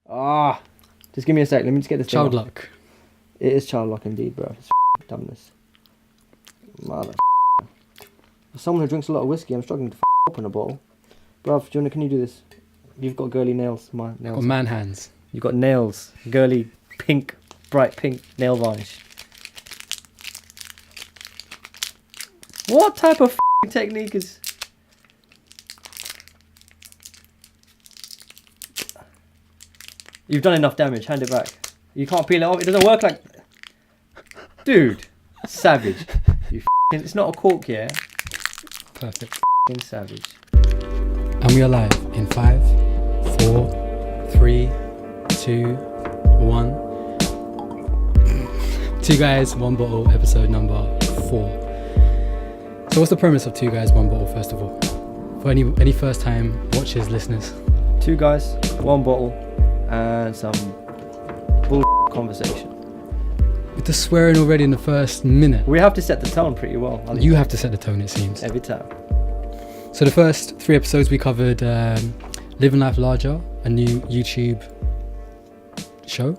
Just give me a sec. Let me just get this thing Child off. luck. It is child luck indeed, bro. It's dumbness. Mother. As someone who drinks a lot of whiskey, I'm struggling to open a bottle. Bruv, can you do this? You've got girly nails. My nails. Got man hands. You've got nails. Girly, pink, bright pink nail varnish. What type of technique is... You've done enough damage. Hand it back. You can't peel it off. It doesn't work like... Dude. Savage. You It's not a cork, yeah? Perfect. Savage. And we are live in 5, 4, 3, 2, 1. 2 Guys, 1 Bottle, episode number 4. So what's the premise of 2 Guys, 1 Bottle, first of all? For any first time watchers, listeners. 2 guys, 1 bottle, and some bull conversation. With the swearing already in the first minute. We have to set the tone pretty well. You have to set the tone, it seems. Every time. So the first 3 episodes we covered Living Life Larger, a new YouTube show.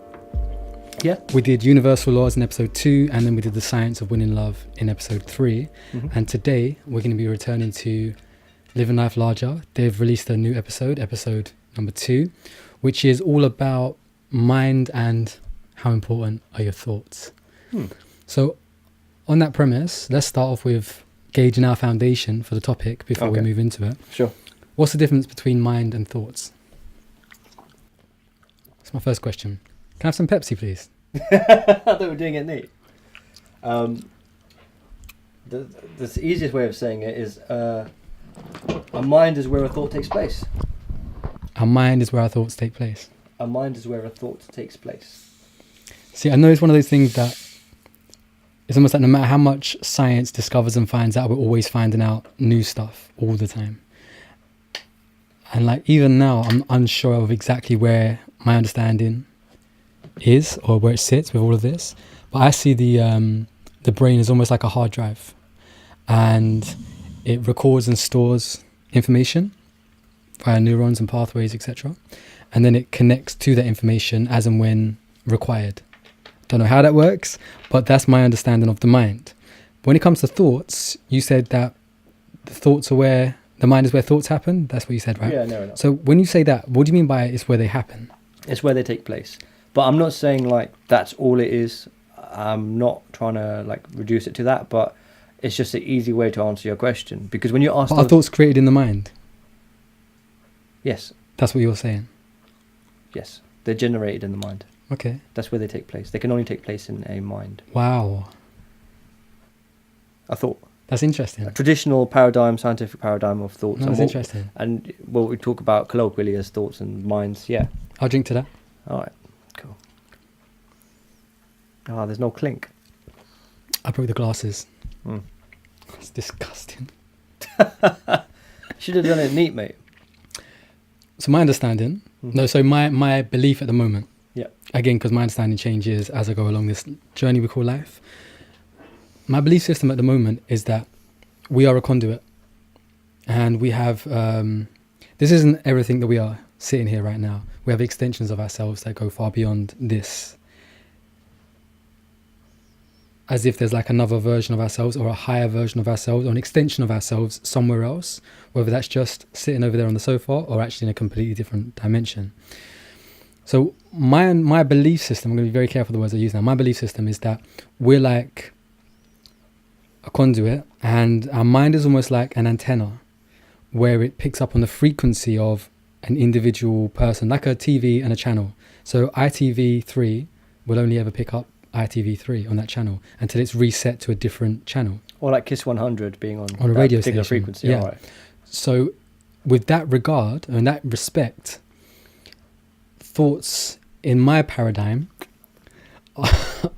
Yeah. We did Universal Laws in episode 2, and then we did The Science of Winning Love in episode 3. Mm-hmm. And today we're going to be returning to Living Life Larger. They've released a new episode number 2, which is all about mind and how important are your thoughts. So on that premise, let's start off with gauging our foundation for the topic before we move into it. Sure. What's the difference between mind and thoughts? That's my first question. Can I have some Pepsi, please? I thought we were doing it neat. The easiest way of saying it is a mind is where a thought takes place. Our mind is where our thoughts take place. A mind is where a thought takes place. See, I know it's one of those things that it's almost like no matter how much science discovers and finds out, we're always finding out new stuff all the time. And like even now, I'm unsure of exactly where my understanding is or where it sits with all of this. But I see the brain is almost like a hard drive, and it records and stores information via neurons and pathways, etc. And then it connects to that information as and when required. Don't know how that works, but that's my understanding of the mind. But when it comes to thoughts, you said that the mind is where thoughts happen. That's what you said, right? Yeah, no. So when you say that, what do you mean by it's where they happen? It's where they take place. But I'm not saying like that's all it is. I'm not trying to like reduce it to that, but it's just an easy way to answer your question. Because when you ask... Are thoughts created in the mind? Yes. That's what you're saying? Yes. They're generated in the mind. Okay. That's where they take place. They can only take place in a mind. Wow. A thought. That's interesting. A traditional paradigm, scientific paradigm of thoughts. No, that's interesting. And what we talk about colloquially as thoughts and minds, yeah. I'll drink to that. All right, cool. There's no clink. I broke the glasses. That's disgusting. Should have done it neat, mate. So my understanding, my belief at the moment, again, because my understanding changes as I go along this journey we call life. My belief system at the moment is that we are a conduit, and we have, this isn't everything that we are sitting here right now. We have extensions of ourselves that go far beyond this. As if there's like another version of ourselves or a higher version of ourselves or an extension of ourselves somewhere else, whether that's just sitting over there on the sofa or actually in a completely different dimension. So my belief system, I'm going to be very careful the words I use now. My belief system is that we're like a conduit, and our mind is almost like an antenna where it picks up on the frequency of an individual person, like a TV and a channel. So ITV3 will only ever pick up ITV3 on that channel until it's reset to a different channel. Or like Kiss 100 being on a radio particular station. Frequency. Yeah. All right. So with that regard and that respect, thoughts in my paradigm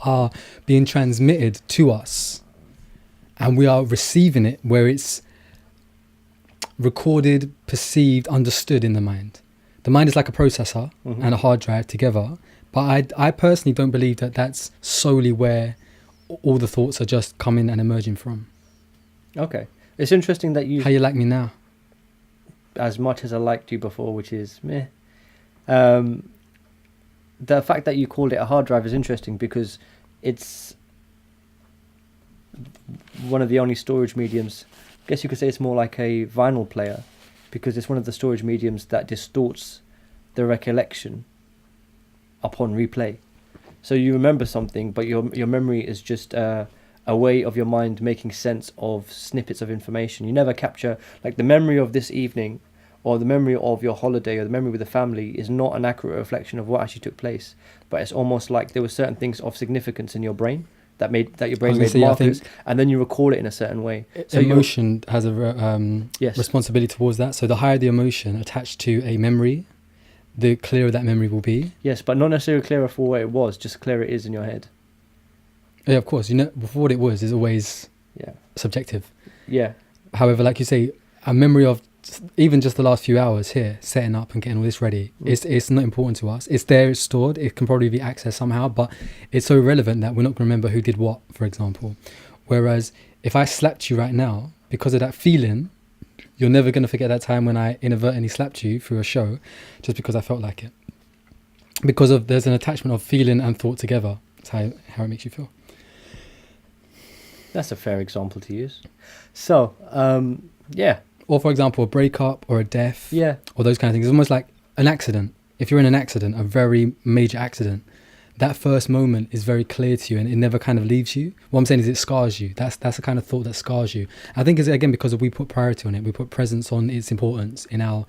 are being transmitted to us, and we are receiving it where it's recorded, perceived, understood in the mind. The mind is like a processor and a hard drive together, but I personally don't believe that that's solely where all the thoughts are just coming and emerging from. Okay. It's interesting that you... How you like me now? As much as I liked you before, which is meh. the fact that you called it a hard drive is interesting because it's one of the only storage mediums. I guess you could say it's more like a vinyl player, because it's one of the storage mediums that distorts the recollection upon replay. So you remember something, but your memory is just a way of your mind making sense of snippets of information. You never capture, like, the memory of this evening, or the memory of your holiday, or the memory with the family is not an accurate reflection of what actually took place. But it's almost like there were certain things of significance in your brain that your brain made markers, and then you recall it in a certain way. So emotion has a yes. responsibility towards that. So the higher the emotion attached to a memory, the clearer that memory will be. Yes, but not necessarily clearer for what it was, just clearer it is in your head. Yeah, of course. Before what it was is always subjective. Yeah. However, like you say, a memory of even just the last few hours here, setting up and getting all this ready, it's not important to us. It's there, it's stored, it can probably be accessed somehow, but it's so irrelevant that we're not going to remember who did what, for example. Whereas if I slapped you right now, because of that feeling, you're never going to forget that time when I inadvertently slapped you through a show, just because I felt like it. Because there's an attachment of feeling and thought together. That's how it makes you feel. That's a fair example to use. So, yeah. Or, for example, a breakup or a death, yeah, or those kind of things. It's almost like an accident. If you're in an accident, a very major accident, that first moment is very clear to you, and it never kind of leaves you. What I'm saying is it scars you. That's the kind of thought that scars you. I think it's, again, because we put priority on it. We put presence on its importance in our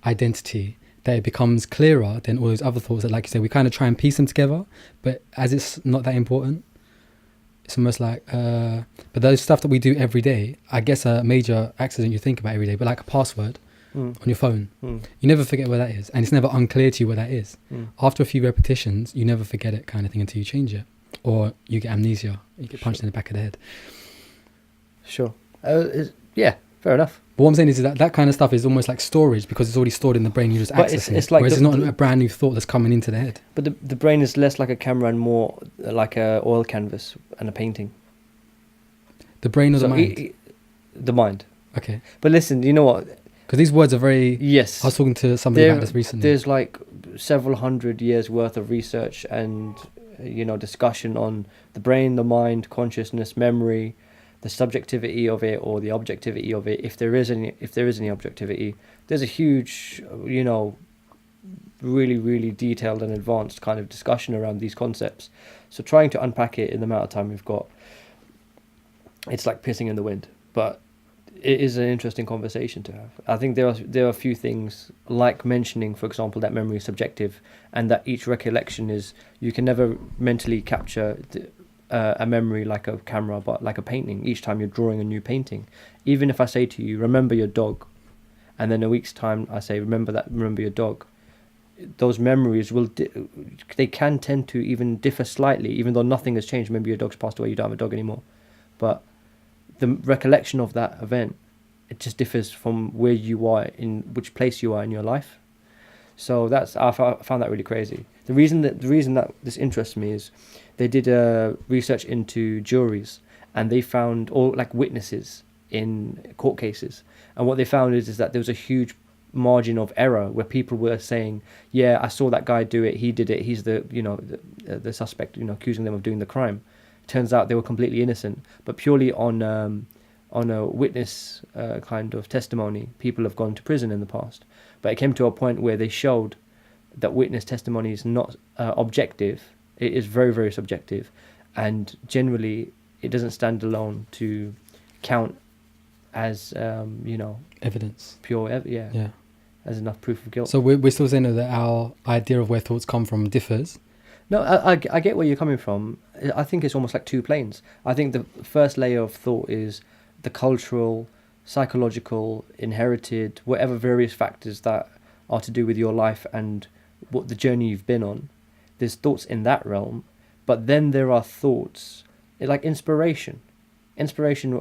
identity, that it becomes clearer than all those other thoughts that, like you said, we kind of try and piece them together. But as it's not that important, it's almost like, but those stuff that we do every day, I guess a major accident you think about every day, but like a password on your phone, you never forget where that is. And it's never unclear to you where that is. After a few repetitions, you never forget it, kind of thing, until you change it. Or you get amnesia, you get punched in the back of the head. Sure. Yeah, fair enough. But what I'm saying is that kind of stuff is almost like storage, because it's already stored in the brain, you're just accessing it. Like, whereas it's not a brand new thought that's coming into the head. But the brain is less like a camera and more like a oil canvas and a painting. The brain or the mind? The mind. Okay. But listen, you know what? Because these words are very... Yes. I was talking to somebody about this recently. There's like several hundred years worth of research and, discussion on the brain, the mind, consciousness, memory, the subjectivity of it or the objectivity of it, if there is any objectivity. There's a huge, really, really detailed and advanced kind of discussion around these concepts. So trying to unpack it in the amount of time we've got, it's like pissing in the wind. But it is an interesting conversation to have. I think there are a few things, like mentioning, for example, that memory is subjective, and that each recollection is, you can never mentally capture a memory like a camera, but like a painting. Each time you're drawing a new painting, even if I say to you, remember your dog, and then a week's time I say, remember your dog, those memories they can tend to even differ slightly, even though nothing has changed. Maybe your dog's passed away, you don't have a dog anymore, but the recollection of that event, it just differs from where you are, in which place you are in your life. So I found that really crazy. The reason that this interests me is they did research into juries, and they found witnesses in court cases, and what they found is that there was a huge margin of error where people were saying, yeah, I saw that guy do it, he did it, he's the suspect, accusing them of doing the crime. Turns out they were completely innocent, but purely on a witness kind of testimony, people have gone to prison in the past. But it came to a point where they showed that witness testimony is not objective. It is very, very subjective, and generally it doesn't stand alone to count as evidence, pure as enough proof of guilt. So we're still saying that our idea of where thoughts come from differs. No, I get where you're coming from. I think it's almost like two planes. I think the first layer of thought is the cultural, psychological, inherited, whatever various factors that are to do with your life and what the journey you've been on. There's thoughts in that realm, but then there are thoughts like inspiration. Inspiration,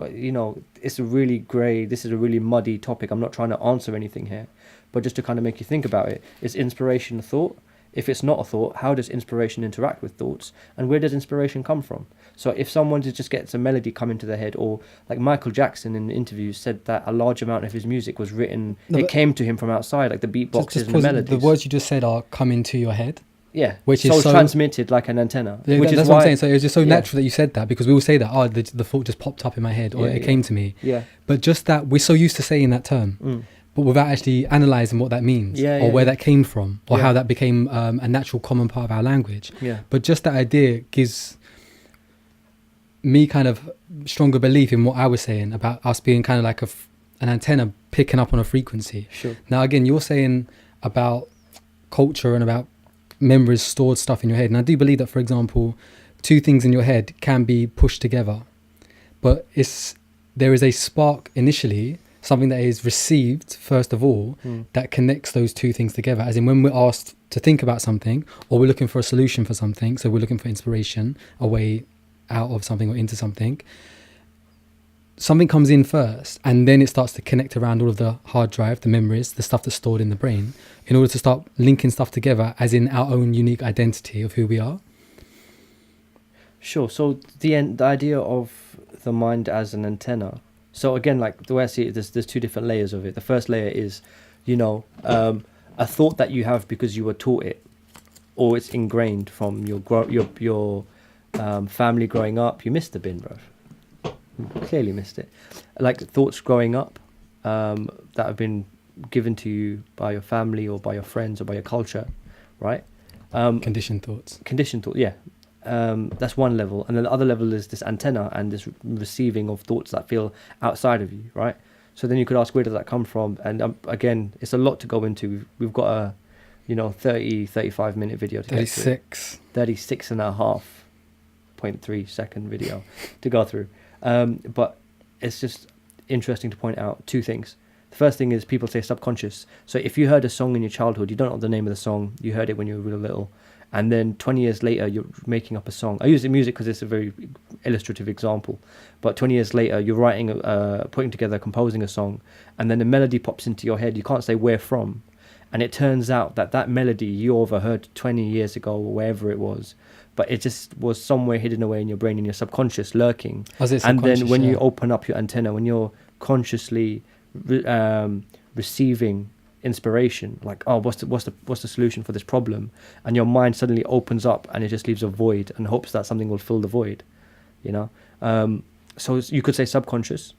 it's a really grey, this is a really muddy topic. I'm not trying to answer anything here, but just to kind of make you think about it. Is inspiration a thought? If it's not a thought, how does inspiration interact with thoughts? And where does inspiration come from? So if someone just gets a melody come into their head, or like Michael Jackson in interviews said that a large amount of his music was written, it came to him from outside, like the beatboxes and the melodies. The words you just said are come into your head. Yeah, which is so so transmitted like an antenna. Yeah, which that's is what I'm why, saying. So it was just so yeah. natural that you said that, because we all say that, oh, the thought just popped up in my head, or Yeah, it yeah. came to me. Yeah. But just that we're so used to saying that term, but without actually analysing what that means, or where that came from, or how that became a natural common part of our language. Yeah. But just that idea gives me kind of stronger belief in what I was saying about us being kind of like an antenna picking up on a frequency. Sure. Now, again, you're saying about culture and about memories, stored stuff in your head. And I do believe that, for example, two things in your head can be pushed together. But there is a spark initially, something that is received, first of all, that connects those two things together. As in, when we're asked to think about something, or we're looking for a solution for something, so we're looking for inspiration, a way out of something or into something, something comes in first, and then it starts to connect around all of the hard drive, the memories, the stuff that's stored in the brain, in order to start linking stuff together as in our own unique identity of who we are. Sure. So the idea of the mind as an antenna. So again, like the way I see it, there's two different layers of it. The first layer is, a thought that you have because you were taught it, or it's ingrained from your family growing up. You missed the bin, bro. Clearly missed it. Like thoughts growing up that have been given to you by your family or by your friends or by your culture, right? Conditioned thoughts. Yeah. That's one level. And then the other level is this antenna and this receiving of thoughts that feel outside of you, right? So then you could ask, where does that come from? And again, it's a lot to go into. We've got a 35 minute video to 36. 36.5 second video to go through. But it's just interesting to point out two things. The first thing is people say subconscious. So if you heard a song in your childhood, you don't know the name of the song, you heard it when you were really little, and then 20 years later you're making up a song. I use the music because it's a very illustrative example, but 20 years later you're writing, putting together, composing a song, and then a melody pops into your head. You can't say where from, and it turns out that melody you overheard 20 years ago or wherever it was, but it just was somewhere hidden away in your brain, in your subconscious, lurking. And then when you open up your antenna, when you're consciously receiving inspiration, like, oh, what's the solution for this problem, and your mind suddenly opens up and it just leaves a void and hopes that something will fill the void, so you could say subconscious.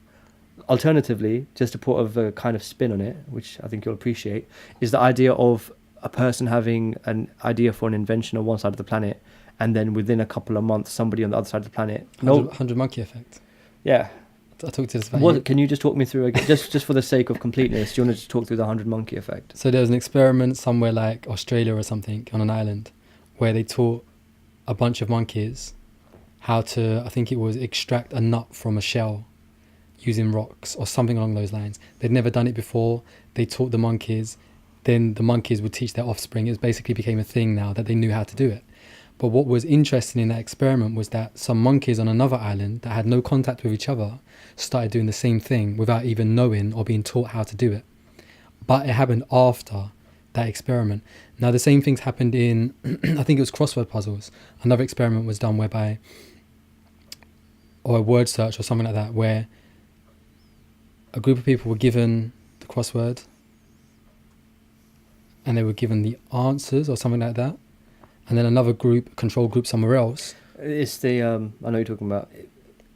Alternatively, just to put a kind of spin on it, which I think you'll appreciate, is the idea of a person having an idea for an invention on one side of the planet, and then within a couple of months somebody on the other side of the planet 100 monkey effect. Yeah. I talked to this about Can you just talk me through again, just for the sake of completeness? Do you want to just talk through the 100 monkey effect? So there was an experiment somewhere like Australia or something on an island where they taught a bunch of monkeys how to, I think it was, extract a nut from a shell using rocks or something along those lines. They'd never done it before. They taught the monkeys, then the monkeys would teach their offspring. It basically became a thing now that they knew how to do it. But what was interesting in that experiment was that some monkeys on another island that had no contact with each other started doing the same thing without even knowing or being taught how to do it. But it happened after that experiment. Now the same things happened in, I think it was crossword puzzles. Another experiment was done whereby, or a word search or something like that, where a group of people were given the crossword and they were given the answers or something like that. And then another group, control group somewhere else. It's the, I know what you're talking about.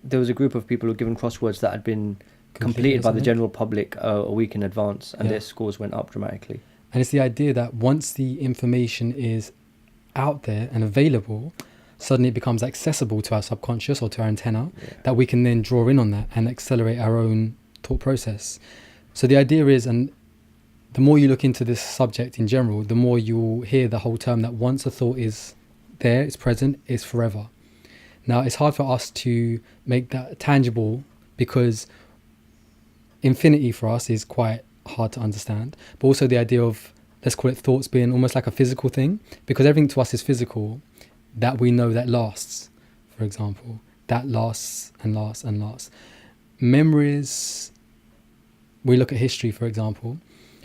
There was a group of people who were given crosswords that had been completed by the general public a week in advance, and their scores went up dramatically. And it's the idea that once the information is out there and available, suddenly it becomes accessible to our subconscious or to our antenna, that we can then draw in on that and accelerate our own thought process. So the idea is, and the more you look into this subject in general, the more you'll hear the whole term that once a thought is there, it's present, it's forever. Now, it's hard for us to make that tangible because infinity for us is quite hard to understand. But also the idea of, let's call it thoughts being almost like a physical thing, because everything to us is physical that we know that lasts, for example, that lasts and lasts and lasts. Memories, we look at history, for example.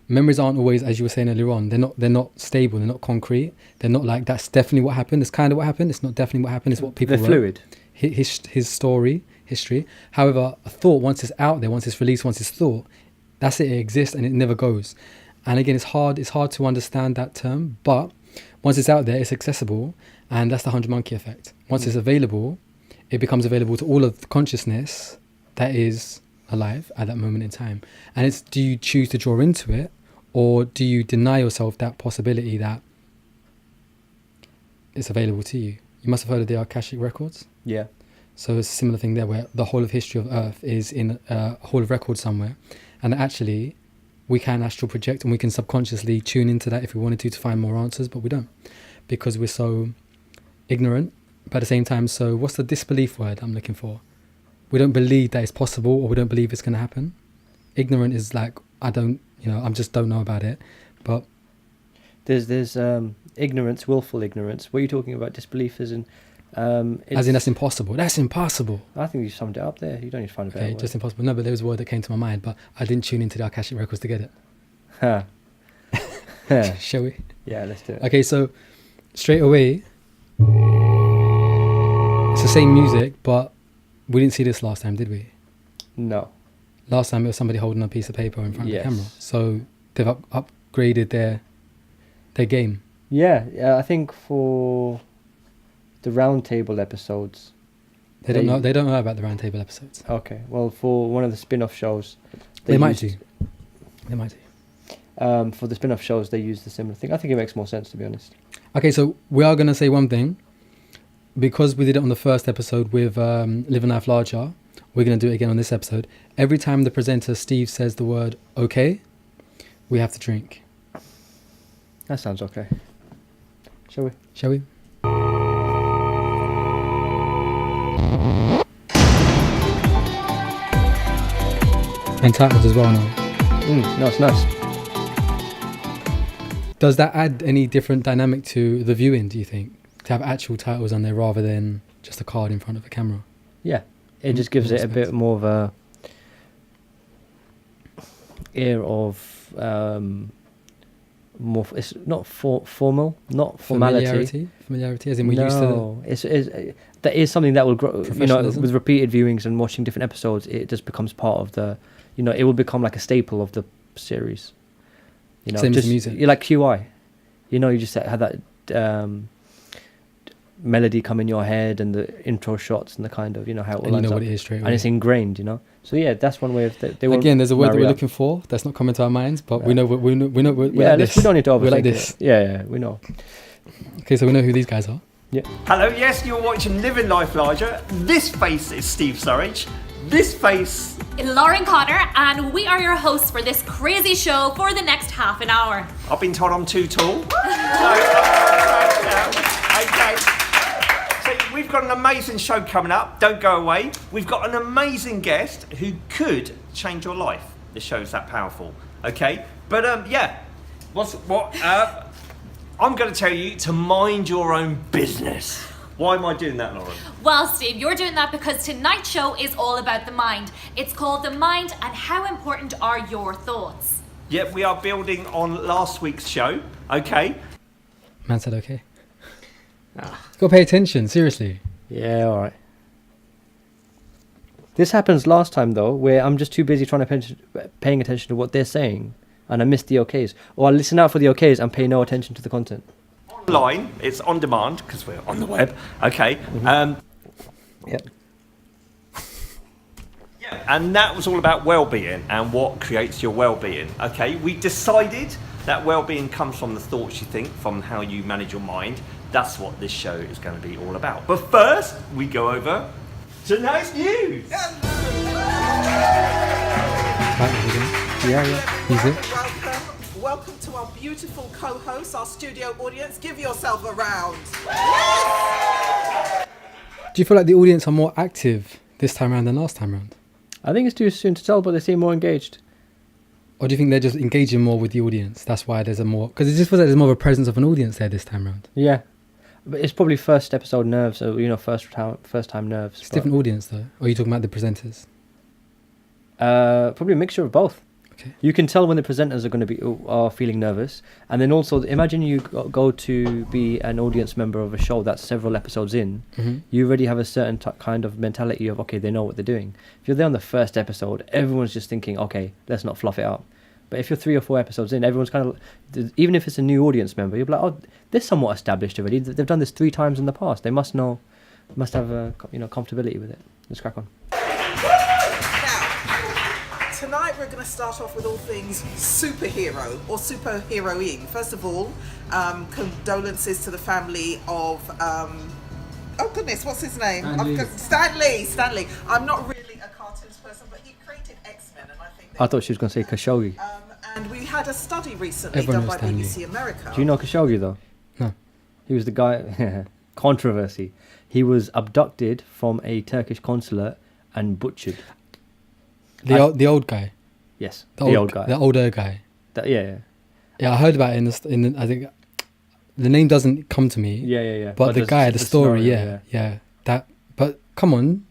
Memories aren't always, as you were saying earlier on, they're not stable, they're not concrete, they're not like, that's definitely what happened, it's kind of what happened, it's not definitely what happened, it's what people they're wrote. Fluid. His story, history. However, a thought, once it's out there, once it's released, once it's thought, that's it exists and it never goes. And again, it's hard to understand that term, but Once it's out there, it's accessible, and that's the 100 monkey effect. Once it's available, it becomes available to all of the consciousness that is alive at that moment in time. And it's, do you choose to draw into it, or do you deny yourself that possibility that it's available to you? You must have heard of the Akashic records. Yeah. So it's a similar thing there, where the whole of history of Earth is in a hall of records somewhere, and actually we can astral project and we can subconsciously tune into that if we wanted to find more answers, but we don't, because we're so ignorant. But at the same time, so what's the disbelief word I'm looking for? We don't believe that it's possible, or we don't believe it's going to happen. Ignorant is like, I don't, I just don't know about it. But there's ignorance, willful ignorance. What are you talking about? Disbelief as in that's impossible. That's impossible. I think you summed it up there. You don't need to find a better word. Just impossible. No, but there was a word that came to my mind, but I didn't tune into the Akashic records to get it. Huh. Shall we? Yeah, let's do it. Okay, so straight away, it's the same music, but we didn't see this last time, did we? No. Last time it was somebody holding a piece of paper in front of the Yes. camera. So they've upgraded their game. Yeah, I think for the roundtable episodes, They don't know about the roundtable episodes. Okay, well, for one of the spin-off shows, They might do. For the spin-off shows, they use the similar thing. I think it makes more sense, to be honest. Okay, so we are going to say one thing. Because we did it on the first episode with Living Life Larger, we're going to do it again on this episode. Every time the presenter, Steve, says the word okay, we have to drink. That sounds okay. Shall we? Shall we? And titles as well now. No, it's nice. Does that add any different dynamic to the viewing, do you think? To have actual titles on there rather than just a card in front of a camera? Yeah, it just gives it a bit more of a air of more. It's not formal, not formality. Familiarity, as in we're used to. No, it's that is something that will grow. With repeated viewings and watching different episodes, it just becomes part of the. It will become like a staple of the series. Same as the music. You're like QI. You just have that melody come in your head and the intro shots and the kind of how it all lines up. What it is straight away. And it's ingrained. So yeah, that's one way of they will. Again, there's a word that we're looking for that's not coming to our minds, but we know we're like this. We don't need to overthink we're like this. it. Yeah, we know. Okay, so we know who these guys are. Yeah. Hello, yes, you're watching Living Life Larger. This face is Steve Surridge. This face Lauren Connor, and we are your hosts for this crazy show for the next half an hour. I've been told I'm too tall. Okay. So we've got an amazing show coming up. Don't go away. We've got an amazing guest who could change your life. The show's that powerful. Okay, but I'm going to tell you to mind your own business. Why am I doing that, Lauren? Well, Steve, you're doing that because tonight's show is all about the mind. It's called The Mind and How Important Are Your Thoughts? Yep, we are building on last week's show, okay? Man said okay. Got to pay attention, seriously. Yeah, all right. This happens last time, though, where I'm just too busy paying attention to what they're saying, and I miss the okays. Or I listen out for the okays and pay no attention to the content. Online, it's on demand, because we're on the web, okay? Yep. And that was all about well-being and what creates your well-being, okay? We decided that well-being comes from the thoughts you think, from how you manage your mind. That's what this show is going to be all about. But first, we go over tonight's news. Yeah. Welcome to our beautiful co-hosts, our studio audience. Give yourself a round. Do you feel like the audience are more active this time around than last time around? I think it's too soon to tell, but they seem more engaged. Or do you think they're just engaging more with the audience? That's why there's because it just feels like there's more of a presence of an audience there this time around. Yeah. But it's probably first episode nerves, so first time nerves. It's a different audience though. Or are you talking about the presenters? Probably a mixture of both. Okay. You can tell when the presenters are feeling nervous, and then also imagine you go to be an audience member of a show that's several episodes in. Mm-hmm. You already have a certain kind of mentality of, okay, they know what they're doing. If you're there on the first episode, everyone's just thinking, okay, let's not fluff it up. But if you're 3 or 4 episodes in, everyone's kind of, even if it's a new audience member, you'll be like, oh, they're somewhat established already. They've done this 3 times in the past. They must know, must have a comfortability with it. Let's crack on. Tonight we're going to start off with all things superhero or superheroine. First of all, condolences to the family of, oh goodness, what's his name? Stanley. I'm not really a cartoons person, but he created X-Men, and I think... I thought she was going to say Khashoggi. And we had a study recently Everyone done by knows BBC America. Do you know Khashoggi, though? No. He was the guy... Controversy. He was abducted from a Turkish consulate and butchered. The old guy. Yes, The old guy. The older guy. Yeah. Yeah, I heard about it in the I think the name doesn't come to me. Yeah. But the guy, the story, yeah. That. But come on,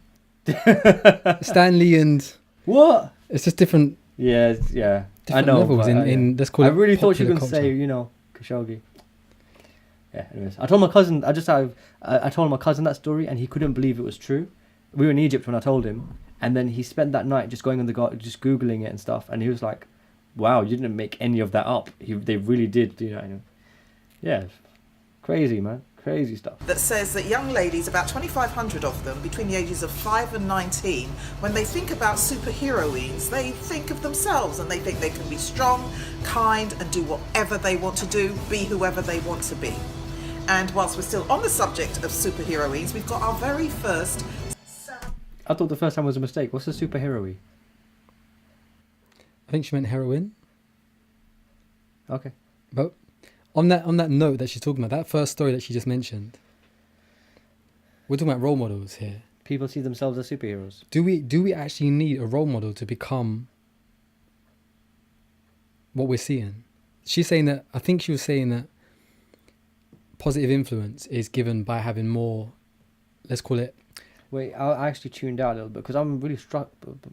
Stanley and What? it's just different. Yeah. Different I know. levels but, in let's call I it. really thought you were popular going to culture. say, Khashoggi. Yeah. Anyways, I told my cousin. I told my cousin that story, and he couldn't believe it was true. We were in Egypt when I told him, and then he spent that night just going on just googling it and stuff, and he was like, "Wow, you didn't make any of that up. They really did." Yeah, crazy, man, crazy stuff. That says that young ladies, about 2,500 of them, between the ages of 5 and 19, when they think about superheroines, they think of themselves and they think they can be strong, kind, and do whatever they want to do, be whoever they want to be. And whilst we're still on the subject of superheroines, we've got our very first... I thought the first time was a mistake. What's a superhero-y? I think she meant heroin. Okay. But on that note that she's talking about, that first story that she just mentioned, we're talking about role models here. People see themselves as superheroes. Do we actually need a role model to become what we're seeing? She's saying that, I think she was saying that positive influence is given by having more, let's call it. Wait, I actually tuned out a little bit because I'm really struck.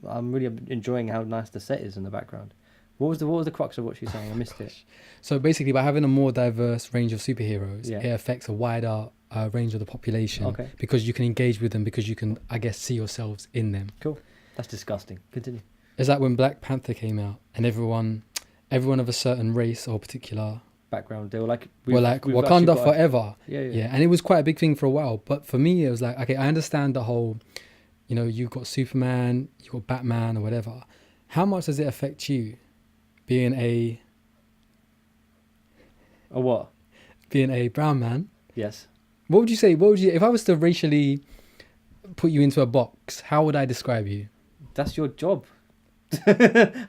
I'm really enjoying how nice the set is in the background. What was the crux of what she's saying? I missed it. So basically, by having a more diverse range of superheroes, Yeah. it affects a wider range of the population. Okay. Because Because you can engage with them, because you can, I guess, see yourselves in them. Cool. That's disgusting. Continue. It's like when Black Panther came out, and everyone of a certain race or particular Background. They were like, were like we've Wakanda actually got a- forever. Yeah. And it was quite a big thing for a while. But for me, it was like, okay, I understand the whole, you've got Superman, you've got Batman or whatever. How much does it affect you being a what? brown man? Yes. What would you say? If I was to racially put you into a box, how would I describe you? That's your job.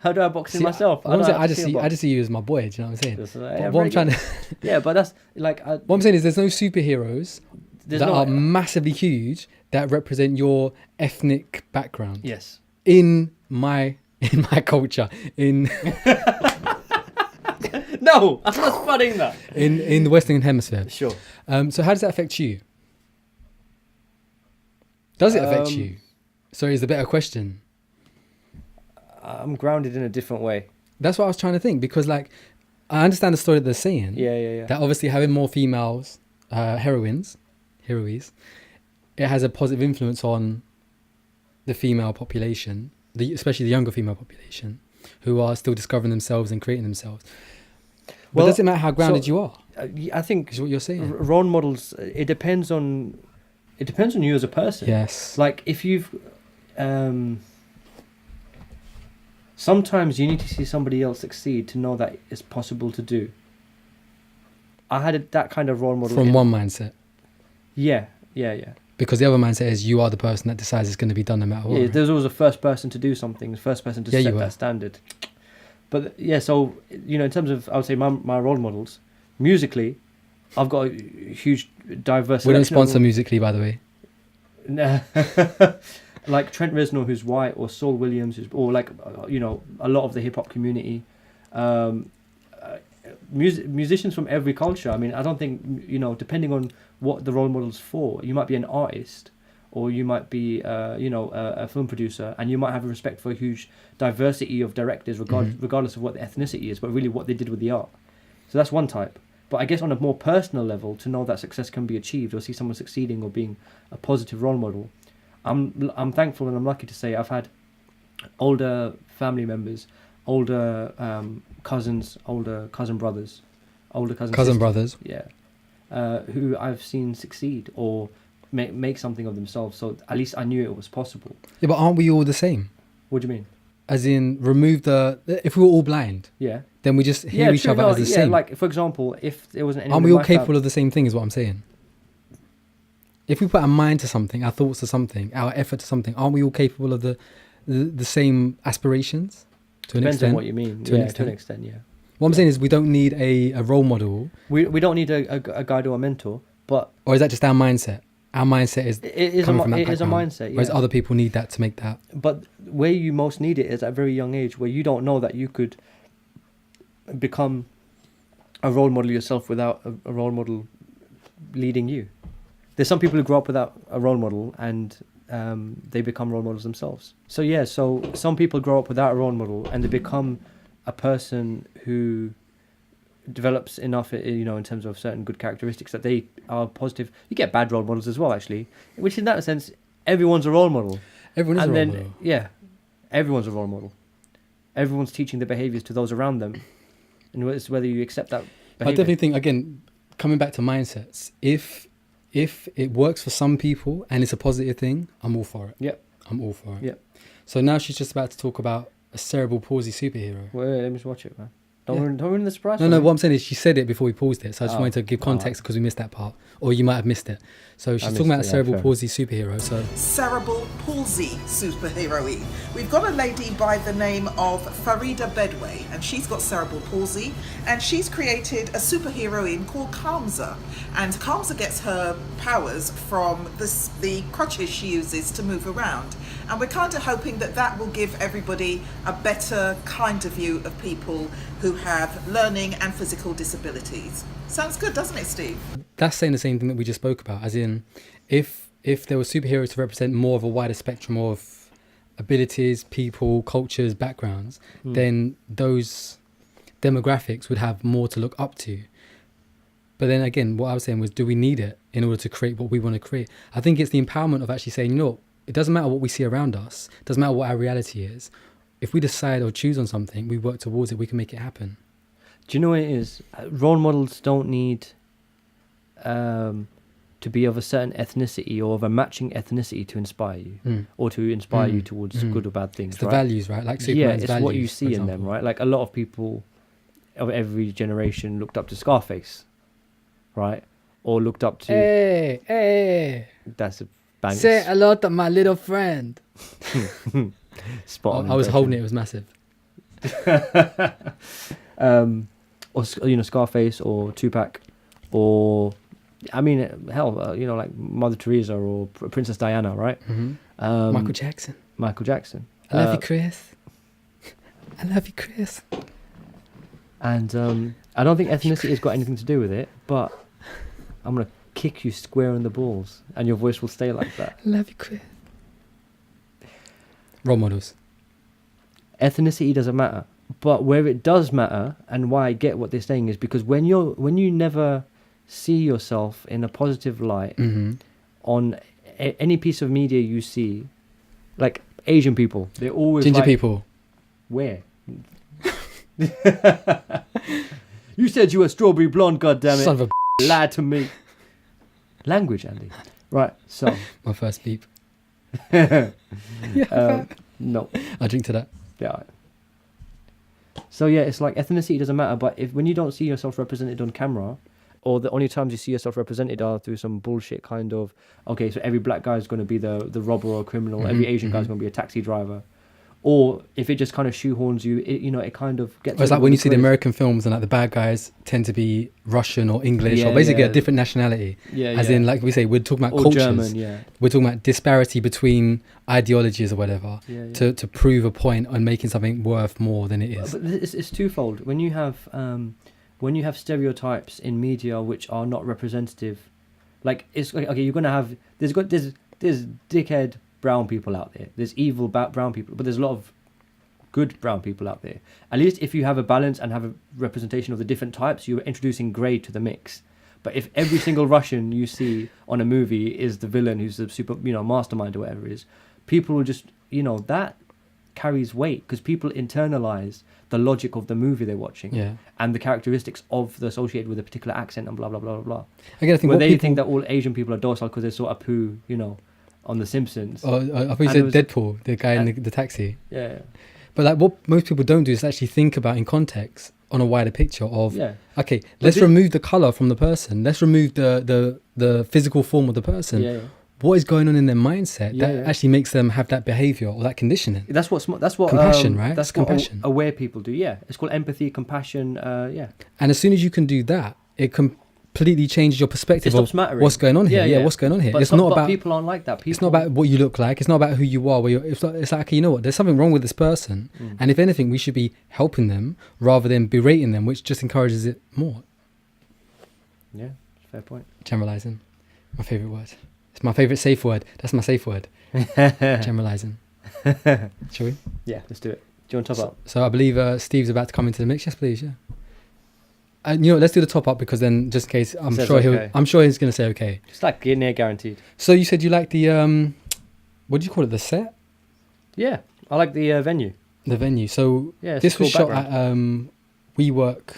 How do I box in See, myself? I just see you as my boy. Do you know what I'm saying? Just, But what I'm trying to, Yeah, but that's like. what I'm saying is, there's no superheroes that are massively huge that represent your ethnic background. Yes. In my culture, No, I'm not spreading that. in the Western Hemisphere. Sure. So how does that affect you? Does it affect you? Sorry, is the better question. I'm grounded in a different way. That's what I was trying to think, because like I understand the story that they're saying. Yeah. That obviously having more females, heroines, it has a positive influence on the female population, especially the younger female population, who are still discovering themselves and creating themselves. But does it matter how grounded you are? I think Is what you're saying. role models. It depends on you as a person. Yes. Like if you've. Sometimes you need to see somebody else succeed to know that it's possible to do. I had that kind of role model. From one mindset. Yeah. Because the other mindset is you are the person that decides it's going to be done no matter what. Yeah, right? there's always a first person to do something, the first person to Yeah, set you that are. standard. But yeah, so, in terms of, I would say my role models, musically, I've got a huge, diverse We don't selection of sponsor Musically, by the way. like Trent Reznor, who's white, or Saul Williams, or like a lot of the hip hop community, musicians from every culture. I mean, I don't think depending on what the role model's for, you might be an artist, or you might be a film producer, and you might have a respect for a huge diversity of directors, regardless of what the ethnicity is, but really what they did with the art. So that's one type. But I guess on a more personal level, to know that success can be achieved, or see someone succeeding or being a positive role model, I'm thankful and I'm lucky to say I've had older family members, older cousins, older cousin brothers, older cousin Cousin sisters, brothers. yeah, who I've seen succeed or make something of themselves. So at least I knew it was possible. Yeah, but aren't we all the same? What do you mean? As in, remove if we were all blind, Yeah. then we just hear each true, other no, as the same. Like for example, if there wasn't anyone Aren't in we all my capable of the same thing? Is what I'm saying. If we put our mind to something, our thoughts to something, our effort to something, aren't we all capable of the same aspirations? To an Depends extent. on what you mean. To an To an extent, yeah. What I'm saying is, we don't need a role model, We don't need a guide or a mentor, but or is that just our mindset? Our mindset is it is coming from that it is a background, mindset. whereas Yeah. other people need that to make that. But where you most need it is at a very young age, where you don't know that you could become a role model yourself without a role model leading you. There's some people who grow up without a role model and they become role models themselves. So yeah, so some people grow up without a role model and they become a person who develops enough, in terms of certain good characteristics that they are positive. You get bad role models as well, actually, which in that sense, everyone's a role model. Everyone is And a role then, model. yeah, everyone's a role model. Everyone's teaching the behaviors to those around them. And it's whether you accept that I behavior. definitely think, again, coming back to mindsets, if it works for some people and it's a positive thing, I'm all for it. Yep. I'm all for it. Yep. So now she's just about to talk about a cerebral palsy superhero. Wait, let me just watch it, man. Yeah. Don't ruin the surprise. No, what I'm saying is she said it before we paused it, so I just Oh, wanted to give context because we missed that part, or you might have missed it. So she's missed talking about it, a yeah, cerebral fair. palsy superhero. So Cerebral palsy superheroine. We've got a lady by the name of Farida Bedway, and she's got cerebral palsy, and she's created a superheroine called Kamza. And Kamza gets her powers from the crutches she uses to move around. And we're kind of hoping that will give everybody a better kind of view of people who have learning and physical disabilities. Sounds good, doesn't it, Steve? that's saying the same thing that we just spoke about, as in, if there were superheroes to represent more of a wider spectrum of abilities, people, cultures, backgrounds, then those demographics would have more to look up to. But then again, what I was saying was, do we need it in order to create what we want to create? I think it's the empowerment of actually saying, it doesn't matter what we see around us. It doesn't matter what our reality is. If we decide or choose on something, we work towards it, we can make it happen. Do you know what it is? Role models don't need to be of a certain ethnicity or of a matching ethnicity to inspire you or to inspire you towards good or bad things. It's the right? values, right? Like Superman's it's values, what you for see in them, example. right? Like a lot of people of every generation looked up to Scarface, right? Or looked up to... Hey, That's a bang. say hello to my little friend. Spot on. I was holding it, it impression. was massive. Or Scarface or Tupac, or hell, like Mother Teresa or Princess Diana, right? Michael Jackson. Michael Jackson. I love you, Chris. I love you, Chris. And I don't think ethnicity has got anything to do with it, but I'm gonna kick you square in the balls, and your voice will stay like that. I love you, Chris. Role models. Ethnicity doesn't matter, but where it does matter, and why I get what they're saying, is because when you never see yourself in a positive light on any piece of media you see, like Asian people, they're always Ginger like, people. Where? You said you were strawberry blonde, goddammit. Son of a Lied to me. Language, Andy. Right, so. my first beep. No. I drink to that. Yeah. So yeah, it's like ethnicity doesn't matter, but when you don't see yourself represented on camera, or the only times you see yourself represented are through some bullshit kind of, okay, so every black guy is going to be the robber or criminal, every Asian guy is going to be a taxi driver, or if it just kind of shoehorns you, it kind of gets... Or it's like when you see the American films and like the bad guys tend to be Russian or English or basically a different nationality. As in, like we say, we're talking about or cultures. German, We're talking about disparity between ideologies or whatever to prove a point on making something worth more than it is. But it's twofold. When you have stereotypes in media which are not representative, like it's like, okay, you're gonna have there's dickhead brown people out there, there's evil brown people, but there's a lot of good brown people out there. At least if you have a balance and have a representation of the different types, you're introducing grey to the mix. But if every single Russian you see on a movie is the villain who's the super mastermind or whatever it is, people will just that carries weight because people internalize the logic of the movie they're watching Yeah. and the characteristics of the associated with a particular accent and blah blah blah blah blah. Again, I think Where what they people think that all Asian people are docile because they saw Apu, you know, on The Simpsons. I thought you And said it was- Deadpool, the guy in the taxi. Yeah, But like what most people don't do is actually think about in context on a wider picture of yeah. okay, let's remove the color from the person. Let's remove the physical form of the person. Yeah, yeah. What is going on in their mindset Yeah, that yeah. actually makes them have that behavior or that conditioning? That's what Compassion, right? That's It's what compassion. aware people do. Yeah, it's called empathy, compassion. Yeah, And as soon as you can do that, it completely changes your perspective It of stops mattering. what's going on here. Yeah, Yeah, yeah. what's going on here. but It's not but about people aren't like that. People, it's not about what you look like. It's not about who you are. It's like okay, you know what? There's something wrong with this person, and if anything, we should be helping them rather than berating them, which just encourages it more. Yeah, fair point. Generalizing, my favorite word. It's my favorite safe word. That's my safe word. Generalizing. Shall we? Yeah, let's do it. Do you want to top up? So I believe Steve's about to come into the mix. Yes, please. Yeah. And you know, let's do the top up because then, just in case, I'm Says sure okay. I'm sure he's going to say okay. It's like near guaranteed. So you said you like the what do you call it? The set, Yeah, I like the venue. the venue. So Yeah, it's this a cool was shot background. at WeWork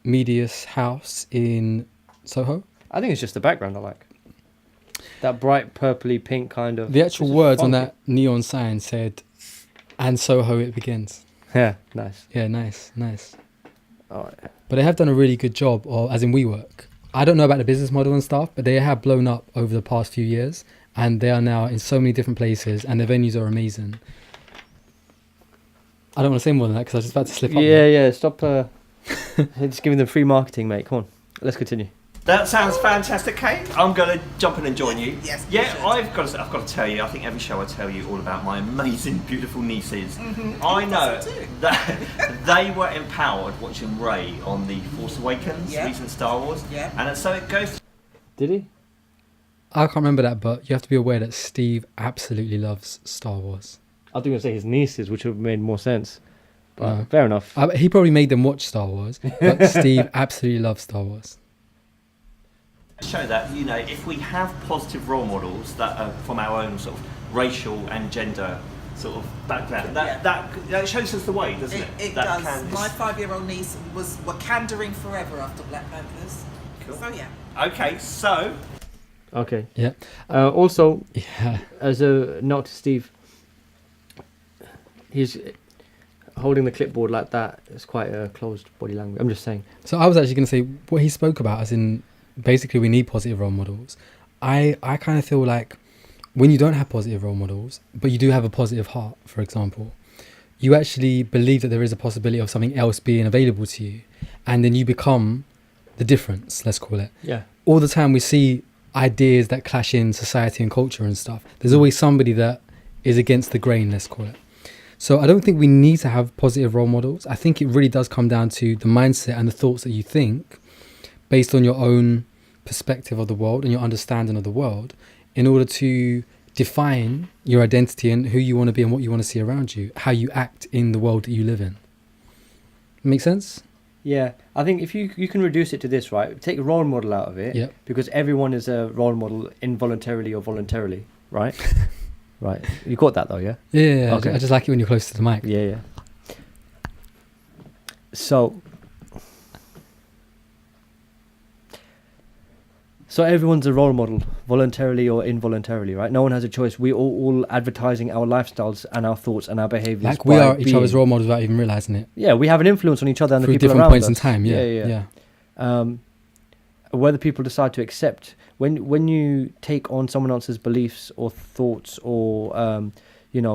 Media's house in Soho. I think it's just the background I like. That bright purpley pink kind of. The actual this is words on funky. that neon sign said, "And Soho it begins." Yeah, nice. Yeah, nice. All right. But they have done a really good job, or as in WeWork. I don't know about the business model and stuff, but they have blown up over the past few years, and they are now in so many different places, and their venues are amazing. I don't want to say more than that because I was just about to slip up. Yeah. Stop. Just giving them free marketing, mate. Come on, let's continue. That sounds fantastic, Kate. I'm going to jump in and join you. Yes, you Yeah, should. I've got to tell you, I think every show I tell you all about my amazing, beautiful nieces. Mm-hmm. I know That's it too. that they were empowered watching Rey on The Force Awakens, Yeah. recent Star Wars. Yeah. And so it goes Did he? I can't remember that, but you have to be aware that Steve absolutely loves Star Wars. I was going to say his nieces, which would have made more sense. But No. fair enough. He probably made them watch Star Wars, but Steve absolutely loves Star Wars. show that, you know, if we have positive role models that are from our own sort of racial and gender sort of background, that shows us the way, doesn't it? It That does. can- My 5-year-old niece were candering forever after Black Panthers. Cool. So yeah. Okay, so Okay. Yeah. Also, Yeah. as a note to Steve, he's holding the clipboard like that. It's quite a closed body language. I'm just saying. So I was actually going to say what he spoke about, as in basically we need positive role models. I kind of feel like when you don't have positive role models, but you do have a positive heart, for example, you actually believe that there is a possibility of something else being available to you, and then you become the difference, let's call it. Yeah. All the time we see ideas that clash in society and culture and stuff. There's always somebody that is against the grain, let's call it. So I don't think we need to have positive role models. I think it really does come down to the mindset and the thoughts that you think based on your own perspective of the world and your understanding of the world in order to define your identity and who you want to be and what you want to see around you, how you act in the world that you live in. Make sense? Yeah, I think if you can reduce it to this, right? Take a role model out of it, Yep. because everyone is a role model involuntarily or voluntarily, right? Right. You got that though, yeah? Yeah, Okay. I just like it when you're close to the mic. Yeah. So everyone's a role model, voluntarily or involuntarily, right? No one has a choice. We all advertising our lifestyles and our thoughts and our behaviors. Like we by are each other's being- role models without even realizing it. Yeah, we have an influence on each other and the Through people different around points us. in time, yeah. Whether people decide to accept when you take on someone else's beliefs or thoughts or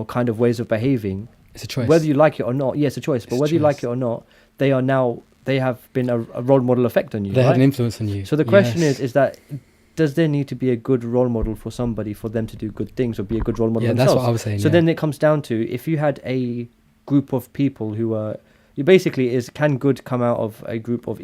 kind of ways of behaving, It's a choice. whether you like it or not, it's a choice. But It's a whether you like choice. it or not, they have been a role model effect on you. They right? had an influence on you. So the question Yes. is that does there need to be a good role model for somebody for them to do good things or be a good role model Yeah, that's themselves? what I was saying. So yeah. then it comes down to if you had a group of people who are, you basically is can good come out of a group of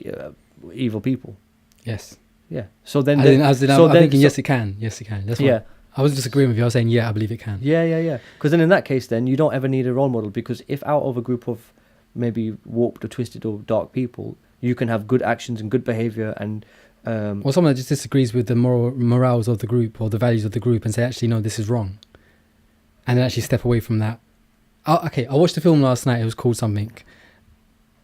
evil people? Yes. Yeah. So then, I'm thinking yes, it can. Yes, it can. That's what yeah, I was disagreeing with you. I was saying yeah, I believe it can. yeah. Because then in that case, then you don't ever need a role model because if out of a group of maybe warped or twisted or dark people, you can have good actions and good behavior and. Or someone that just disagrees with the morals of the group or the values of the group and say, actually, no, this is wrong. And then actually step away from that I watched the film last night. It was called something.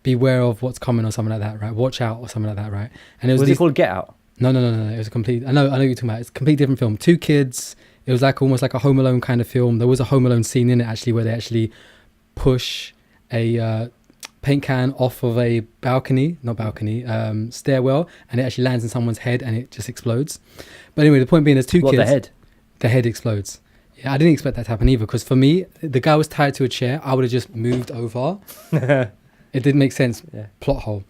Beware of what's coming or something like that, right? Watch out or something like that, right? And it was it called Get Out? No. It was a complete. I know what you're talking about. It's a complete different film. Two kids. It was like almost like a Home Alone kind of film. There was a Home Alone scene in it actually where they actually push a paint can off of a stairwell, and it actually lands in someone's head and it just explodes. But anyway, the point being, there's two kids. The head explodes. Yeah, I didn't expect that to happen either, because for me, the guy was tied to a chair. I would have just moved over. It didn't make sense. Yeah. Plot hole.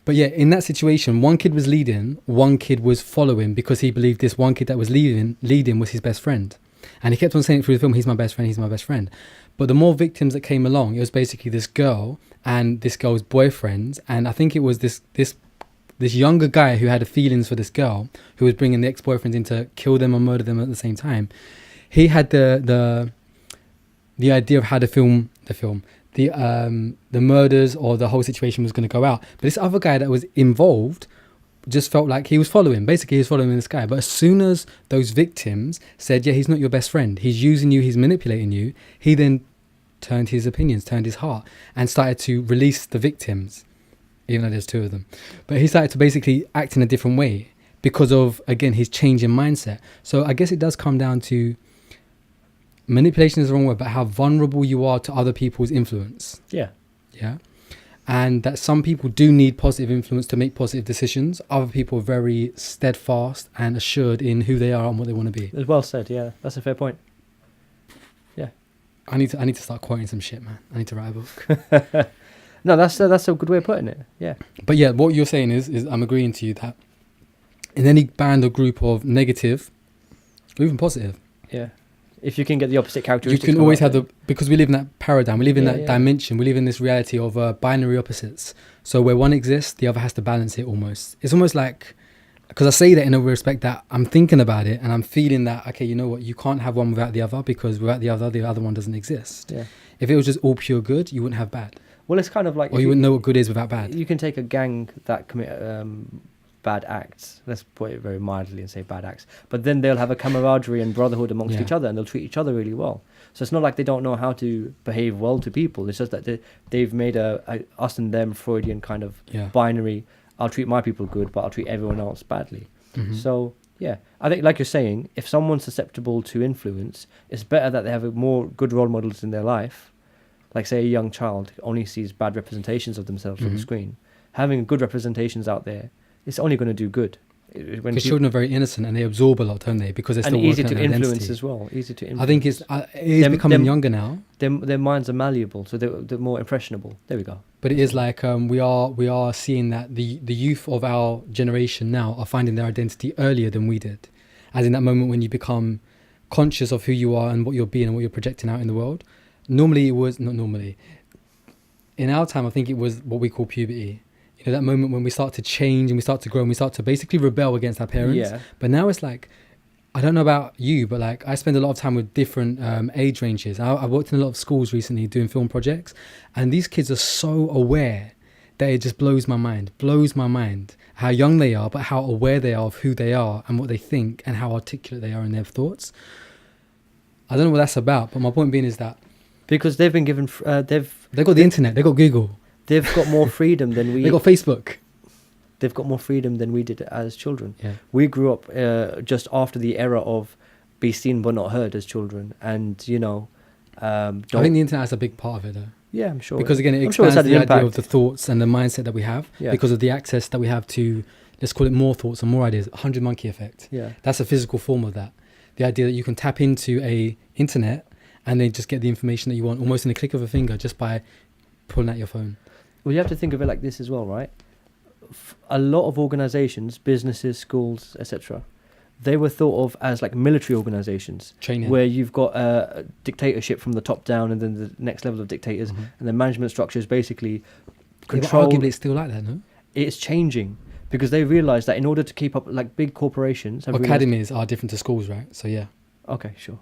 But yeah, in that situation, one kid was leading, one kid was following, because he believed this one kid that was leading was his best friend. And he kept on saying it through the film, he's my best friend, he's my best friend. But the more victims that came along, it was basically this girl and this girl's boyfriend. And I think it was this younger guy who had feelings for this girl, who was bringing the ex-boyfriend in to kill them or murder them at the same time. He had the idea of how the murders or the whole situation was going to go out. But this other guy that was involved just felt like he was following. Basically, he was following this guy. But as soon as those victims said, yeah, he's not your best friend, he's using you, he's manipulating you, he then turned his opinions, turned his heart, and started to release the victims, even though there's two of them. But he started to basically act in a different way because of, again, his change in mindset. So I guess it does come down to manipulation is the wrong word, but how vulnerable you are to other people's influence. Yeah. And that some people do need positive influence to make positive decisions. Other people are very steadfast and assured in who they are and what they want to be. It's well said. Yeah, that's a fair point. Yeah. I need to start quoting some shit, man. I need to write a book. No, that's a good way of putting it. Yeah. But yeah, what you're saying is I'm agreeing to you that in any band or group of negative or even positive, yeah, if you can get the opposite characteristics, you can always have because we live in that paradigm, we live in that yeah. dimension, we live in this reality of binary opposites. So where one exists, the other has to balance it almost. It's almost like, because I say that in a respect that I'm thinking about it and I'm feeling that, okay, you know what, you can't have one without the other, because without the other one doesn't exist. Yeah. If it was just all pure good, you wouldn't have bad. Well, it's kind of like... Or you wouldn't know what good is without bad. You can take a gang that commit bad acts, let's put it very mildly and say bad acts, but then they'll have a camaraderie and brotherhood amongst each other, and they'll treat each other really well. So it's not like they don't know how to behave well to people. It's just that they've made a us and them Freudian kind of binary. I'll treat my people good, but I'll treat everyone else badly. Mm-hmm. So yeah, I think, like you're saying, if someone's susceptible to influence, it's better that they have more good role models in their life. Like, say, a young child only sees bad representations of themselves on the screen. Having good representations out there, it's only going to do good. Because children are very innocent and they absorb a lot, don't they? Because they're still easy working to on influence identity. as well. Easy to influence. I think it is becoming younger now. Their minds are malleable, so they're more impressionable. There we go. But it is like we are seeing that the youth of our generation now are finding their identity earlier than we did. As in that moment when you become conscious of who you are and what you're being and what you're projecting out in the world. Normally it was, not normally. In our time, I think it was what we call puberty. You know, that moment when we start to change and we start to grow and we start to basically rebel against our parents. Yeah. But now it's like, I don't know about you, but like I spend a lot of time with different age ranges. I worked in a lot of schools recently doing film projects, and these kids are so aware that it just blows my mind how young they are, but how aware they are of who they are and what they think and how articulate they are in their thoughts. I don't know what that's about, but my point being is that because they've been given, they've got the internet, they've got Google. They've got more freedom than we... They've got Facebook. They've got more freedom than we did as children. Yeah. We grew up just after the era of be seen but not heard as children. And, you know... I think the internet has a big part of it, though. Yeah, I'm sure. Because, again, it expands the idea of the thoughts and the mindset that we have. Yeah. Because of the access that we have to, let's call it more thoughts and more ideas. 100 monkey effect. Yeah. That's a physical form of that. The idea that you can tap into a internet and then just get the information that you want almost in a click of a finger just by pulling out your phone. Well, you have to think of it like this as well, right? A lot of organizations, businesses, schools, etc., they were thought of as like military organizations. Training. Where you've got a dictatorship from the top down and then the next level of dictators, and the management structure is basically controlled. Yeah, but arguably it's still like that, no? It's changing because they realised that in order to keep up, like big corporations... Academies are different to schools, right? So, yeah. Okay, sure.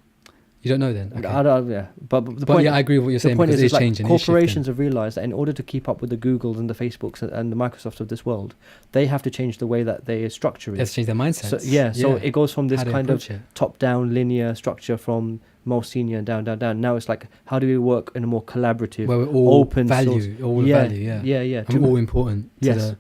You don't know then? Okay. Yeah, but the point... yeah, I agree with what you're saying because it's changing. Corporations have realised that in order to keep up with the Googles and the Facebooks and the Microsofts of this world, they have to change the way that they structure it. They have to change their mindset. So it goes from this kind of top-down linear structure from most senior and down. Now it's like, how do we work in a more collaborative, where we're all open value, source? all value, yeah. and all important to Yes. the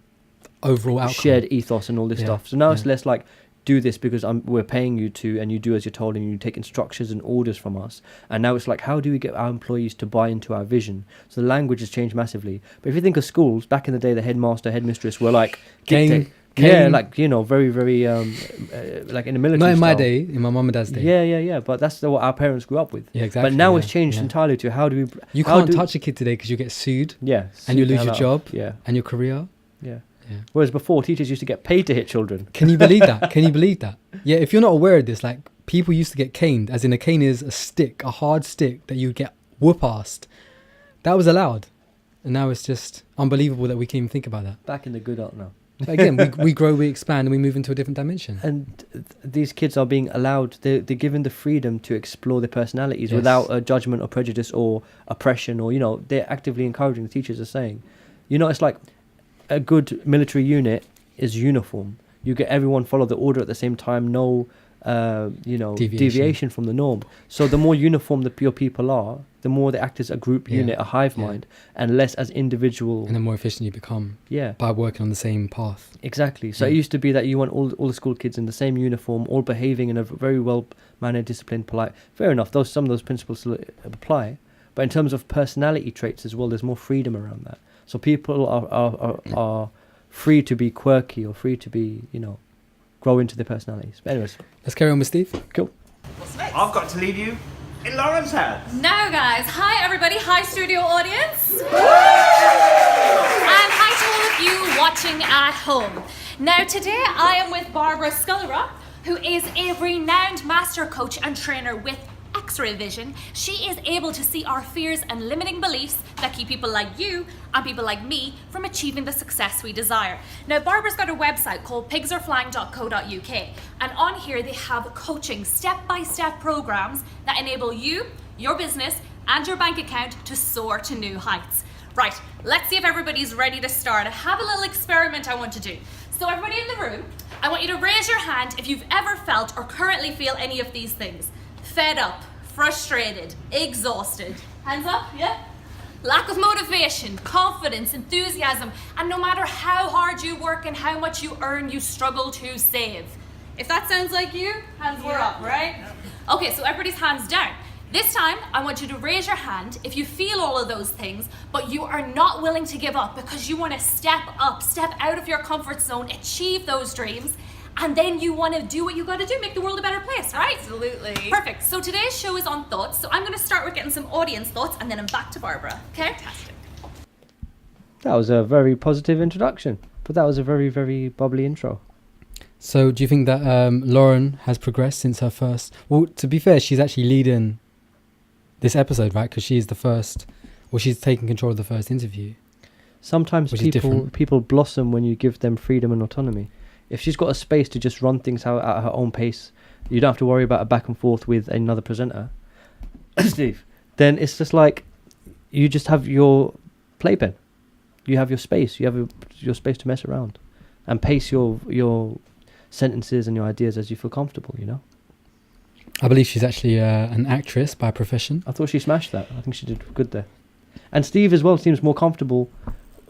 overall outcome. Shared ethos and all this Yeah, stuff. So now it's yeah. less like, do this because we're paying you to, and you do as you're told, and you take instructions and orders from us. And now it's like, how do we get our employees to buy into our vision? So the language has changed massively. But if you think of schools, back in the day, the headmaster, headmistress were like... Cane. Yeah, like, you know, very, very, like in the military Not in my style. day, in my mum and dad's day. Yeah. But that's what our parents grew up with. Yeah, exactly. But now yeah, it's changed yeah. entirely to how do we... You can't touch a kid today because you get sued Yeah. and you sit the lose hell your out. job Yeah. and your career. Yeah. Yeah. Whereas before, teachers used to get paid to hit children. Can you believe that? Can you believe that? Yeah, if you're not aware of this, like, people used to get caned, as in a cane is a stick, a hard stick that you get whoop-assed. That was allowed. And now it's just unbelievable that we can even think about that. Back in the good old now. But again, we grow, we expand, and we move into a different dimension. And these kids are being allowed, they're given the freedom to explore their personalities Yes. without a judgment or prejudice or oppression, or, you know, they're actively encouraging, the teachers are saying. You know, it's like a good military unit is uniform. You get everyone follow the order at the same time, no, deviation from the norm. So the more uniform your people are, the more they act as a group unit, a hive mind, and less as individual. And the more efficient you become Yeah. by working on the same path. Exactly. So Yeah. it used to be that you want all the school kids in the same uniform, all behaving in a very well mannered, disciplined, polite. Fair enough. Some of those principles still apply, but in terms of personality traits as well, there's more freedom around that. So people are free to be quirky or free to be, you know, grow into their personalities. But anyways, Let's carry on with Steve. cool. What's next? I've got to leave you in Lauren's hands. Now, guys, hi everybody, hi studio audience, and hi to all of you watching at home. Now, today I am with Barbara Scalera, who is a renowned master coach and trainer with X-ray vision. She is able to see our fears and limiting beliefs that keep people like you and people like me from achieving the success we desire. Now, Barbara's got a website called pigsaretflying.co.uk, and on here they have coaching step-by-step programs that enable you, your business, and your bank account to soar to new heights. Right, let's see if everybody's ready to start. I have a little experiment I want to do. So everybody in the room, I want you to raise your hand if you've ever felt or currently feel any of these things. Fed up, frustrated, exhausted. Hands up, yeah? Lack of motivation, confidence, enthusiasm, and no matter how hard you work and how much you earn, you struggle to save. If that sounds like you, hands were up, right? Okay, so everybody's hands down. This time, I want you to raise your hand if you feel all of those things, but you are not willing to give up because you want to step up, step out of your comfort zone, achieve those dreams, and then you want to do what you got to do, make the world a better place, right? Absolutely. Perfect. So today's show is on thoughts. So I'm going to start with getting some audience thoughts, and then I'm back to Barbara. Okay? Fantastic. That was a very positive introduction, but that was a very, very bubbly intro. So do you think that Lauren has progressed since her first... Well, to be fair, she's actually leading this episode, right? Because she's the first... Well, she's taking control of the first interview. Sometimes Which is different. people blossom when you give them freedom and autonomy. If she's got a space to just run things out at her own pace, you don't have to worry about a back and forth with another presenter, Steve, then it's just like you just have your playpen. You have your space. You have your space to mess around and pace your sentences and your ideas as you feel comfortable, you know? I believe she's actually an actress by profession. I thought she smashed that. I think she did good there. And Steve as well seems more comfortable,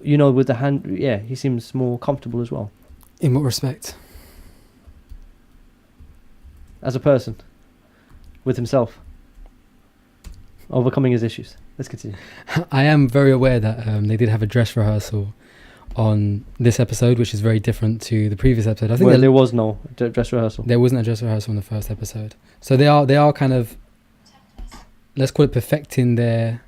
you know, with the hand. Yeah, he seems more comfortable as well. In what respect? As a person. With himself. Overcoming his issues. Let's continue. I am very aware that they did have a dress rehearsal on this episode, which is very different to the previous episode. I think Well, there was no dress rehearsal. there wasn't a dress rehearsal in the first episode. So they are kind of, let's call it perfecting their...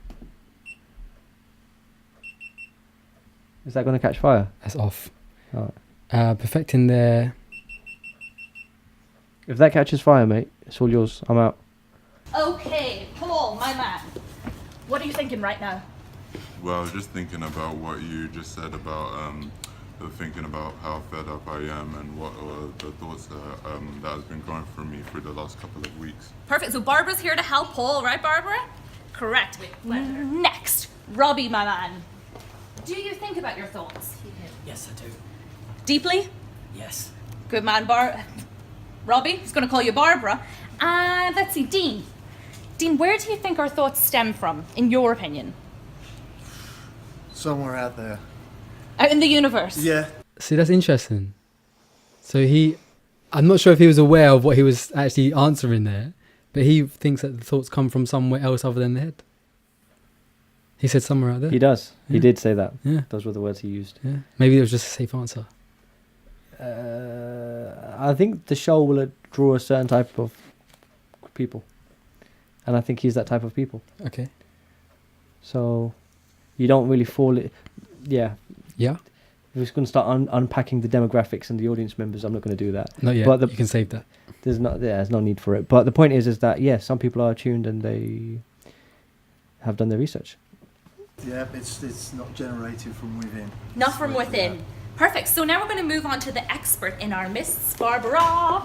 Is that going to catch fire? That's off. Alright. Perfecting their... If that catches fire, mate, it's all yours. I'm out. Okay, Paul, my man. What are you thinking right now? Well, just thinking about what you just said about thinking about how fed up I am and what the thoughts that has been going through me through the last couple of weeks. Perfect. So Barbara's here to help Paul, right, Barbara? Correct. Next, Robbie, my man. Do you think about your thoughts? Yes, I do. Deeply? Yes. Good man, Robbie. He's going to call you Barbara. And let's see, Dean. Dean, where do you think our thoughts stem from, in your opinion? Somewhere out there. Out in the universe? Yeah. See, that's interesting. So I'm not sure if he was aware of what he was actually answering there, but he thinks that the thoughts come from somewhere else other than the head. He said somewhere out there. He does. He Yeah. did say that. Yeah. Those were the words he used. Yeah. Maybe it was just a safe answer. I think the show will draw a certain type of people. And I think he's that type of people. Okay. So you don't really fall... Yeah. Yeah. If we're going to start unpacking the demographics and the audience members, I'm not going to do that. Not yet. But You can save that. There's no need for it. But the point is that, yes, some people are attuned and they have done their research. Yeah, it's not generated from within. Not from within. Perfect. So now we're going to move on to the expert in our midst, Barbara.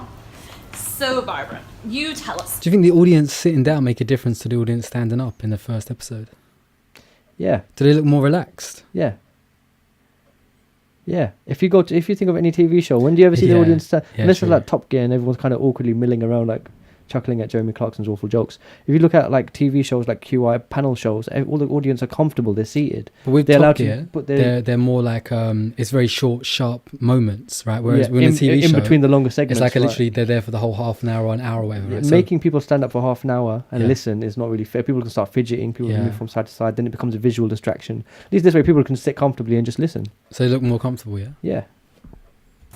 So, Barbara, you tell us. Do you think the audience sitting down make a difference to the audience standing up in the first episode? Yeah. Do they look more relaxed? Yeah. Yeah. If you think of any TV show, when do you ever see the Yeah. audience unless true. it's like Top Gear and everyone's kind of awkwardly milling around, like chuckling at Jeremy Clarkson's awful jokes. If you look at like TV shows like QI panel shows, all the audience are comfortable, they're seated. But with They're Top allowed to Gear, put their- they're more like it's very short, sharp moments, right? Whereas when a in TV show, between the longer it's segments, like right? literally they're there for the whole half an hour or an hour or whatever. Right? So- Making people stand up for half an hour and Yeah. listen is not really fair. People can start fidgeting, people Yeah. can move from side to side, then it becomes a visual distraction. At least this way people can sit comfortably and just listen. so they look more comfortable, yeah. Yeah.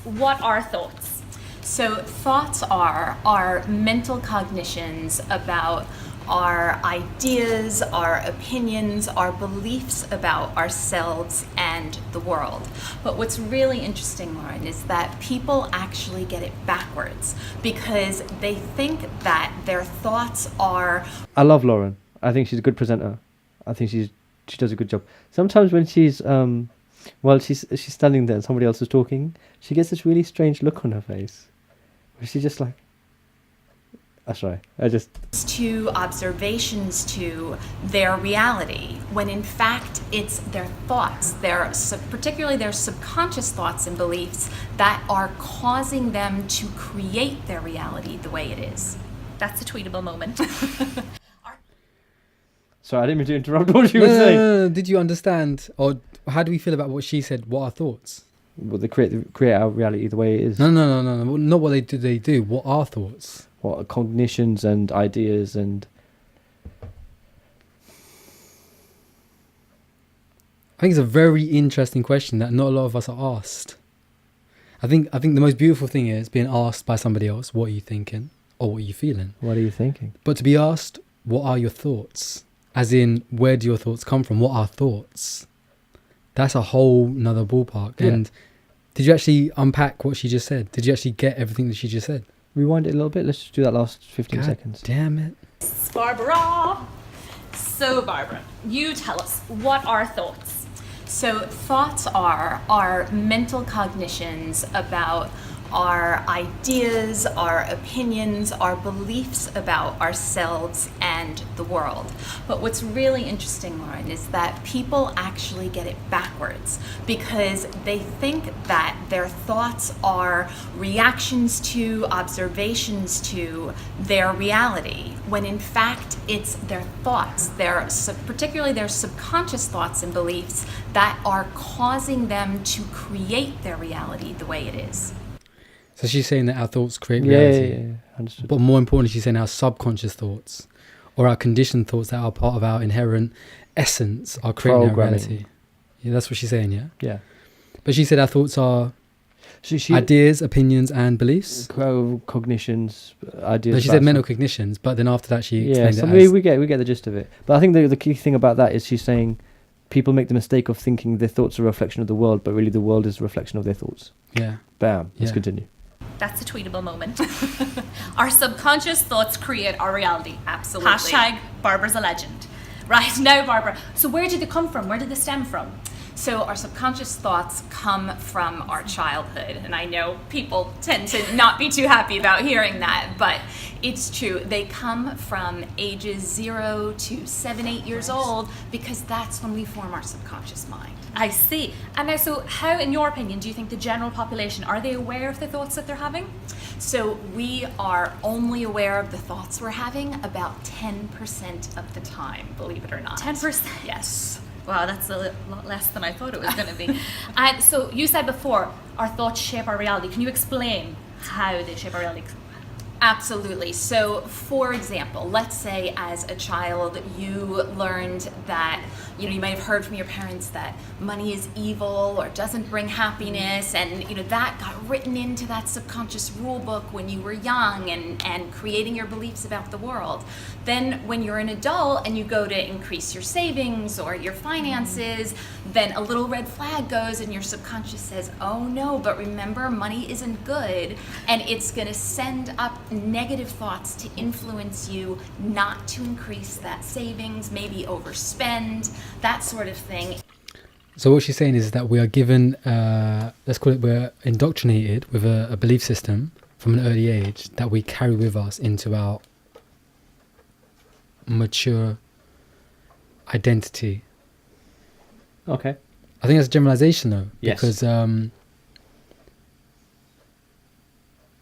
What are thoughts? So thoughts are our mental cognitions about our ideas, our opinions, our beliefs about ourselves and the world. But what's really interesting, Lauren, is that people actually get it backwards because they think that their thoughts are... I love Lauren. I think she's a good presenter. I think she does a good job. Sometimes when she's she's standing there and somebody else is talking, she gets this really strange look on her face. Where she's just like, sorry, to observations to their reality, when in fact it's their thoughts, particularly their subconscious thoughts and beliefs that are causing them to create their reality the way it is. That's a tweetable moment. Sorry, I didn't mean to interrupt what you were saying. No. Did you understand, or how do we feel about what she said? What are thoughts? Well, they create our reality the way it is. No. Not what they do. What are thoughts? What cognitions and ideas and... I think it's a very interesting question that not a lot of us are asked. I think the most beautiful thing is being asked by somebody else, what are you thinking or what are you feeling? What are you thinking? But to be asked, what are your thoughts? As in, where do your thoughts come from? What are thoughts? That's a whole nother ballpark. Yeah. And did you actually unpack what she just said? Did you actually get everything that she just said? Rewind it a little bit. Let's just do that last 15 God seconds. Damn it. Barbara. So, Barbara, you tell us, what are thoughts? So thoughts are our mental cognitions about our ideas, our opinions, our beliefs about ourselves and the world. But what's really interesting, Lauren, is that people actually get it backwards because they think that their thoughts are reactions to, observations to their reality, when in fact it's their thoughts, particularly their subconscious thoughts and beliefs that are causing them to create their reality the way it is. So she's saying that our thoughts create Yeah, reality. understood. But more importantly, she's saying our subconscious thoughts or our conditioned thoughts that are part of our inherent essence are creating our Programming. reality. Yeah, that's what she's saying, yeah? Yeah. But she said our thoughts are So she ideas, opinions, and beliefs. cognitions, ideas. No, she about said mental some- cognitions, but then after that she Yeah, explained so it as... we get the gist of it. But I think the key thing about that is she's saying people make the mistake of thinking their thoughts are a reflection of the world, but really the world is a reflection of their thoughts. Yeah. Bam. Let's Yeah. continue. That's a tweetable moment. Our subconscious thoughts create our reality. Absolutely. # Barbara's a legend. Right, now Barbara, so where did they come from? Where did they stem from? So our subconscious thoughts come from our childhood, and I know people tend to not be too happy about hearing that, but it's true. They come from ages 0 to 7, 8 years old, because that's when we form our subconscious mind. I see. And now, so how, in your opinion, do you think the general population, are they aware of the thoughts that they're having? So we are only aware of the thoughts we're having about 10% of the time, believe it or not. 10%? Yes. Wow, that's a lot less than I thought it was going to be. And so you said before, our thoughts shape our reality. Can you explain how they shape our reality? Absolutely. So, for example, let's say as a child you learned that, you might have heard from your parents that money is evil or doesn't bring happiness, and, that got written into that subconscious rule book when you were young and creating your beliefs about the world. Then when you're an adult and you go to increase your savings or your finances, then a little red flag goes and your subconscious says, oh no, but remember, money isn't good, and it's going to send up negative thoughts to influence you not to increase that savings, maybe overspend, that sort of thing. So what she's saying is that we are given, let's call it, we're indoctrinated with a belief system from an early age that we carry with us into our mature identity. Okay. I think that's a generalization though, Yes. because I'm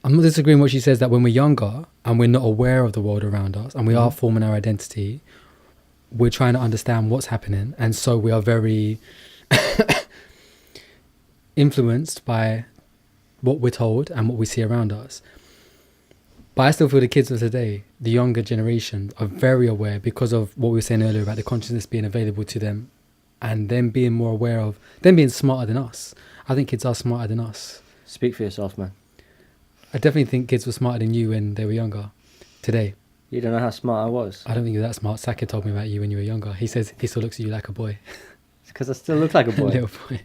not disagreeing with what she says, that when we're younger and we're not aware of the world around us and we are forming our identity, we're trying to understand what's happening, and so we are very influenced by what we're told and what we see around us. But I still feel the kids of today, the younger generation, are very aware because of what we were saying earlier about the consciousness being available to them and them being more aware of, them being smarter than us. I think kids are smarter than us. Speak for yourself, man. I definitely think kids were smarter than you when they were younger. Today, You don't know how smart I was. I don't think you're that smart. Saka told me about you when you were younger. He says he still looks at you like a boy. It's because I still look like a boy. Little boy.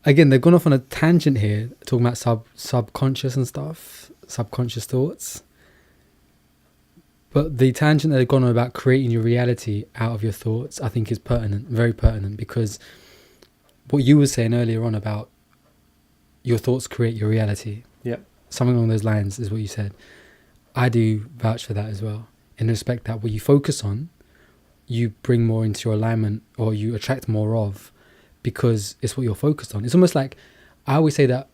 Again, they've gone off on a tangent here, talking about subconscious and stuff, subconscious thoughts. But the tangent that they've gone on about creating your reality out of your thoughts, I think is pertinent, very pertinent, because what you were saying earlier on about your thoughts create your reality. Yep. Something along those lines is what you said. I do vouch for that as well, in respect that what you focus on, you bring more into your alignment, or you attract more of, because it's what you're focused on. It's almost like, I always say that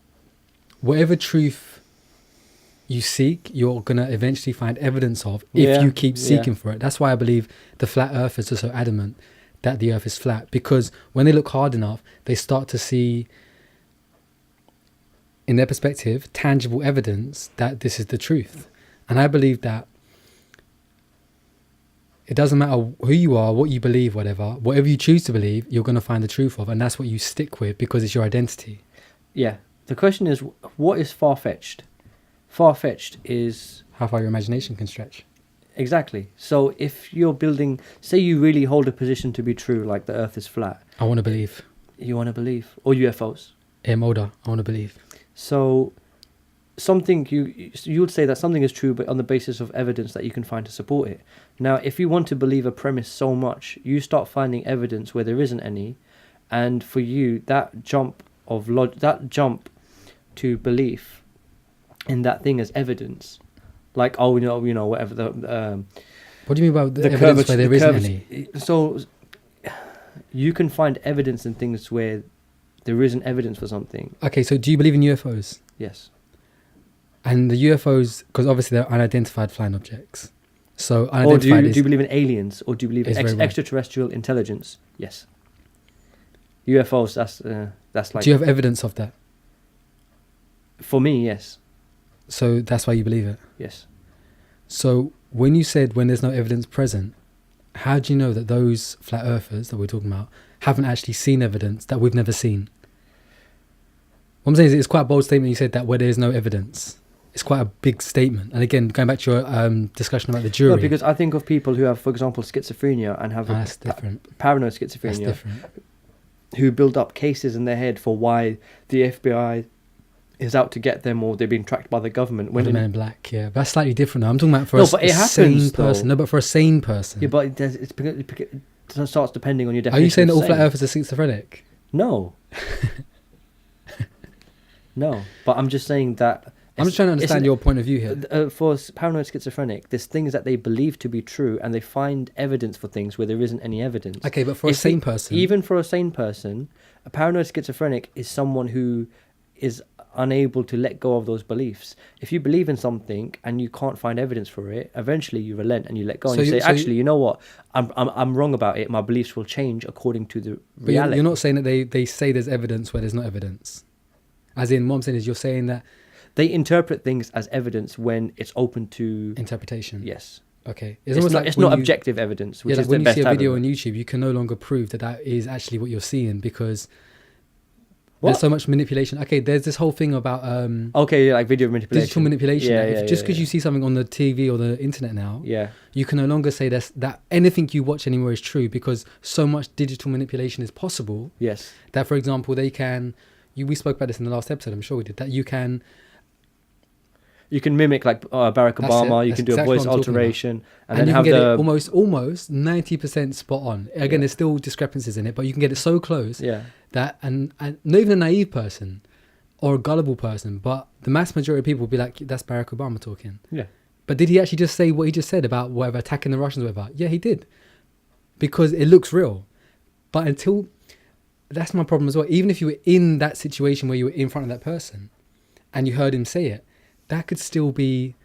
whatever truth you seek, you're going to eventually find evidence of if you keep seeking for it. That's why I believe the flat earthers are so adamant that the earth is flat, because when they look hard enough, they start to see, in their perspective, tangible evidence that this is the truth. And I believe that it doesn't matter who you are, what you believe, whatever you choose to believe, you're going to find the truth of, and that's what you stick with because it's your identity. Yeah. The question is, what is far-fetched? Far-fetched is... how far your imagination can stretch. Exactly. So if you're building... say you really hold a position to be true, like the earth is flat. I want to believe. You want to believe. Or UFOs. I'm older. I want to believe. So something you would say that something is true, but on the basis of evidence that you can find to support it. Now, if you want to believe a premise so much, you start finding evidence where there isn't any, and for you, that jump to belief in that thing as evidence, like whatever the. What do you mean by the evidence where there isn't any? So you can find evidence in things where there isn't evidence for something. Okay, so do you believe in UFOs? Yes. And the UFOs, because obviously they're unidentified flying objects. So or do you believe in aliens, or do you believe in very extraterrestrial intelligence? Yes. UFOs, that's like... Do you have evidence of that? For me, yes. So that's why you believe it? Yes. So when you said when there's no evidence present, how do you know that those flat earthers that we're talking about haven't actually seen evidence that we've never seen? What I'm saying is it's quite a bold statement. You said that where there's no evidence. It's quite a big statement. And again, going back to your discussion about the jury. No, because I think of people who have, for example, schizophrenia and have that's different. Paranoid schizophrenia. That's different. Who build up cases in their head for why the FBI is out to get them, or they're being tracked by the government. When the Men in Black, yeah. But that's slightly different. I'm talking about for but it happens, sane person. though. No, but for a sane person. Yeah, but it's starts depending on your Are definition. you saying that of all flat sane. earthers are schizophrenic? No. No, but I'm just saying that. I'm just trying to understand your point of view here. For paranoid schizophrenic, there's things that they believe to be true, and they find evidence for things where there isn't any evidence. Okay, but for a sane person, even for a sane person, a paranoid schizophrenic is someone who is unable to let go of those beliefs. If you believe in something and you can't find evidence for it, eventually you relent and you let go, and you say, actually, you know what, I'm wrong about it. My beliefs will change according to the reality. You're not saying that they say there's evidence where there's not evidence. As in, what I'm saying is, you're saying that they interpret things as evidence when it's open to interpretation. Yes. Okay. It's not objective evidence, which is when the you best see a type video of on it. YouTube, you can no longer prove that is actually what you're seeing because there's so much manipulation. Okay, there's this whole thing about like video manipulation, digital manipulation. Yeah, Just because you see something on the TV or the internet now, yeah, you can no longer say that anything you watch anywhere is true because so much digital manipulation is possible. Yes. That, for example, they can. We spoke about this in the last episode. I'm sure we did. That you can mimic like Barack Obama. You can do exactly a voice alteration, and then you have can get the it almost 90% spot on. Again, there's still discrepancies in it, but you can get it so close. Yeah. That and not even a naive person or a gullible person, but the mass majority of people will be like, "That's Barack Obama talking." Yeah. But did he actually just say what he just said about whatever attacking the Russians or whatever? Yeah, he did, because it looks real. But until that's my problem as well. Even if you were in that situation where you were in front of that person and you heard him say it, that could still be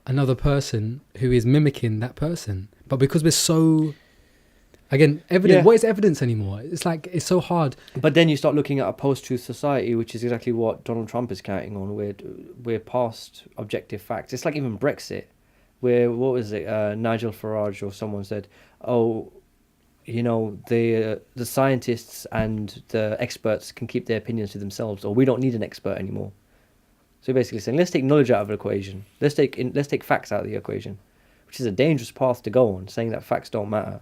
another person who is mimicking that person. But because we're so, again, evidence. What is evidence anymore? It's like, it's so hard. But then you start looking at a post-truth society, which is exactly what Donald Trump is counting on. We're past objective facts. It's like even Brexit, where, what was it, Nigel Farage or someone said, oh, you know, the scientists and the experts can keep their opinions to themselves, or we don't need an expert anymore. So basically saying, let's take knowledge out of the equation. Let's take facts out of the equation, which is a dangerous path to go on, saying that facts don't matter.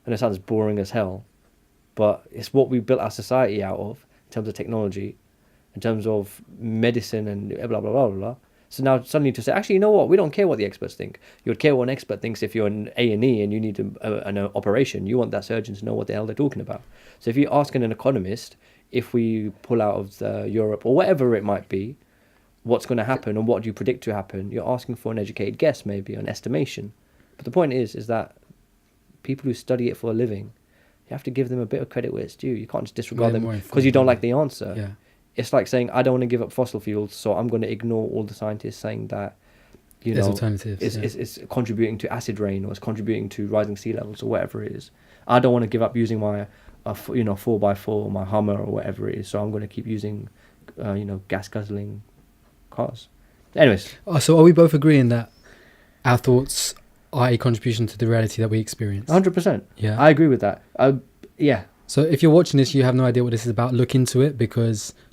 And it sounds boring as hell, but it's what we built our society out of in terms of technology, in terms of medicine and blah, blah, blah, blah. So now suddenly to say, actually, you know what? We don't care what the experts think. You would care what an expert thinks if you're in A&E and you need an operation. You want that surgeon to know what the hell they're talking about. So if you're asking an economist, if we pull out of Europe or whatever it might be, what's going to happen and what do you predict to happen, you're asking for an educated guess, maybe, an estimation. But the point is that people who study it for a living, you have to give them a bit of credit where it's due. You can't just disregard them because you don't like the answer. Yeah. It's like saying, I don't want to give up fossil fuels, so I'm going to ignore all the scientists saying that, there's alternatives. It's contributing to acid rain or it's contributing to rising sea levels or whatever it is. I don't want to give up using my 4x4, my Hummer or whatever it is, so I'm going to keep using, gas guzzling cars. Anyways. So are we both agreeing that our thoughts are a contribution to the reality that we experience? 100%. Yeah. I agree with that. Yeah. So if you're watching this, you have no idea what this is about, look into it,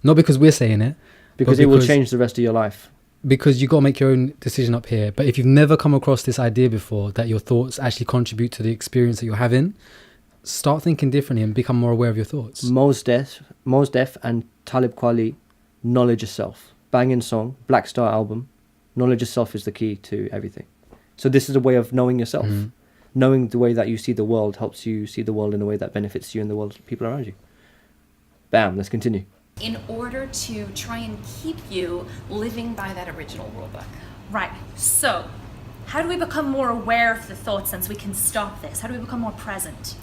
not because we're saying it. Because it will change the rest of your life. Because you got to make your own decision up here. But if you've never come across this idea before, that your thoughts actually contribute to the experience that you're having, start thinking differently and become more aware of your thoughts. Mos Def and Talib Kweli, Knowledge of Self. Banging song, Black Star album. Knowledge of self is the key to everything. So this is a way of knowing yourself. Mm-hmm. Knowing the way that you see the world helps you see the world in a way that benefits you and the world, people around you. Bam, let's continue. In order to try and keep you living by that original rulebook. Right, so how do we become more aware of the thoughts since we can stop this? How do we become more present?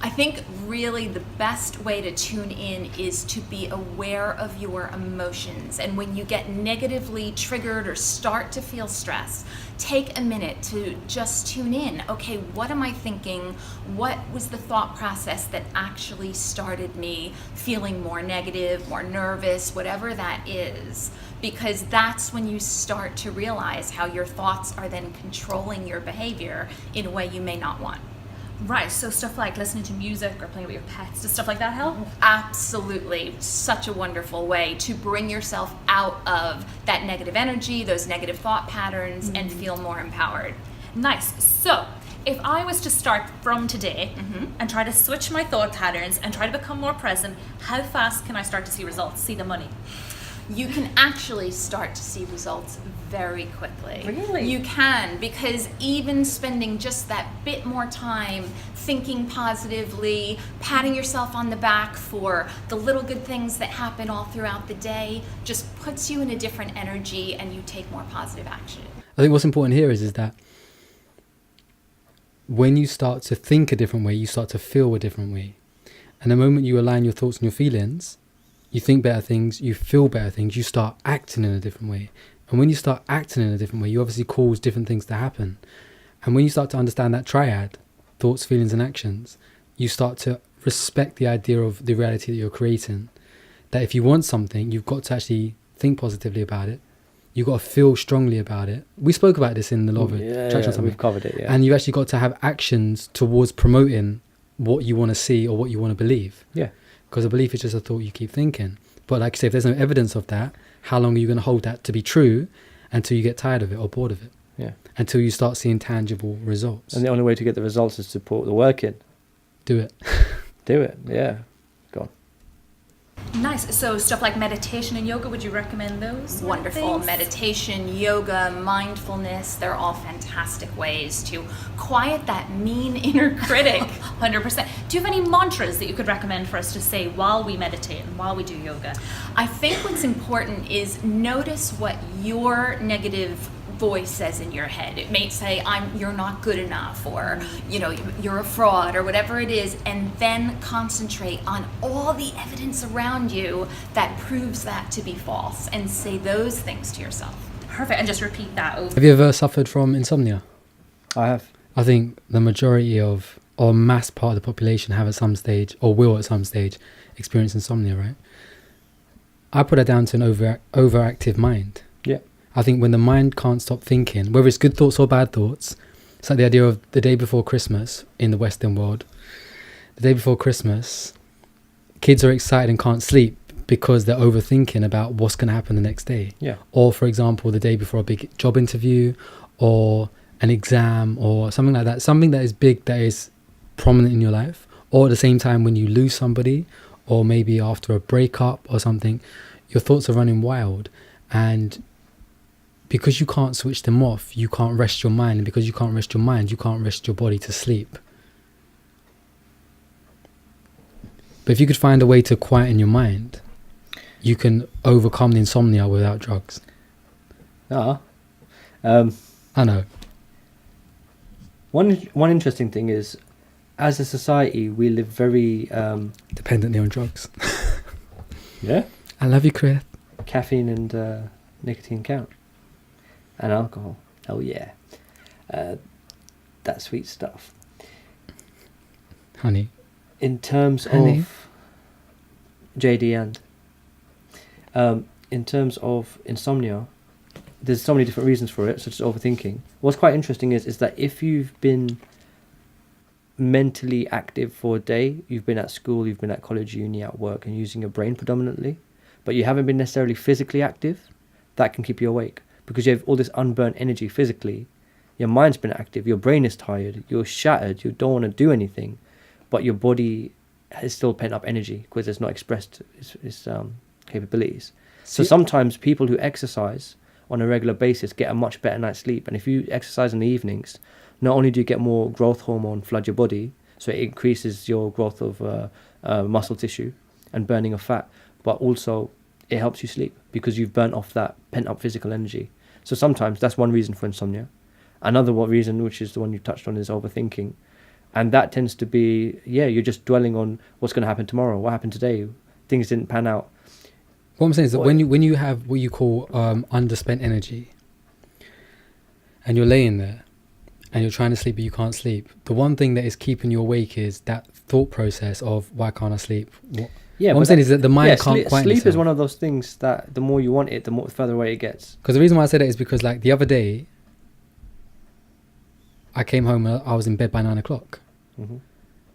I think really the best way to tune in is to be aware of your emotions. And when you get negatively triggered or start to feel stressed, take a minute to just tune in. Okay, what am I thinking? What was the thought process that actually started me feeling more negative, more nervous, whatever that is? Because that's when you start to realize how your thoughts are then controlling your behavior in a way you may not want. Right, so stuff like listening to music or playing with your pets, does stuff like that help? Absolutely. Such a wonderful way to bring yourself out of that negative energy, those negative thought patterns, and feel more empowered. Nice. So, if I was to start from today and try to switch my thought patterns and try to become more present, how fast can I start to see results, see the money? you can actually start to see results very quickly. Really? You can, because even spending just that bit more time thinking positively, patting yourself on the back for the little good things that happen all throughout the day, just puts you in a different energy and you take more positive action. I think what's important here is that when you start to think a different way, you start to feel a different way. And the moment you align your thoughts and your feelings, you think better things, you feel better things, you start acting in a different way. And when you start acting in a different way, you obviously cause different things to happen. And when you start to understand that triad, thoughts, feelings and actions, you start to respect the idea of the reality that you're creating. That if you want something, you've got to actually think positively about it. You've got to feel strongly about it. We spoke about this in the Law of Attraction. Yeah, we've covered it, yeah. And you've actually got to have actions towards promoting what you want to see or what you want to believe. Yeah. Because a belief is just a thought you keep thinking. But like I say, if there's no evidence of that, how long are you going to hold that to be true until you get tired of it or bored of it? Yeah. Until you start seeing tangible results. And the only way to get the results is to put the work in. Do it. Do it, yeah. Go on. Nice. So stuff like meditation and yoga, would you recommend those? Wonderful. things? Meditation, yoga, mindfulness, they're all fantastic ways to quiet that mean inner critic. 100%. Do you have any mantras that you could recommend for us to say while we meditate and while we do yoga? I think what's important is notice what your negative voice says in your head. It may say, you're not good enough, or you're a fraud, or whatever it is, and then concentrate on all the evidence around you that proves that to be false, and say those things to yourself. Perfect. And just repeat that over. Have you ever suffered from insomnia? I have. I think the majority of, or mass part of the population have at some stage, or will at some stage, experience insomnia, right? I put that down to an overactive mind. Yeah. I think when the mind can't stop thinking, whether it's good thoughts or bad thoughts, it's like the idea of the day before Christmas in the Western world. The day before Christmas, kids are excited and can't sleep because they're overthinking about what's going to happen the next day. Yeah. Or, for example, the day before a big job interview or an exam or something like that. Something that is big, that is prominent in your life. Or at the same time when you lose somebody, or maybe after a breakup or something, your thoughts are running wild. And because you can't switch them off, you can't rest your mind. And because you can't rest your mind, you can't rest your body to sleep. But if you could find a way to quieten your mind, you can overcome the insomnia without drugs. I know. One interesting thing is, as a society, we live very... dependently on drugs. Yeah? I love you, Chris. Caffeine and nicotine count. And alcohol. Oh, yeah. That sweet stuff. Honey. In terms Honey. of... JD and... in terms of insomnia, there's so many different reasons for it, such as overthinking. What's quite interesting is that if you've been mentally active for a day, you've been at school, you've been at college, uni, at work, and using your brain predominantly, but you haven't been necessarily physically active, that can keep you awake. Because you have all this unburnt energy physically, your mind's been active, your brain is tired, you're shattered, you don't want to do anything, but your body has still pent up energy because it's not expressed its capabilities. So sometimes people who exercise on a regular basis get a much better night's sleep. And if you exercise in the evenings, not only do you get more growth hormone flood your body, so it increases your growth of muscle tissue and burning of fat, but also it helps you sleep because you've burnt off that pent up physical energy. So sometimes that's one reason for insomnia. Another reason, which is the one you touched on, is overthinking. And that tends to be, you're just dwelling on what's going to happen tomorrow, what happened today, things didn't pan out. What I'm saying is that when you have what you call underspent energy, and you're laying there, and you're trying to sleep but you can't sleep, the one thing that is keeping you awake is that thought process of, why can't I sleep? What I'm saying is that the mind can't quieten sleep itself. is one of those things that the more you want it, the more further away it gets. Because the reason why I say that is because, like, the other day, I came home and I was in bed by 9 o'clock. Mm-hmm.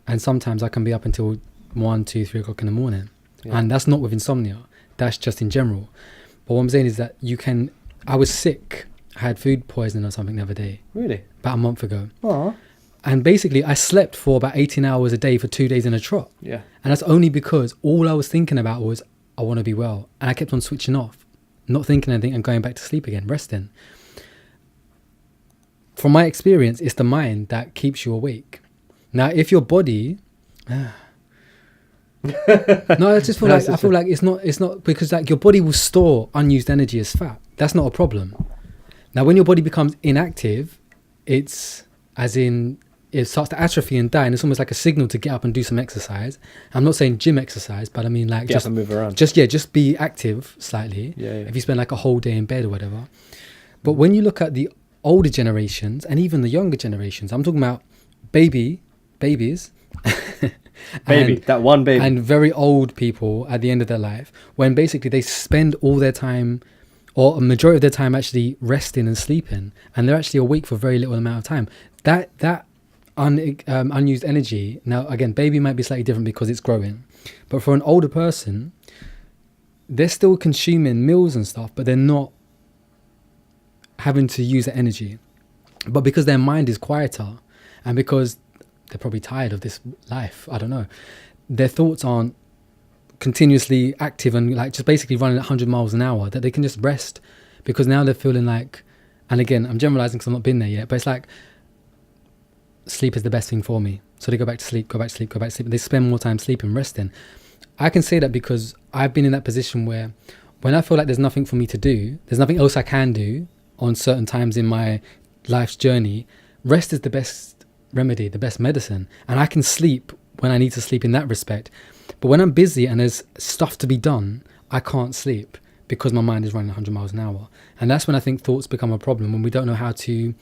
And sometimes I can be up until 1, 2, 3 o'clock in the morning. Yeah. And that's not with insomnia. That's just in general. But what I'm saying is that I was sick. I had food poisoning or something the other day. Really? About a month ago. Oh. And basically I slept for about 18 hours a day for 2 days in a trot. Yeah. And that's only because all I was thinking about was, I want to be well. And I kept on switching off. not thinking anything and going back to sleep again, resting. From my experience, it's the mind that keeps you awake. Now, if your body... no, I just feel I feel like it's not because like your body will store unused energy as fat. That's not a problem. Now, when your body becomes inactive, it's as in it starts to atrophy and die, and it's almost like a signal to get up and do some exercise. I'm not saying gym exercise, but I mean like Get just up and move around. Just be active slightly. Yeah. If you spend like a whole day in bed or whatever. But when you look at the older generations and even the younger generations, I'm talking about babies. That one baby. And very old people at the end of their life, when basically they spend all their time or a majority of their time actually resting and sleeping, and they're actually awake for very little amount of time. That unused energy, now again, baby might be slightly different because it's growing, but for an older person, they're still consuming meals and stuff, but they're not having to use the energy. But because their mind is quieter, and because they're probably tired of this life, I don't know, their thoughts aren't continuously active and like just basically running at 100 miles an hour, that they can just rest, because now they're feeling like, and again, I'm generalizing because I've not been there yet, but it's like sleep is the best thing for me. So they go back to sleep, They spend more time sleeping, resting. I can say that because I've been in that position where when I feel like there's nothing for me to do, there's nothing else I can do on certain times in my life's journey, rest is the best remedy, the best medicine. And I can sleep when I need to sleep in that respect. But when I'm busy and there's stuff to be done, I can't sleep because my mind is running 100 miles an hour. And that's when I think thoughts become a problem, when we don't know how to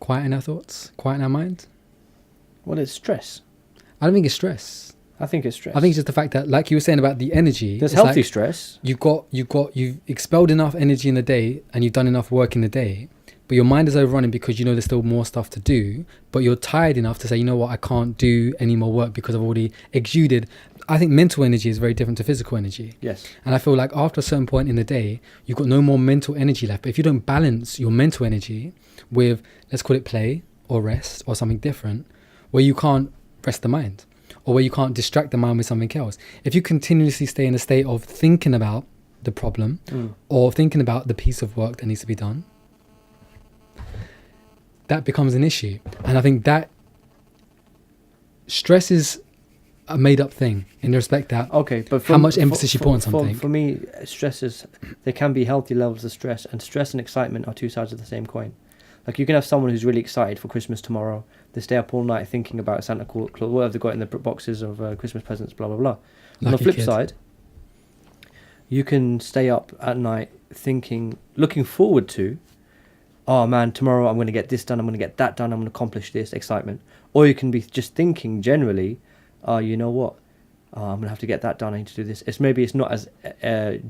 quieten our thoughts, quieten our mind. Well, it's stress. I don't think it's stress. I think it's stress. I think it's just the fact that, like you were saying about the energy, there's it's healthy like stress. you've expelled enough energy in the day and you've done enough work in the day, but your mind is overrunning because you know there's still more stuff to do, but you're tired enough to say, you know what, I can't do any more work because I've already exuded. I think mental energy is very different to physical energy. Yes. And I feel like after a certain point in the day, you've got no more mental energy left. But if you don't balance your mental energy with, let's call it play or rest or something different, where you can't rest the mind, or where you can't distract the mind with something else. If you continuously stay in a state of thinking about the problem or thinking about the piece of work that needs to be done, that becomes an issue. And I think that stress is a made up thing in the respect that how much emphasis you put on something. For me, stress is, there can be healthy levels of stress, and stress and excitement are two sides of the same coin. Like you can have someone who's really excited for Christmas tomorrow. They stay up all night thinking about Santa Claus, whatever they've got in the boxes of Christmas presents, blah, blah, blah. On the flip side, you can stay up at night thinking, looking forward to, oh man, tomorrow I'm going to get this done, I'm going to get that done, I'm going to accomplish this, excitement. Or you can be just thinking generally, oh, you know what, I'm going to have to get that done, I need to do this. It's not as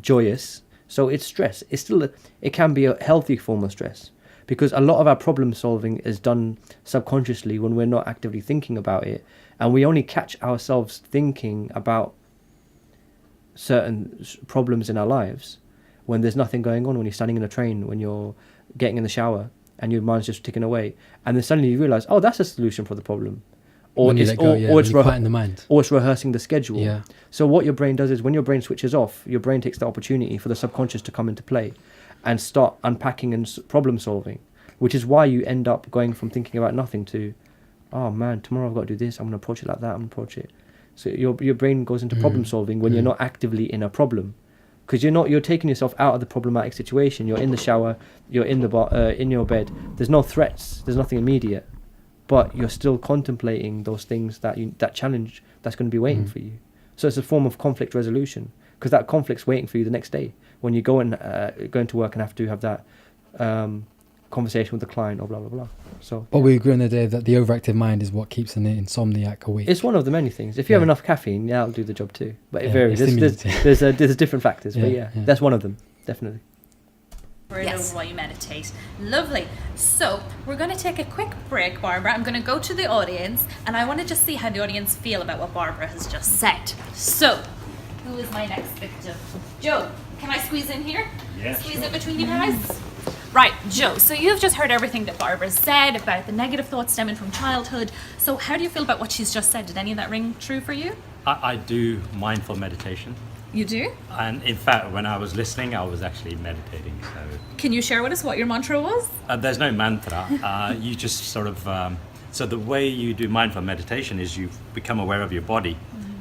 joyous, so it's stress. It's still, it can be a healthy form of stress. Because a lot of our problem solving is done subconsciously when we're not actively thinking about it. And we only catch ourselves thinking about certain problems in our lives when there's nothing going on, when you're standing in a train, when you're getting in the shower and your mind's just ticking away. And then suddenly you realise, oh, that's a solution for the problem. Or quieten the mind. Or it's rehearsing the schedule. Yeah. So what your brain does is when your brain switches off, your brain takes the opportunity for the subconscious to come into play and start unpacking and problem solving, which is why you end up going from thinking about nothing to, oh man, tomorrow I've got to do this, I'm going to approach it like that, I'm going to approach it. So your brain goes into problem solving when you're not actively in a problem, because you're taking yourself out of the problematic situation. You're in the shower, you're in your bed, there's no threats, there's nothing immediate, but you're still contemplating those things that challenge that's going to be waiting for you. So it's a form of conflict resolution, because that conflict's waiting for you the next day when you go into work and have to have that conversation with the client or blah blah blah. So, but we agree on the day that the overactive mind is what keeps an insomniac awake. It's one of the many things. If you have enough caffeine, that'll do the job too. But it varies. There's different factors. But that's one of them, definitely. Yes. While you meditate. Lovely. So we're going to take a quick break, Barbara. I'm going to go to the audience, and I want to just see how the audience feel about what Barbara has just said. So, who is my next victim? Joe, can I squeeze in here? Yes. Squeeze it between you guys? Right, Joe, so you've just heard everything that Barbara said about the negative thoughts stemming from childhood. So how do you feel about what she's just said? Did any of that ring true for you? I do mindful meditation. You do? And in fact, when I was listening, I was actually meditating. So Can you share with us what your mantra was? there's no mantra. You just sort of. So the way you do mindful meditation is you become aware of your body,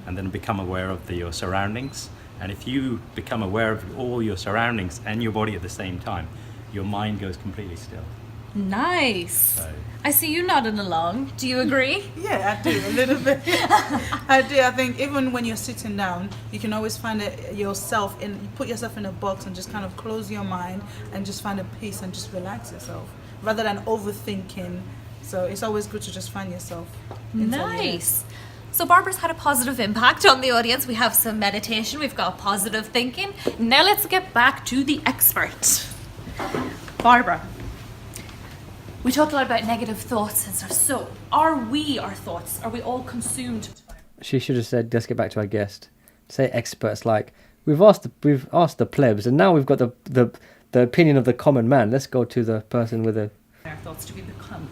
and then become aware of your surroundings. And if you become aware of all your surroundings and your body at the same time, your mind goes completely still. Nice. So, I see you nodding along. Do you agree? Yeah, I do, a little bit. I do. I think even when you're sitting down, you can always find yourself you put yourself in a box and just kind of close your mind and just find a peace and just relax yourself rather than overthinking. So it's always good to just find yourself. Nice. So Barbara's had a positive impact on the audience. We have some meditation. We've got positive thinking. Now let's get back to the expert. Barbara. We talked a lot about negative thoughts and stuff. So, are we our thoughts? Are we all consumed? She should have said, let's get back to our guest. Say experts like, we've asked the plebs, and now we've got the opinion of the common man. Let's go to the person with the... Our thoughts do we become?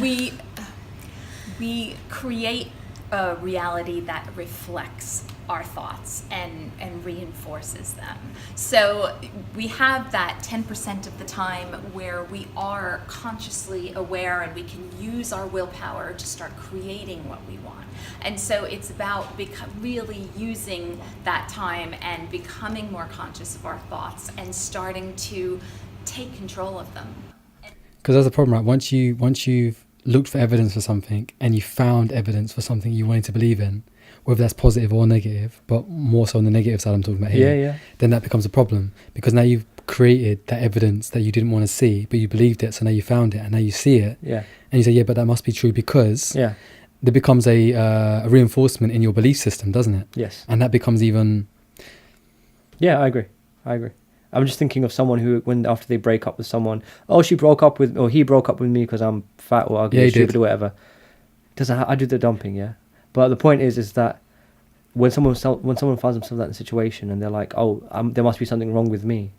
We create a reality that reflects our thoughts and reinforces them. So we have that 10% of the time where we are consciously aware and we can use our willpower to start creating what we want. And so it's about really using that time and becoming more conscious of our thoughts and starting to take control of them. Because that's the problem, right? Once you've looked for evidence for something and you found evidence for something you wanted to believe in, whether that's positive or negative, but more so on the negative side I'm talking about here, then that becomes a problem, because now you've created that evidence that you didn't want to see, but you believed it, so now you found it, and now you see it, and you say, yeah, but that must be true, because there becomes a reinforcement in your belief system, doesn't it? Yes. And that becomes even... Yeah, I agree. I'm just thinking of someone who, when after they break up with someone, he broke up with me because I'm fat or ugly or stupid or whatever. I do the dumping, yeah. But the point is that when someone finds themselves in that situation and they're like, there must be something wrong with me.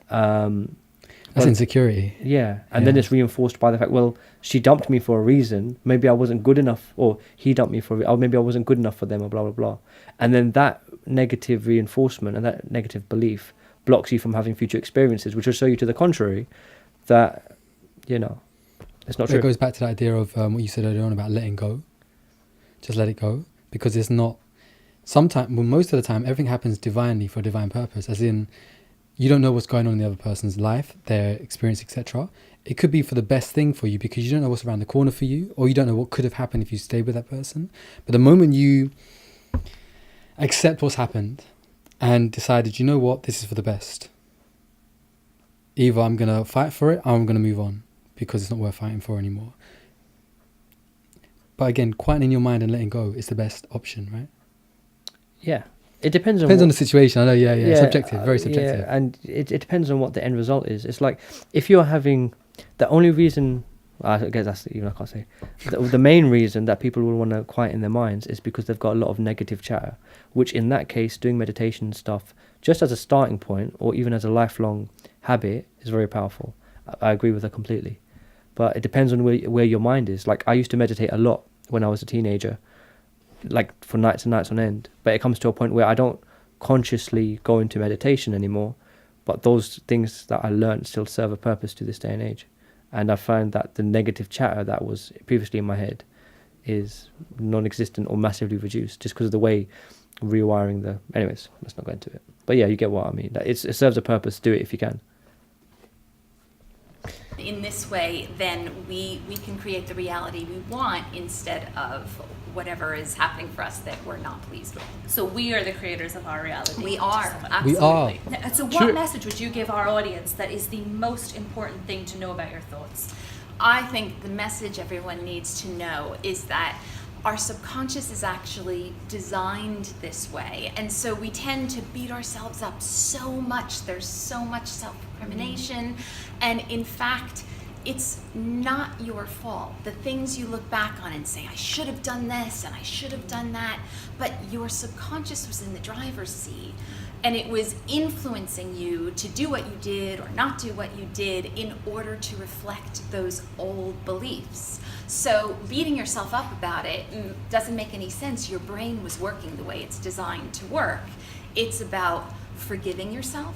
That's insecurity. Yeah, and then it's reinforced by the fact, well, she dumped me for a reason. Maybe I wasn't good enough, or he dumped me maybe I wasn't good enough for them, or blah blah blah. And then that negative reinforcement and that negative belief blocks you from having future experiences, which will show you to the contrary, that it's not true. It goes back to the idea of what you said earlier on about letting go. Just let it go, because it's not. Most of the time, everything happens divinely for a divine purpose. As in, you don't know what's going on in the other person's life, their experience, etc. It could be for the best thing for you, because you don't know what's around the corner for you, or you don't know what could have happened if you stayed with that person. But the moment you accept what's happened and decided, you know what, this is for the best, either I'm going to fight for it or I'm going to move on, because it's not worth fighting for anymore. But again, quieting your mind and letting go is the best option, right? Yeah. It depends on the situation. I know, yeah. Subjective, very subjective. Yeah, and it depends on what the end result is. It's like, if you're having... The only reason... I guess that's even I can't say. The main reason that people will want to quieten their minds is because they've got a lot of negative chatter, which in that case, doing meditation stuff, just as a starting point, or even as a lifelong habit, is very powerful. I agree with her completely. But it depends on where your mind is. Like, I used to meditate a lot when I was a teenager, like for nights and nights on end. But it comes to a point where I don't consciously go into meditation anymore. But those things that I learned still serve a purpose to this day and age. And I find that the negative chatter that was previously in my head is non-existent or massively reduced, just because of the way rewiring the... Anyways, let's not go into it. But yeah, you get what I mean. It serves a purpose. Do it if you can. In this way, then we can create the reality we want instead of whatever is happening for us that we're not pleased with. So we are the creators of our reality. We are. Absolutely. We are. So what message would you give our audience that is the most important thing to know about your thoughts? I think the message everyone needs to know is that our subconscious is actually designed this way. And so we tend to beat ourselves up so much. There's so much self-recrimination. And in fact, it's not your fault. The things you look back on and say, I should have done this and I should have done that, but your subconscious was in the driver's seat. and it was influencing you to do what you did or not do what you did in order to reflect those old beliefs. So beating yourself up about it doesn't make any sense. Your brain was working the way it's designed to work. It's about forgiving yourself,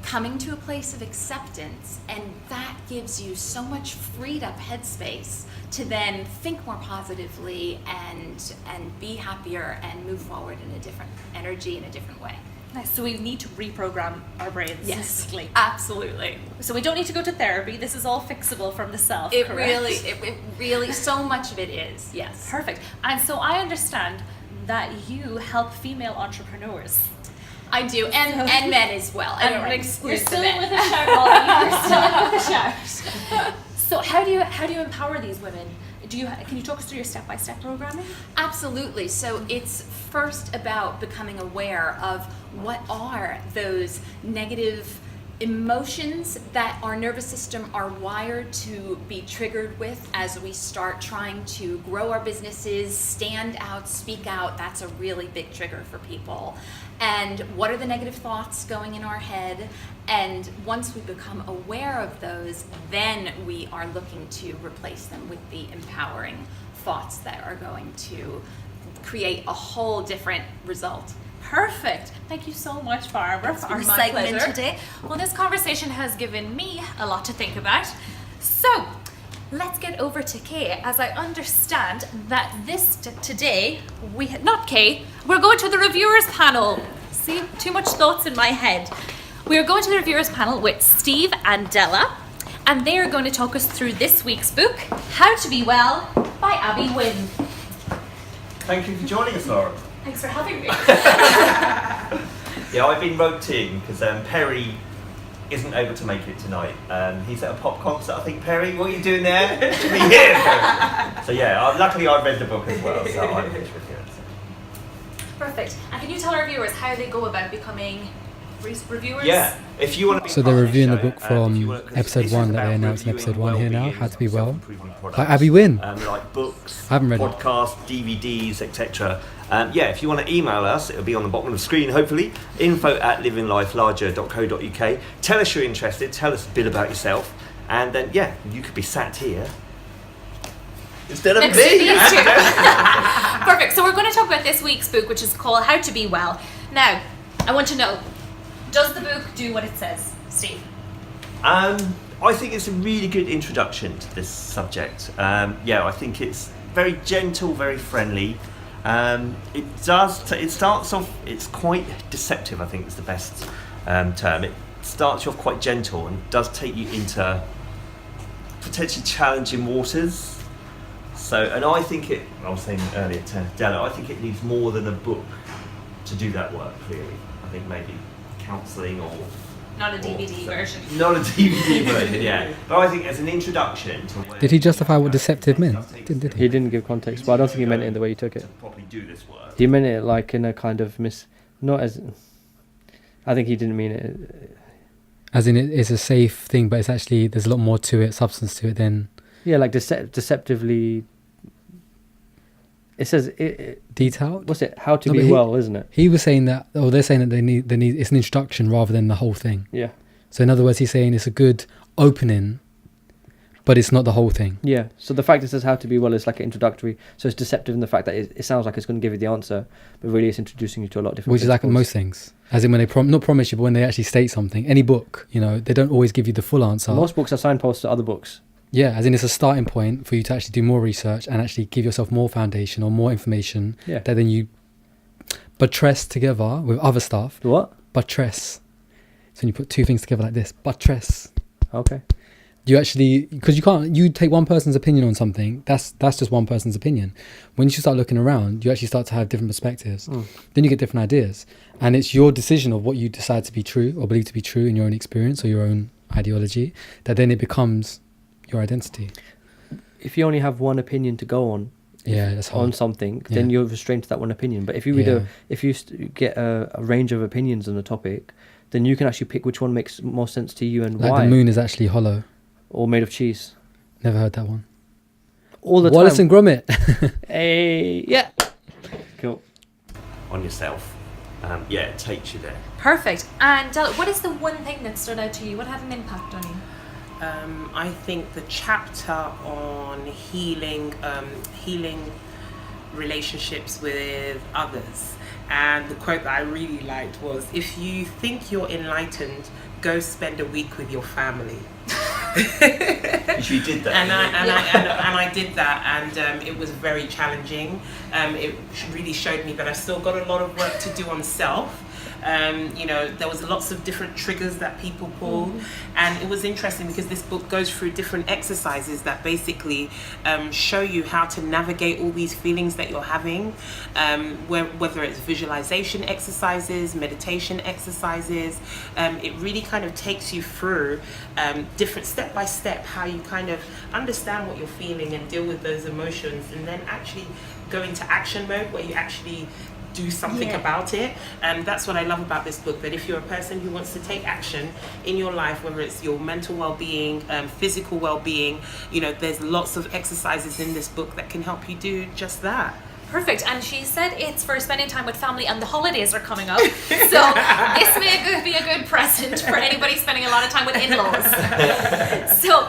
coming to a place of acceptance, and that gives you so much freed up headspace to then think more positively and be happier and move forward in a different energy, in a different way. Nice. So we need to reprogram our brains. Yes, basically. absolutely. So we don't need to go to therapy. This is all fixable from the self. It correct? really, so much of it is. Yes. Perfect. And so I understand that you help female entrepreneurs. I do, and men as well. I don't exclude You're still the in men. with a shout, Molly. You're still in with a shout. So how do you empower these women? Can you talk us through your step-by-step programming? Absolutely. So it's first about becoming aware of what are those negative emotions that our nervous system are wired to be triggered with as we start trying to grow our businesses, stand out, speak out. That's a really big trigger for people. And what are the negative thoughts going in our head? And once we become aware of those, then we are looking to replace them with the empowering thoughts that are going to create a whole different result. Perfect. Thank you so much, Barbara, for our been my segment pleasure. today. Well, this conversation has given me a lot to think about. So, let's get over to Kay, as I understand that today, not Kay, we're going to the reviewers panel. See, too much thoughts in my head. We are going to the reviewers panel with Steve and Della, and they are going to talk us through this week's book, How to Be Well by Abby Wynn. Thank you for joining us, Laura. Thanks for having me. Yeah, I've been roped in because Perry isn't able to make it tonight. He's at a pop concert, I think. Perry, what are you doing there? To be here. So yeah, luckily I read the book as well, so I'm here with you. Perfect. And can you tell our viewers how they go about becoming reviewers? Yeah, if you want to be So part they're of this reviewing the show, book from if you wanna- 'cause episode this 1 is that they about announced in reviewing episode 1 here now, well-being How to Be Well, self-improvement products. by Abby Wynn. Like books, I haven't read it. podcasts, DVDs, etc. Yeah, if you want to email us, it'll be on the bottom of the screen, hopefully. info@livinglifelarger.co.uk. Tell us you're interested, tell us a bit about yourself, and then, yeah, you could be sat here instead of Next to me. these two. Perfect. So we're going to talk about this week's book, which is called How to Be Well. Now, I want to know, does the book do what it says, Steve? I think it's a really good introduction to this subject. Yeah, I think it's very gentle, very friendly. It starts off, it's quite deceptive, I think is the best term. It starts you off quite gentle and does take you into potentially challenging waters. So, and I think I was saying earlier to Della, I think it needs more than a book to do that work, clearly. I think maybe counselling or... Not a DVD version. Not a DVD version, yeah. But I think as an introduction to where... Did he justify what deceptive meant? Did He didn't give context, but I don't think he meant it in the way you took it. To properly do this work. He meant it like in a kind of not as... I think he didn't mean it... As in it's a safe thing, but it's actually, there's a lot more to it, substance to it than... Yeah, like deceptively... It says... Detailed? What's it? How to No, be but well, isn't it? He was saying that, or they're saying that they need it's an introduction rather than the whole thing. Yeah. So in other words, he's saying it's a good opening, but it's not the whole thing. Yeah, so the fact it says how to be well is like an introductory, so it's deceptive in the fact that it sounds like it's going to give you the answer, but really it's introducing you to a lot of different Which is like principles. most things. As in when they not promise you, but when they actually state something. Any book, they don't always give you the full answer. Most books are signposts to other books. Yeah, as in it's a starting point for you to actually do more research and actually give yourself more foundation or more information that then you buttress together with other stuff. What? Buttress. So when you put two things together like this, buttress. Okay. You actually, because you take one person's opinion on something, that's just one person's opinion. When you start looking around, you actually start to have different perspectives. Then you get different ideas. And it's your decision of what you decide to be true or believe to be true in your own experience or your own ideology, that then it becomes your identity. If you only have one opinion to go on, that's hard. on something, then you're restrained to that one opinion. But if you get a range of opinions on the topic, then you can actually pick which one makes more sense to you and like why. the moon is actually hollow. Or made of cheese. Never heard that one. All the Wallace time. and Gromit. Hey, yeah. Cool. On yourself. it takes you there. Perfect. And what is the one thing that stood out to you? What had an impact on you? I think the chapter on healing relationships with others, and the quote that I really liked was, "If you think you're enlightened, go spend a week with your family." Because you did that. And I did that, and it was very challenging. It really showed me that I still got a lot of work to do on self. There was lots of different triggers that people pull, and it was interesting because this book goes through different exercises that basically show you how to navigate all these feelings that you're having, whether it's visualization exercises, meditation exercises. It really kind of takes you through different step by step how you kind of understand what you're feeling and deal with those emotions, and then actually go into action mode where you actually do something about it. And that's what I love about this book, that if you're a person who wants to take action in your life, whether it's your mental well-being, physical well-being, there's lots of exercises in this book that can help you do just that. Perfect. And she said it's for spending time with family, and the holidays are coming up. So this may be a good present for anybody spending a lot of time with in-laws. So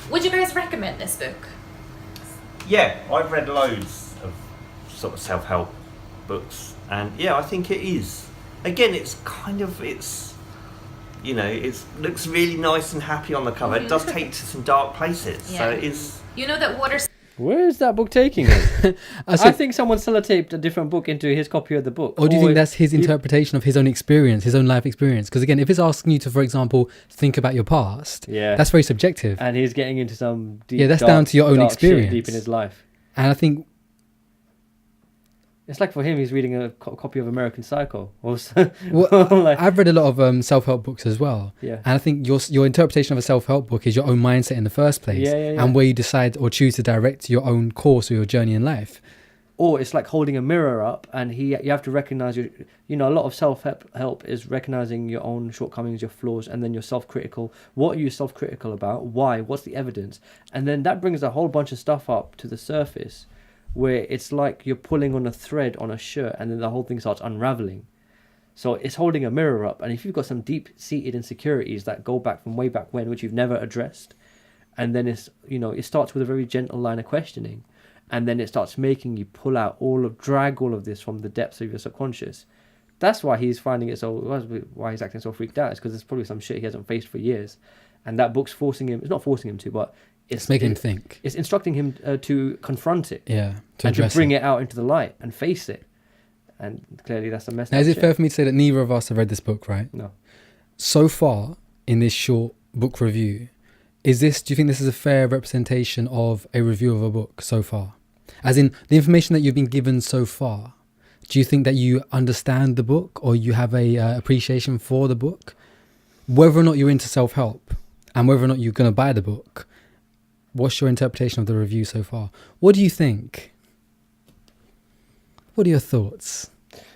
would you guys recommend this book? Yeah, I've read loads of sort of self-help books, and I think it is. Again, it looks really nice and happy on the cover. It does take to some dark places, so it is. You know that water. Where is that book taking us? I think someone sellotaped a different book into his copy of the book. Or do you think that's his interpretation of his own experience, his own life experience? Because again, if it's asking you to, for example, think about your past, that's very subjective. And he's getting into some deep, that's down to your own experience, deep in his life. And I think it's like for him, he's reading a copy of American Psycho. I've read a lot of self-help books as well. Yeah. And I think your interpretation of a self-help book is your own mindset in the first place. And where you decide or choose to direct your own course or your journey in life. Or it's like holding a mirror up, and you have to recognize a lot of self-help is recognizing your own shortcomings, your flaws, and then you're self-critical. What are you self-critical about? Why? What's the evidence? And then that brings a whole bunch of stuff up to the surface, where it's like you're pulling on a thread on a shirt, and then the whole thing starts unraveling. So it's holding a mirror up, and if you've got some deep-seated insecurities that go back from way back when, which you've never addressed, and then it starts with a very gentle line of questioning, and then it starts making you drag all of this from the depths of your subconscious. That's why he's finding it why he's acting so freaked out, is because there's probably some shit he hasn't faced for years, and that book's it's not forcing him to, but it's making him think. It's instructing him to confront it. To bring it out into the light and face it. And clearly that's a mess. Now, is it fair for me to say that neither of us have read this book, right? No. So far, in this short book review, do you think this is a fair representation of a review of a book so far? As in, the information that you've been given so far, do you think that you understand the book, or you have a appreciation for the book? Whether or not you're into self-help, and whether or not you're going to buy the book, what's your interpretation of the review so far? What do you think? What are your thoughts?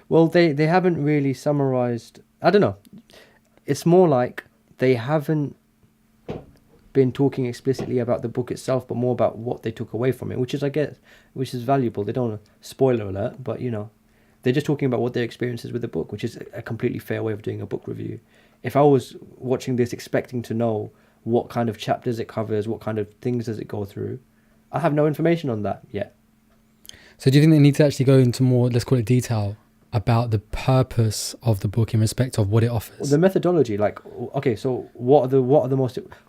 Well, they haven't really summarized. I don't know. It's more like they haven't been talking explicitly about the book itself, but more about what they took away from it, which is valuable. They don't want to spoiler alert, but they're just talking about what their experiences with the book, which is a completely fair way of doing a book review. If I was watching this expecting to know what kind of chapters it covers, what kind of things does it go through, I have no information on that yet. So do you think they need to actually go into more, let's call it detail, about the purpose of the book in respect of what it offers? The methodology, so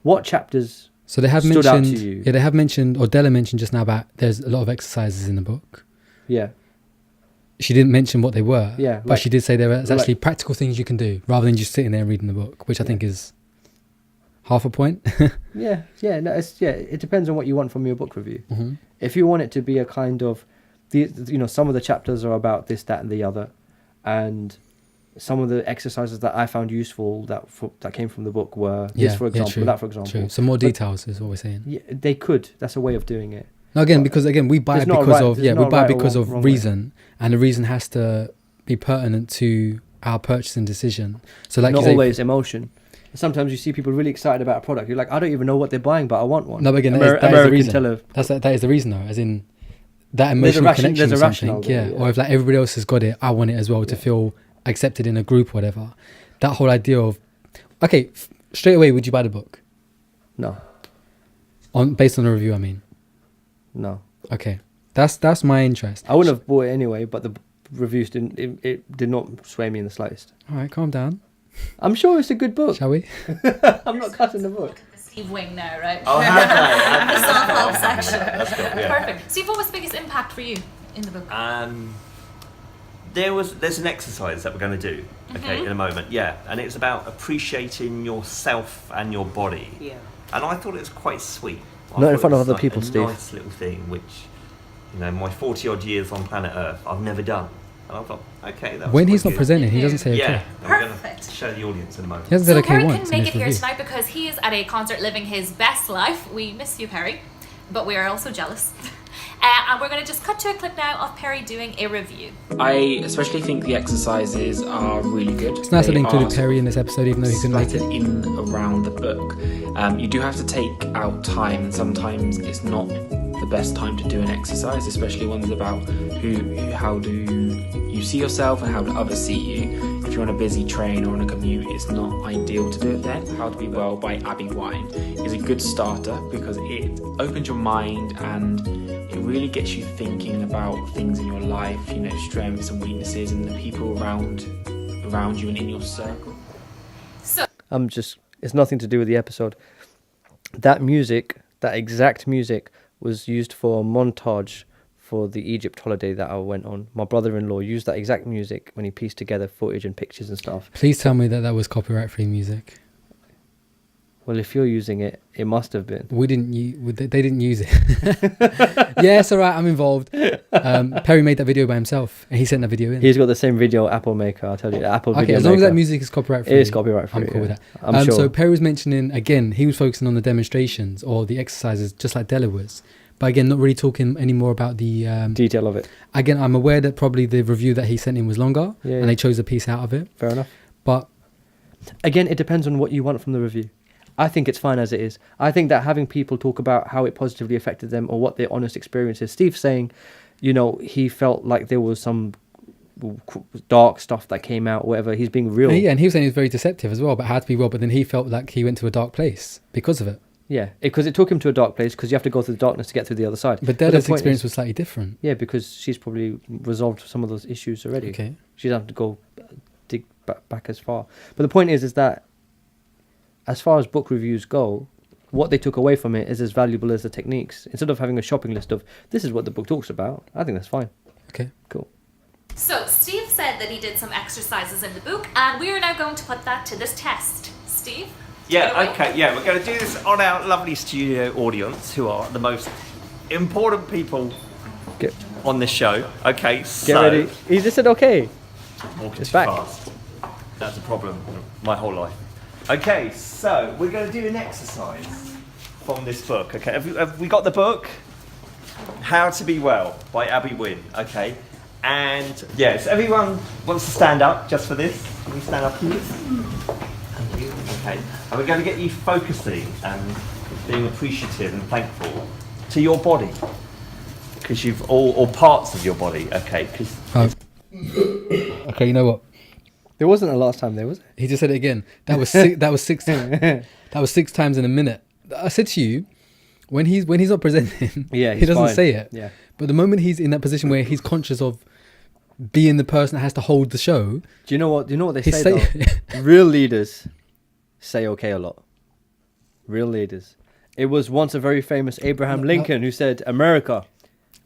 what chapters so they have stood mentioned, out to you? Yeah, they have mentioned, or Della mentioned just now about there's a lot of exercises in the book. Yeah. She didn't mention what they were, yeah, but she did say there was actually practical things you can do rather than just sitting there and reading the book, which I think is half a point. It depends on what you want from your book review. Mm-hmm. If you want it to be a kind of, some of the chapters are about this, that, and the other, and some of the exercises that I found useful that came from the book were this, for example, that, for example. True. Some more details is what we're saying. Yeah, they could. That's a way of doing it. No, because we buy it because of reason, and the reason has to be pertinent to our purchasing decision. So, like, not always emotion. Sometimes you see people really excited about a product. You're like, I don't even know what they're buying, but I want one. No, but again, that is the reason. That is the reason, though. As in, that emotional connection with something. Or if everybody else has got it, I want it as well to feel accepted in a group or whatever, that whole idea of, okay, straight away, would you buy the book? No. Based on a review, I mean. No. Okay. That's my interest. I wouldn't have bought it anyway, but the reviews it did not sway me in the slightest. All right, calm down. I'm sure it's a good book. Shall we? I'm not cutting the book. Steve Wing now, right? Oh, have I? The self-help section. That's good, yeah. Perfect. Steve, what was the biggest impact for you in the book? There's an exercise that we're going to do, okay, in a moment, yeah, and it's about appreciating yourself and your body. Yeah. And I thought it was quite sweet. Not in front of other people, a Steve. Nice little thing, which, you know, my 40 odd years on planet Earth, I've never done. And I thought, okay, that was When he's quite not good. presenting, he doesn't say okay. Yeah, and we're going Perfect. to show the audience in a moment. He hasn't So said okay Perry once couldn't in make his it here review. tonight because he is at a concert living his best life. We miss you, Perry, but we are also jealous. And we're going to just cut to a clip now of Perry doing a review. I especially think the exercises are really good. It's nice that they included are Perry in this episode, even though he couldn't make it. scattered in around the book. You do have to take out time, and sometimes it's not the best time to do an exercise, especially ones about how do you see yourself and how do others see you. If you're on a busy train or on a commute, it's not ideal to do it then. How to Be Well by Abby Wine is a good starter because it opens your mind and it really gets you thinking about things in your life, you know, strengths and weaknesses and the people around you and in your circle. It's nothing to do with the episode. That music, that exact music, was used for a montage for the Egypt holiday that I went on. My brother-in-law used that exact music when he pieced together footage and pictures and stuff. Please tell me that was copyright-free music. Well, if you're using it, it must have been. We didn't. They didn't use it. Yes, all right. I'm involved. Perry made that video by himself, and he sent that video in. He's got the same video Apple Maker. I'll tell you, Apple okay, Video as long as Maker. that music is copyright-free. It is copyright-free. I'm cool with that. I'm sure. So Perry was mentioning again. He was focusing on the demonstrations or the exercises, just like Della was. But again, not really talking anymore about the detail of it. Again, I'm aware that probably the review that he sent in was longer, and they chose a piece out of it. Fair enough. But again, it depends on what you want from the review. I think it's fine as it is. I think that having people talk about how it positively affected them or what their honest experience is. Steve saying, you know, he felt like there was some dark stuff that came out, whatever. He's being real. Yeah, and he was saying he was very deceptive as well, but how to be well. But then he felt like he went to a dark place because of it. Yeah, because it took him to a dark place because you have to go through the darkness to get through the other side. But Della's experience was slightly different. Yeah, because she's probably resolved some of those issues already. Okay. She doesn't have to go dig back as far. But the point is that as far as book reviews go, what they took away from it is as valuable as the techniques. Instead of having a shopping list of, this is what the book talks about, I think that's fine. Okay. Cool. So Steve said that he did some exercises in the book, and we are now going to put that to this test. Steve? Yeah, okay, yeah, we're going to do this on our lovely studio audience, who are the most important people on this show. Okay, so... Get ready. He just said okay. Walking It's too back. fast. That's a problem my whole life. Okay, so we're going to do an exercise from this book. Okay, have we got the book? How to Be Well by Abby Wynn. Okay, and yes, everyone wants to stand up just for this. Can you stand up, please? Thank you. Okay, and we're going to get you focusing and being appreciative and thankful to your body, because you've all parts of your body. Okay, because. Okay, you know what? There wasn't a last time there, was it? He just said it again. That was six. That was six times in a minute. I said to you, when he's not presenting, yeah, he doesn't fine. say it. Yeah. But the moment he's in that position where he's conscious of being the person that has to hold the show. Do you know what? They He say though? Real leaders say okay a lot. Real leaders. It was once a very famous Abraham Lincoln who said, "America."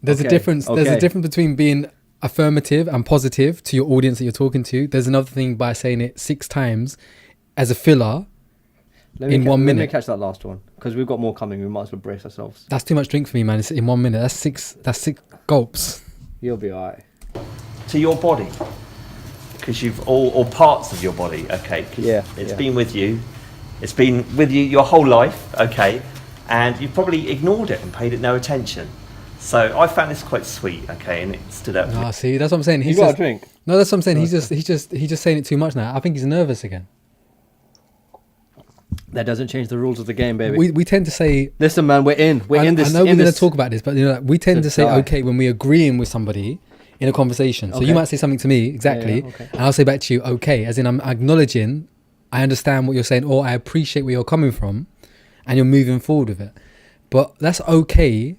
There's a difference. There's a difference between being affirmative and positive to your audience that you're talking to. There's another thing by saying it 6 times as a filler in 1 minute. Let me catch that last one because we've got more coming. We might as well brace ourselves. That's too much drink for me, man. It's in 1 minute. That's six gulps. You'll be alright. To your body, because you've all parts of your body. Okay, 'cause it's been with you. It's been with you your whole life. Okay, and you've probably ignored it and paid it no attention. So I found this quite sweet, okay, and it stood out. Ah, see, that's what I'm saying. You got a drink? No, that's what I'm saying. He's just saying it too much now. I think he's nervous again. That doesn't change the rules of the game, baby. We tend to say, listen, man, we're in this. I know we're going to talk about this, but you know, we tend to say die. okay when we're agreeing with somebody in a conversation. So Okay. you might say something to me exactly, yeah, okay. and I'll say back to you, okay, as in I'm acknowledging, I understand what you're saying, or I appreciate where you're coming from, and you're moving forward with it. But that's okay.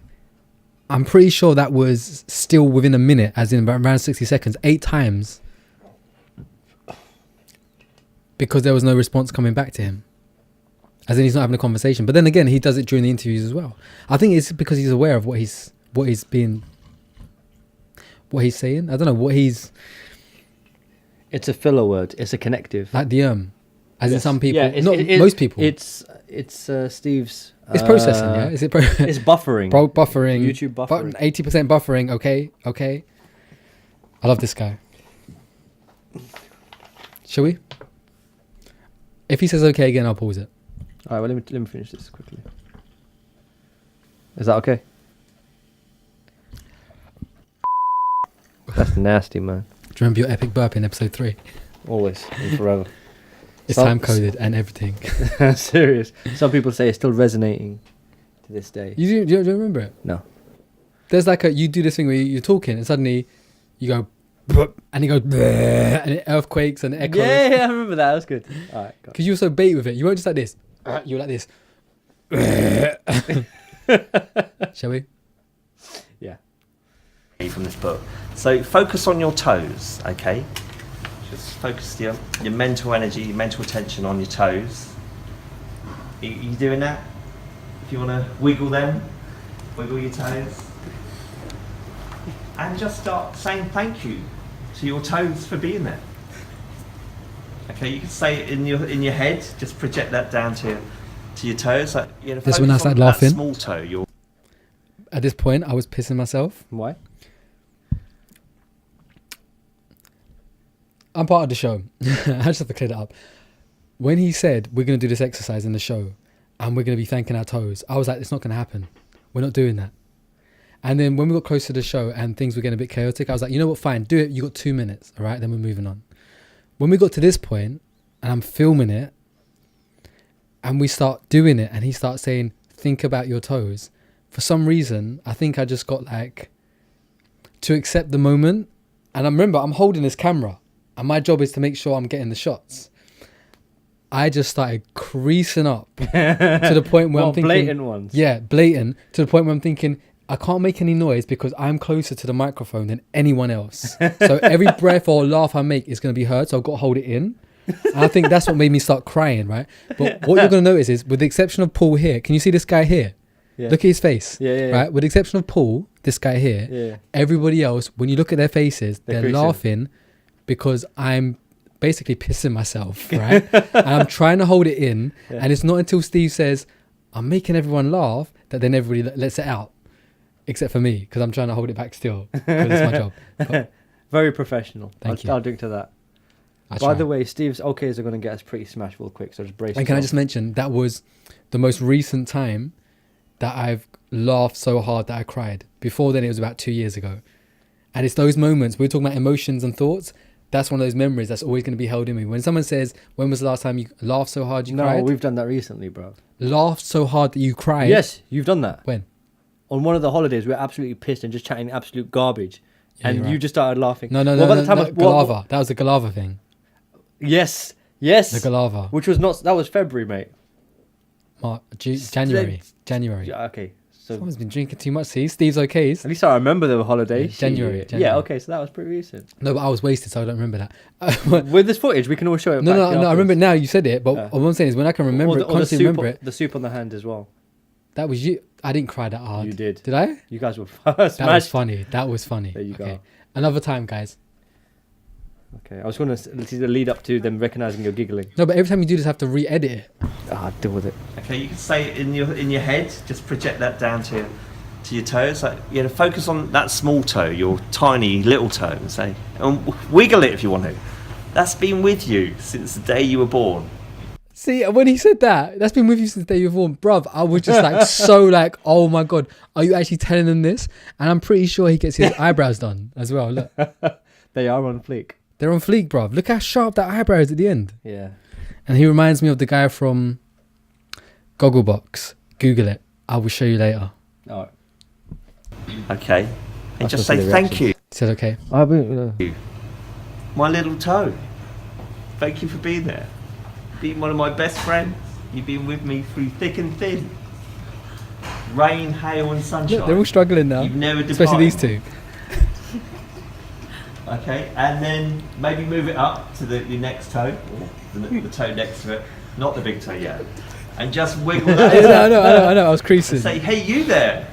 I'm pretty sure that was still within a minute, as in around 60 seconds, 8 times, because there was no response coming back to him. As in he's not having a conversation. But then again, he does it during the interviews as well. I think it's because he's aware of what he's saying. I don't know what he's. It's a filler word. It's a connective. Like the as in Yes. some people, Yeah, not most people. It's Steve's. It's processing, yeah. Is it? It's buffering. Buffering. YouTube buffering. 80% buffering. Okay. I love this guy. Shall we? If he says okay again, I'll pause it. All right. Well, let me finish this quickly. Is that okay? That's nasty, man. Do you remember your epic burp in episode 3? Always and forever. It's time coded and everything. Serious. Some people say it's still resonating to this day. Do you remember it? No. There's like you do this thing where you're talking and suddenly you go "Brup," and it goes "Bleh," and it earthquakes and it echoes. Yeah, I remember that. That was good. All right. Because you were so bait with it. You weren't just like this. You were like this. Shall we? Yeah. From this book. So focus on your toes, okay? Just focus your mental energy, your mental attention on your toes. You doing that? If you want to wiggle them, wiggle your toes. And just start saying thank you to your toes for being there. Okay, you can say it in your head, just project that down to your toes. Like, This when I started laughing. Small toe, At this point, I was pissing myself. Why? I'm part of the show. I just have to clear that up. When he said we're going to do this exercise in the show and we're going to be thanking our toes, I was like, it's not going to happen. We're not doing that. And then when we got close to the show and things were getting a bit chaotic, I was like, you know what, fine, do it. You got 2 minutes, all right? Then we're moving on. When we got to this point and I'm filming it and we start doing it and he starts saying, think about your toes. For some reason, I think I just got like to accept the moment. And I remember I'm holding this camera and my job is to make sure I'm getting the shots. I just started creasing up to the point where I'm thinking... blatant ones? Yeah, blatant. To the point where I'm thinking, I can't make any noise because I'm closer to the microphone than anyone else. So every breath or laugh I make is going to be heard, so I've got to hold it in. And I think that's what made me start crying, right? But what you're going to notice is, with the exception of Paul here, can you see this guy here? Yeah. Look at his face. Yeah. Right? With the exception of Paul, this guy here, Yeah. everybody else, when you look at their faces, they're creasing. laughing because I'm basically pissing myself, right? And I'm trying to hold it in. Yeah. And it's not until Steve says, I'm making everyone laugh, that then everybody lets it out. Except for me, because I'm trying to hold it back still. Because it's my job. But very professional. Thank you. I'll drink to that. I By try. the way, Steve's okays are going to get us pretty smashed real quick, so just brace And can I yourself. just mention, that was the most recent time that I've laughed so hard that I cried. Before then, it was about 2 years ago. And it's those moments, we were talking about emotions and thoughts, that's one of those memories that's always going to be held in me. When someone says, when was the last time you laughed so hard you cried? No, we've done that recently, bro. Laughed so hard that you cried? Yes, you've done that. When? On one of the holidays, we were absolutely pissed and just chatting absolute garbage. Yeah, and you're you right. just started laughing. No, What about the time of- Galava. That was the Galava thing. Yes. The Galava. Which was not... That was February, mate. January. Yeah, okay. So Someone's been drinking too much. See, Steve's okays. at least I remember the holiday. Yeah, January. Yeah, okay, so that was pretty recent. No, but I was wasted, so I don't remember that. With this footage, we can always show it No, back no, afterwards. I remember it now. You said it, but Yeah. what I'm saying is when I can remember it, constantly remember it. The soup on the hand as well. That was you. I didn't cry that hard. You did. Did I? You guys were That was smashed. funny. That was funny. There you go. Another time, guys. Okay, I was going to lead up to them recognizing you're giggling. No, but every time you do this, I have to re-edit it. Deal with it. Okay, you can say it in your head, just project that down to your toes. Like, focus on that small toe, your tiny little toe, and say, and wiggle it if you want to. That's been with you since the day you were born. See, when he said that, that's been with you since the day you were born. Bruv, I was just like, so like, oh my God, are you actually telling him this? And I'm pretty sure he gets his eyebrows done as well. Look. They are on fleek. They're on fleek, bruv. Look how sharp that eyebrow is at the end. Yeah. And he reminds me of the guy from Gogglebox. Google it. I will show you later. All right. Okay. And That's just not say the thank reaction. you. said okay. My little toe. Thank you for being there. Being one of my best friends. You've been with me through thick and thin. Rain, hail and sunshine. Look, they're all struggling now. You've never departed. Especially these two. Okay, and then maybe move it up to your next toe, or the toe next to it, not the big toe yet, and just wiggle that. I know. I was creasing. And say, hey, you there,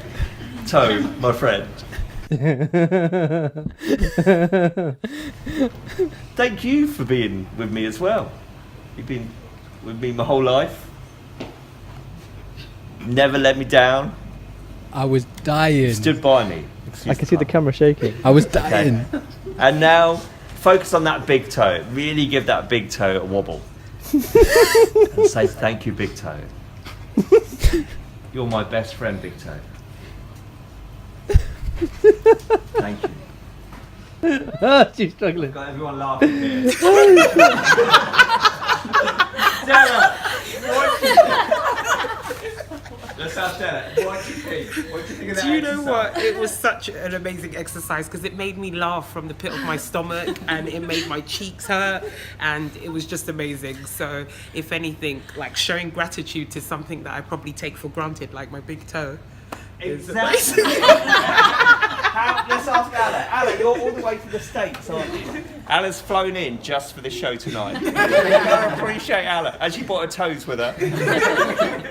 toe, my friend. Thank you for being with me as well. You've been with me my whole life. Never let me down. I was dying. Stood by me. I can see the camera shaking. I was dying. Okay. And now, focus on that big toe. Really give that big toe a wobble. And say, thank you, big toe. You're my best friend, big toe. Thank you. She's struggling. Got everyone laughing here. Stella, let's ask Stella. What do you think? What do you think of that? Do you know exercise? what? It was such an amazing exercise because it made me laugh from the pit of my stomach and it made my cheeks hurt and it was just amazing. So, if anything, like showing gratitude to something that I probably take for granted, like my big toe. Exactly. Let's ask Ala. Ala, you're all the way from the States, aren't you? Ala's flown in just for the show tonight. I appreciate Ala. And she brought her toes with her.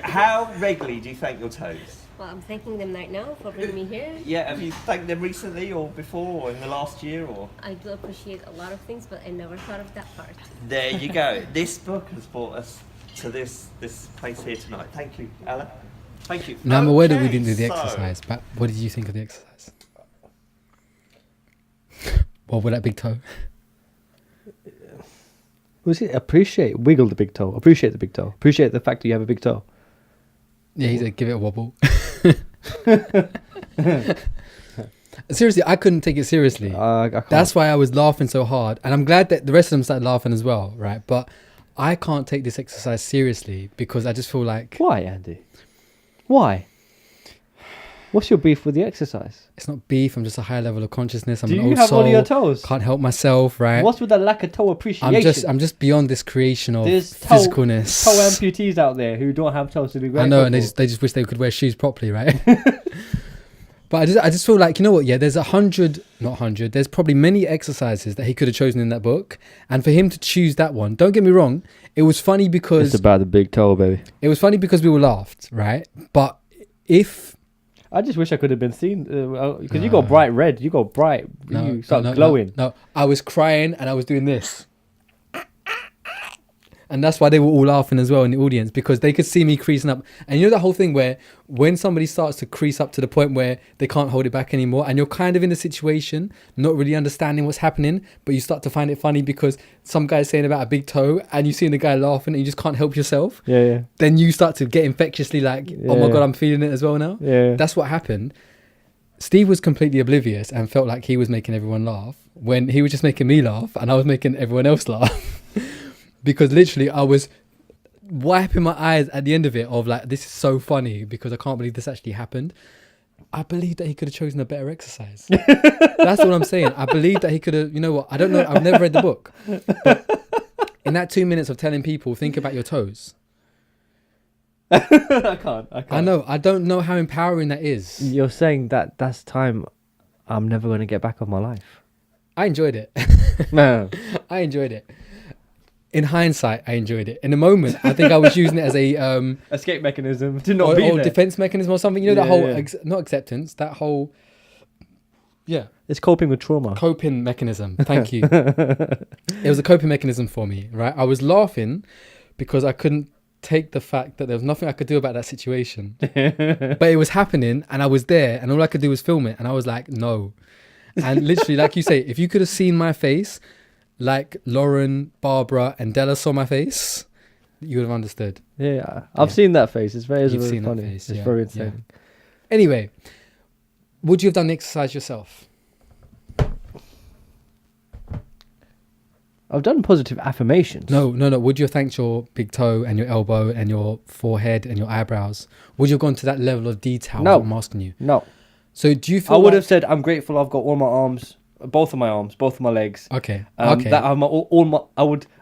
How regularly do you thank your toes? Well, I'm thanking them right now for bringing me here. Yeah, have you thanked them recently or before or in the last year or? I do appreciate a lot of things, but I never thought of that part. There you go. This book has brought us to this place here tonight. Thank you, Ala. Thank you. Now I'm aware that we didn't do the exercise, but what did you think of the exercise? What with that big toe? Was it wiggle the big toe, appreciate the big toe, appreciate the fact that you have a big toe? Yeah, he said give it a wobble. Seriously, I couldn't take it seriously. That's why I was laughing so hard, and I'm glad that the rest of them started laughing as well, right? But I can't take this exercise seriously because I just feel like... Why, Andy? Why? What's your beef with the exercise? It's not beef. I'm just a high level of consciousness. I'm Do an you old have soul. all of your toes? Can't help myself, right? What's with that lack of toe appreciation? I'm just beyond this creation of There's physicalness. toe amputees out there who don't have toes to be grateful. I know, and they just wish they could wear shoes properly, right? But I just feel like, you know what? Yeah, there's there's probably many exercises that he could have chosen in that book, and for him to choose that one, don't get me wrong, it was funny because it's about the big toe, baby. It was funny because we all laughed, right? But I just wish I could have been seen because you got bright red, you got bright, you start glowing. No, I was crying and I was doing this. And that's why they were all laughing as well in the audience, because they could see me creasing up. And you know that whole thing where when somebody starts to crease up to the point where they can't hold it back anymore, and you're kind of in a situation, not really understanding what's happening, but you start to find it funny because some guy's saying about a big toe and you see the guy laughing and you just can't help yourself. Yeah. Then you start to get infectiously like, oh my God, I'm feeling it as well now. Yeah. That's what happened. Steve was completely oblivious and felt like he was making everyone laugh when he was just making me laugh and I was making everyone else laugh. Because literally I was wiping my eyes at the end of it of like, this is so funny because I can't believe this actually happened. I believe that he could have chosen a better exercise. That's what I'm saying. I believe that he could have, you know what, I don't know, I've never read the book. But in that 2 minutes of telling people, think about your toes. I can't. I know, I don't know how empowering that is. You're saying that that's time I'm never going to get back of my life. I enjoyed it. No. I enjoyed it. In hindsight, I enjoyed it. In the moment, I think I was using it as a escape mechanism to not be or there. defense mechanism or something. You know, that whole not acceptance, that whole it's coping with trauma. Coping mechanism. Thank you. It was a coping mechanism for me, right? I was laughing because I couldn't take the fact that there was nothing I could do about that situation, but it was happening and I was there, and all I could do was film it, and I was like, no. And literally, like you say, if you could have seen my face, like Lauren, Barbara, and Della saw my face, you would have understood. Yeah, I've seen that face. It's very, You've seen funny. That face, it's very insane. Yeah. Anyway, would you have done the exercise yourself? I've done positive affirmations. No. Would you have thanked your big toe and your elbow and your forehead and your eyebrows? Would you have gone to that level of detail? No. I'm asking you. No. So do you feel I would have said, I'm grateful I've got all my arms both of my arms, both of my legs. Okay. That are all my.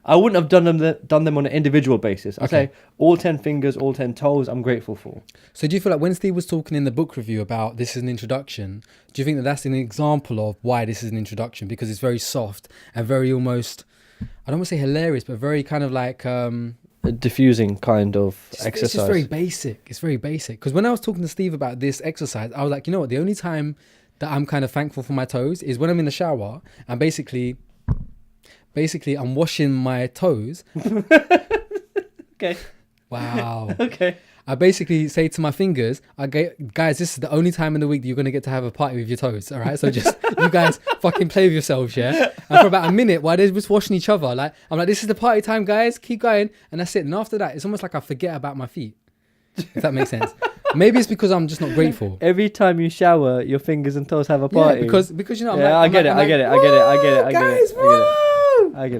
I wouldn't have done them on an individual basis. I say all 10 fingers, all 10 toes. I'm grateful for. So do you feel like when Steve was talking in the book review about this is an introduction, do you think that that's an example of why this is an introduction? Because it's very soft and very almost, I don't want to say hilarious, but very kind of like a diffusing kind of exercise. It's just very basic. It's very basic. Because when I was talking to Steve about this exercise, I was like, you know what? The only time that I'm kind of thankful for my toes is when I'm in the shower and basically I'm washing my toes. Okay. Wow. Okay. I basically say to my fingers, guys, this is the only time in the week that you're going to get to have a party with your toes, all right? So just, you guys fucking play with yourselves, yeah? And for about a minute, while they're just washing each other, like, I'm like, this is the party time, guys, keep going. And that's it. And after that, it's almost like I forget about my feet, if that makes sense. Maybe it's because I'm just not grateful. Every time you shower, your fingers and toes have a party. Yeah, because you know, I get it. I get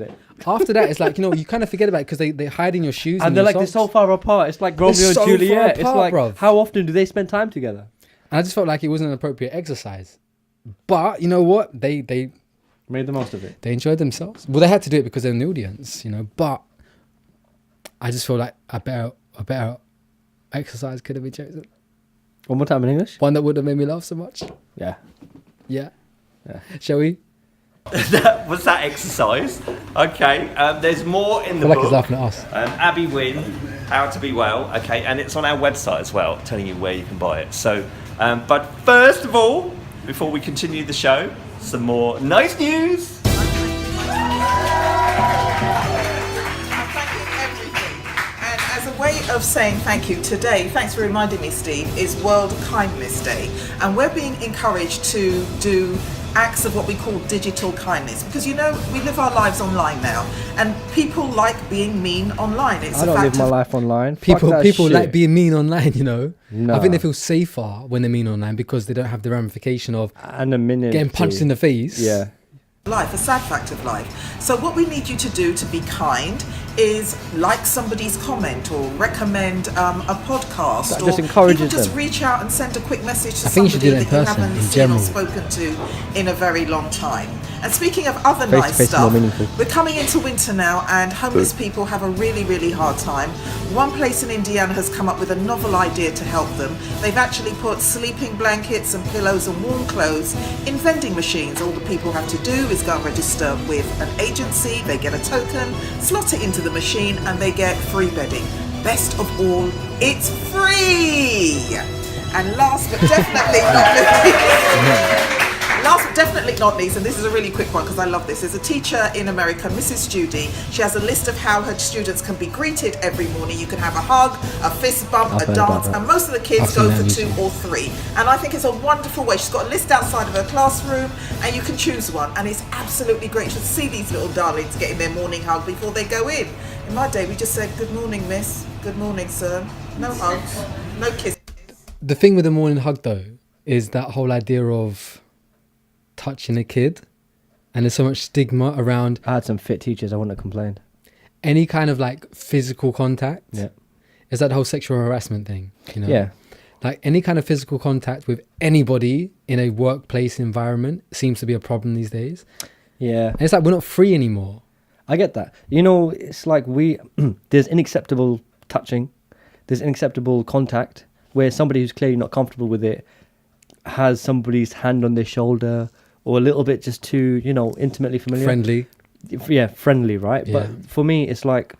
it. After that, it's like, you know, you kind of forget about it because they hide in your shoes. And they're like, they're so far apart. It's like Romeo and Juliet. It's like, bruv. How often do they spend time together? And I just felt like it wasn't an appropriate exercise. But you know what? They made the most of it. They enjoyed themselves. Well, they had to do it because they're in the audience, you know. But I just feel like a better exercise could have been chosen. One more time in English? One that would have made me laugh so much. Yeah. Yeah. Shall we? That was that exercise. Okay, there's more in the I feel like book. he's laughing at us. Abby Wynn, How to Be Well. Okay, and it's on our website as well, telling you where you can buy it. So, but first of all, before we continue the show, some more nice news. As a way of saying thank you today, thanks for reminding me, Steve, is World Kindness Day. And we're being encouraged to do acts of what we call digital kindness, because, you know, we live our lives online now and people like being mean online. It's I don't live my life online. People like being mean online, you know. No. I think they feel safer when they're mean online because they don't have the ramification of anonymity, getting punched in the face. Yeah. Life, a sad fact of life. So what we need you to do to be kind is like somebody's comment or recommend a podcast, that or just encourages even just them. reach out and send a quick message to I think you should somebody do that in that you person, haven't in seen general. or spoken to in a very long time. And speaking of other Face-to-face nice is more stuff, meaningful. we're coming into winter now and homeless people have a really, really hard time. One place in Indiana has come up with a novel idea to help them. They've actually put sleeping blankets and pillows and warm clothes in vending machines. All the people have to do is go and register with an agency, they get a token, slot it into the machine, and they get free bedding. Best of all, it's free! And last but definitely not least, and this is a really quick one because I love this, there's a teacher in America, Mrs. Judy. She has a list of how her students can be greeted every morning. You can have a hug, a fist bump, a dance, and most of the kids go for 2 or 3. And I think it's a wonderful way. She's got a list outside of her classroom and you can choose one, and it's absolutely great to see these little darlings getting their morning hug before they go in. In my day, we just said, good morning, miss, good morning, sir. No hugs, no kisses. The thing with the morning hug, though, is that whole idea of touching a kid, and there's so much stigma around. I had some fit teachers, I wouldn't have complained. Any kind of like physical contact. Yeah. Is that the whole sexual harassment thing, you know? Yeah. Like any kind of physical contact with anybody in a workplace environment seems to be a problem these days. Yeah. And it's like we're not free anymore. I get that. You know, it's like there's unacceptable touching, there's unacceptable contact where somebody who's clearly not comfortable with it has somebody's hand on their shoulder or a little bit just too, you know, intimately familiar. Friendly. Yeah, friendly, right? Yeah. But for me, it's like,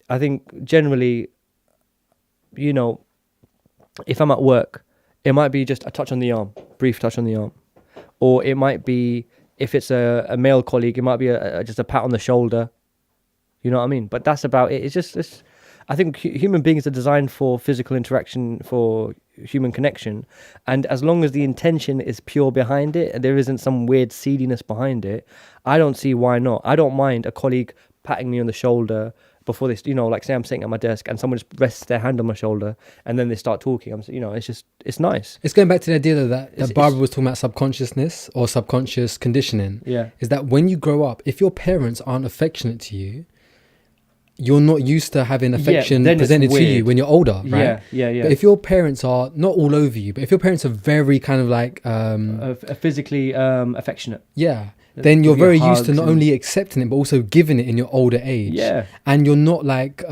I think generally, you know, if I'm at work, it might be just a touch on the arm, brief touch on the arm. Or it might be, if it's a male colleague, it might be just a pat on the shoulder. You know what I mean? But that's about it. It's just I think human beings are designed for physical interaction, for human connection. And as long as the intention is pure behind it, and there isn't some weird seediness behind it, I don't see why not. I don't mind a colleague patting me on the shoulder before they, you know, like say I'm sitting at my desk and someone just rests their hand on my shoulder and then they start talking. You know, it's nice. It's going back to the idea that Barbara was talking about subconsciousness or subconscious conditioning. Yeah. Is that when you grow up, if your parents aren't affectionate to you, you're not used to having affection then it's presented to you weird. when you're older, right? Yeah. But if your parents are not all over you, but if your parents are very kind of like physically affectionate, then you're give you very used to hugs not only accepting it but also giving it in your older age. And you're not like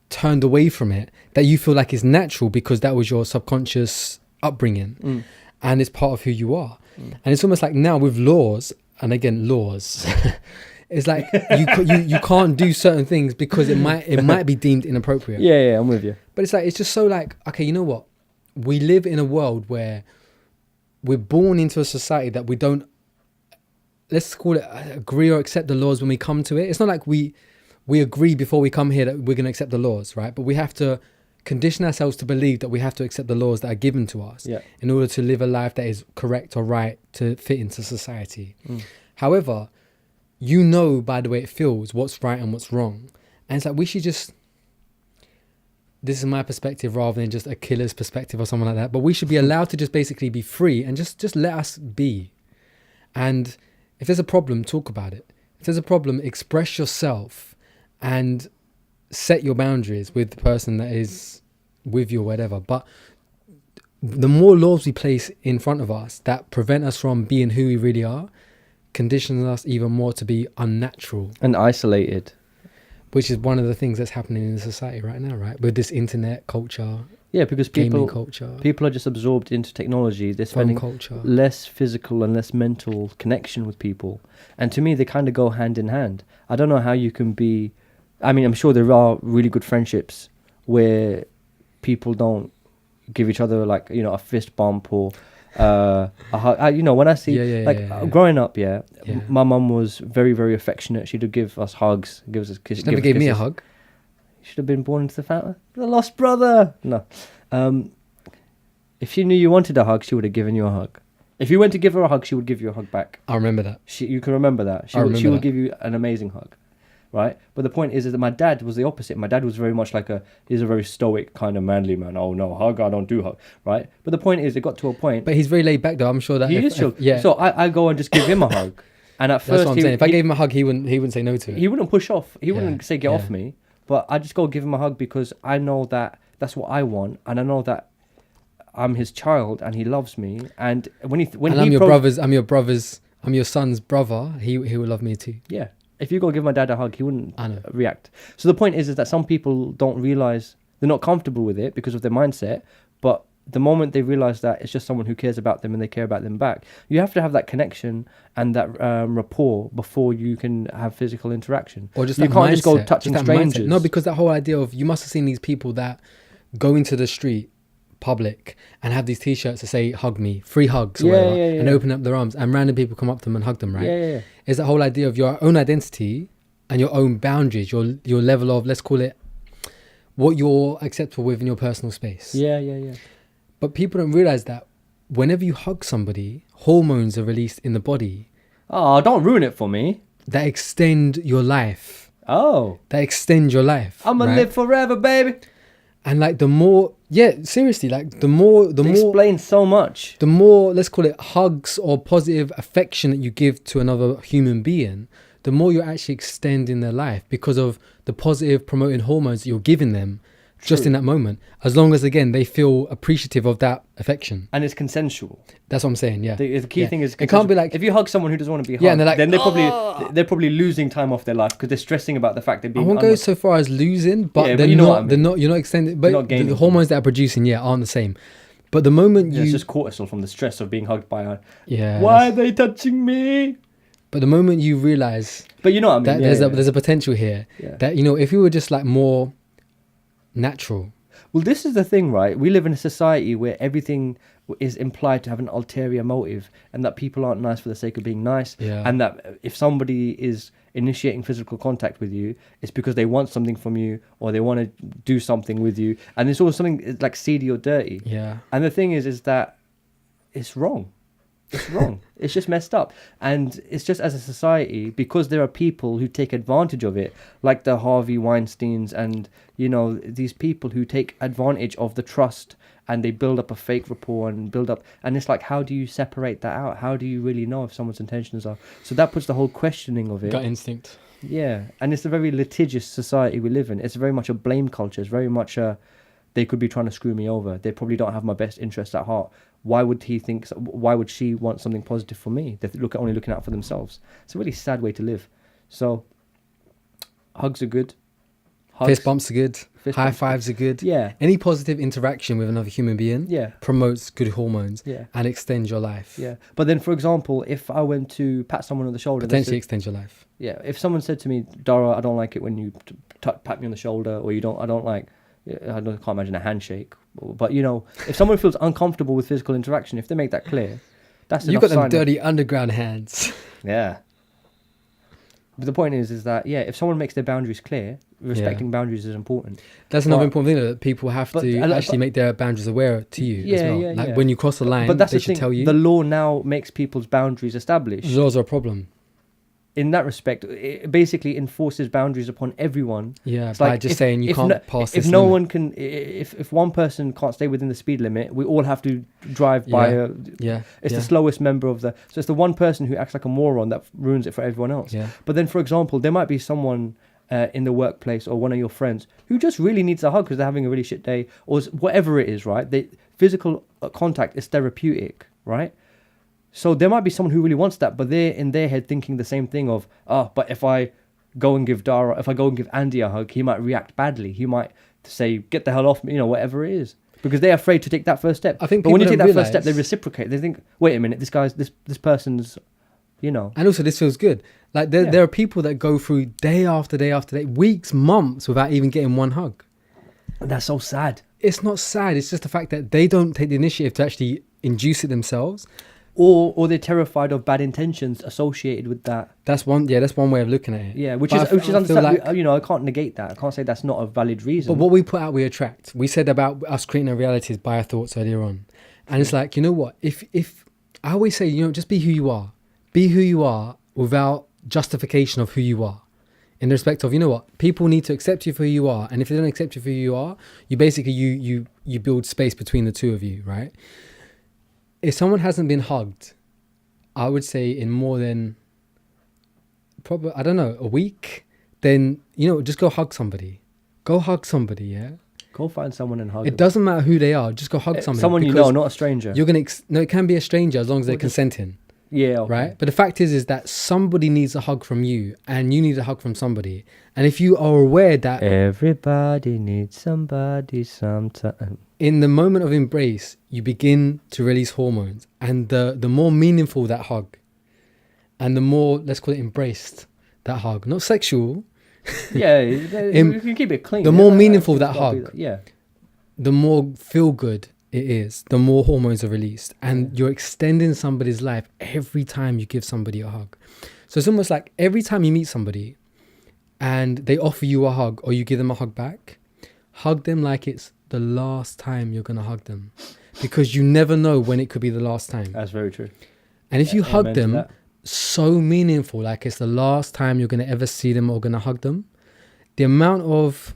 turned away from it, that you feel like it's natural because that was your subconscious upbringing and it's part of who you are. And it's almost like now with laws, and again laws, it's like you can't do certain things because it might be deemed inappropriate. Yeah, I'm with you. But it's like, it's just so like, okay, you know what? We live in a world where we're born into a society that we don't, let's call it, agree or accept the laws when we come to it. It's not like we agree before we come here that we're going to accept the laws, right? But we have to condition ourselves to believe that we have to accept the laws that are given to us in order to live a life that is correct or right to fit into society. However, you know by the way it feels what's right and what's wrong. And it's like, we should just, this is my perspective rather than just a killer's perspective or something like that, but we should be allowed to just basically be free and just let us be. And if there's a problem, talk about it. If there's a problem, express yourself and set your boundaries with the person that is with you or whatever. But the more laws we place in front of us that prevent us from being who we really are, conditions us even more to be unnatural and isolated, which is one of the things that's happening in society right now, right? With this internet culture. Yeah, because gaming culture. People are just absorbed into technology. They're spending less physical and less mental connection with people. And to me, they kind of go hand in hand. I don't know how you can be... I mean, I'm sure there are really good friendships where people don't give each other, like, you know, a fist bump or a hug. You know, when I see... growing up, my mum was very, very affectionate. She'd give us hugs, give us kisses. She never gave me a hug. Should have been born into the family. The lost brother. No. If she knew you wanted a hug, she would have given you a hug. If you went to give her a hug, she would give you a hug back. I remember that. You can remember that. She would give you an amazing hug, right? But the point is that my dad was the opposite. My dad was very much like he's a very stoic kind of manly man. Oh no, hug, I don't do hug, right? But the point is, it got to a point. But he's very laid back though. I'm sure that he is chill. Yeah. So I go and just give him a hug, and at first that's what I'm saying. If I gave him a hug, he wouldn't say no to it. He wouldn't push off. He wouldn't say get off me. But I just go give him a hug because I know that that's what I want, and I know that I'm his child and he loves me. And I'm your son's brother. He will love me too. Yeah. If you go give my dad a hug, he wouldn't react. So the point is that some people don't realize they're not comfortable with it because of their mindset. But the moment they realize that it's just someone who cares about them and they care about them back, you have to have that connection and that rapport before you can have physical interaction. Or just you can't mindset, just go touching strangers. No, because that whole idea of, you must have seen these people that go into the street public and have these t-shirts that say hug me, free hugs or whatever, and open up their arms and random people come up to them and hug them, right? It's that whole idea of your own identity and your own boundaries, your level of, let's call it, what you're acceptable with in your personal space. But people don't realize that whenever you hug somebody, hormones are released in the body. Oh, don't ruin it for me. That extend your life. Oh. That extend your life. I'm gonna live forever, baby. And like the more, seriously, like the more explains so much. The more, let's call it, hugs or positive affection that you give to another human being, the more you're actually extending their life because of the positive promoting hormones that you're giving them. Just in that moment, as long as again they feel appreciative of that affection, and it's consensual. That's what I'm saying. Yeah, the key thing is it can't be like, if you hug someone who doesn't want to be hugged, and they're like, then they're probably losing time off their life because they're stressing about the fact they're being. I won't go so far as losing, but they're not. They're not. You're not extending. But the hormones that are producing, aren't the same. But the moment it's just cortisol from the stress of being hugged by a. Yeah. Why are they touching me? But the moment you realize, but you know what I mean, that there's a potential here that if you were just like more natural. Well, this is the thing, right? We live in a society where everything is implied to have an ulterior motive, and that people aren't nice for the sake of being nice, and that if somebody is initiating physical contact with you, it's because they want something from you or they want to do something with you, and it's always something like seedy or dirty. Yeah. And the thing is that it's wrong. It's wrong. It's just messed up. And it's just, as a society, because there are people who take advantage of it, like the Harvey Weinsteins and, these people who take advantage of the trust and they build up a fake rapport and and it's like, how do you separate that out? How do you really know if someone's intentions are? So that puts the whole questioning of it. Gut instinct. Yeah, and it's a very litigious society we live in. It's very much a blame culture. It's very much a, they could be trying to screw me over. They probably don't have my best interest at heart. Why would he think? Why would she want something positive for me? They're only looking out for themselves. It's a really sad way to live. So, hugs are good. Fist bumps are good. Fist High bumps. fives are good. Yeah. Any positive interaction with another human being promotes good hormones Yeah. and extends your life. Yeah. But then, for example, if I went to pat someone on the shoulder, Potentially extends your life. Yeah. If someone said to me, Dara, I don't like it when you pat me on the shoulder, or I don't like, can't imagine a handshake. But you know, if someone feels uncomfortable with physical interaction, if they make that clear, that's You've enough got them sign of- dirty underground hands. Yeah. But the point is that if someone makes their boundaries clear, respecting boundaries is important. That's another important thing, that people have to actually make their boundaries aware to you as well. Like when you cross the line, but that's they the should thing, tell you. the law now makes people's boundaries established. Laws are a problem. In that respect, it basically enforces boundaries upon everyone. Yeah, It's by just saying you can't pass this If no limit. one can, if one person can't stay within the speed limit, we all have to drive by It's the slowest member of the. So it's the one person who acts like a moron that ruins it for everyone else. Yeah. But then, for example, there might be someone in the workplace or one of your friends who just really needs a hug because they're having a really shit day or whatever it is, right? Physical contact is therapeutic, right? So there might be someone who really wants that, but they're in their head thinking the same thing of, but if I go and give Andy a hug, he might react badly. He might say, get the hell off me, whatever it is. Because they're afraid to take that first step. I think but when you people take don't that first step, they realise- reciprocate. They think, wait a minute, this person's, And also, this feels good. Like there are people that go through day after day after day, weeks, months without even getting one hug. That's so sad. It's not sad. It's just the fact that they don't take the initiative to actually induce it themselves. Or they're terrified of bad intentions associated with that. That's one way of looking at it. Yeah, which But is I feel understandable. like- I can't negate that. I can't say that's not a valid reason. But what we put out, we attract. We said about us creating our realities by our thoughts earlier on. And it's like, you know what? If I always say, just be who you are. Be who you are without justification of who you are. In the respect of, people need to accept you for who you are. And if they don't accept you for who you are, you basically, you build space between the two of you, right? If someone hasn't been hugged, I would say in more than probably, I don't know, a week, then, just go hug somebody. Go hug somebody, yeah? Go find someone and hug It them. doesn't matter who they are, just go hug somebody. Someone you because know, not a stranger. You're going to, no, it can be a stranger as long as they're consenting. Yeah, okay. Right? But the fact is that somebody needs a hug from you and you need a hug from somebody. And if you are aware that everybody needs somebody sometime. In the moment of embrace, you begin to release hormones. And the more meaningful that hug, and the more, let's call it embraced, that hug, not sexual. Yeah, you can keep it clean. The more meaningful that hug, yeah, the more feel good it is, the more hormones are released. And you're extending somebody's life every time you give somebody a hug. So it's almost like every time you meet somebody and they offer you a hug or you give them a hug back, hug them like it's the last time you're going to hug them. Because you never know when it could be the last time. That's very true. And if you hug amen to them, that. so meaningful, like it's the last time you're going to ever see them or going to hug them, the amount of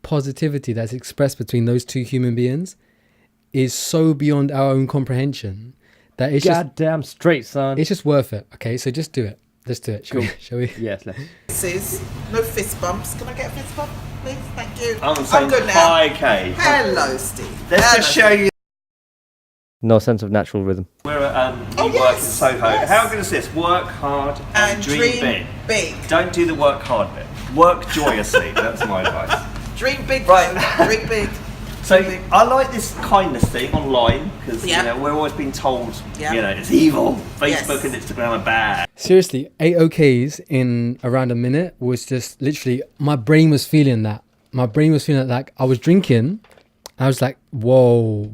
positivity that's expressed between those two human beings is so beyond our own comprehension that it's goddamn straight, son. It's just worth it. Okay, so just do it. Let's do it. Shall we? Yes, let's. Kisses, no fist bumps. Can I get a fist bump, please? Thank you. I'm saying good now. hi, Kay. Hello, Steve. Let's just show you. No sense of natural rhythm. We're at work in Soho. How good is this? Work hard and dream big. Don't do the work hard bit. Work joyously. That's my advice. Dream big, right? Dream big. So I like this kindness thing online because we're always being told it's evil. Facebook and Instagram are bad. Seriously, 8 OKs in around a minute was just literally, my brain was feeling that. My brain was feeling like I was drinking. I was like, whoa.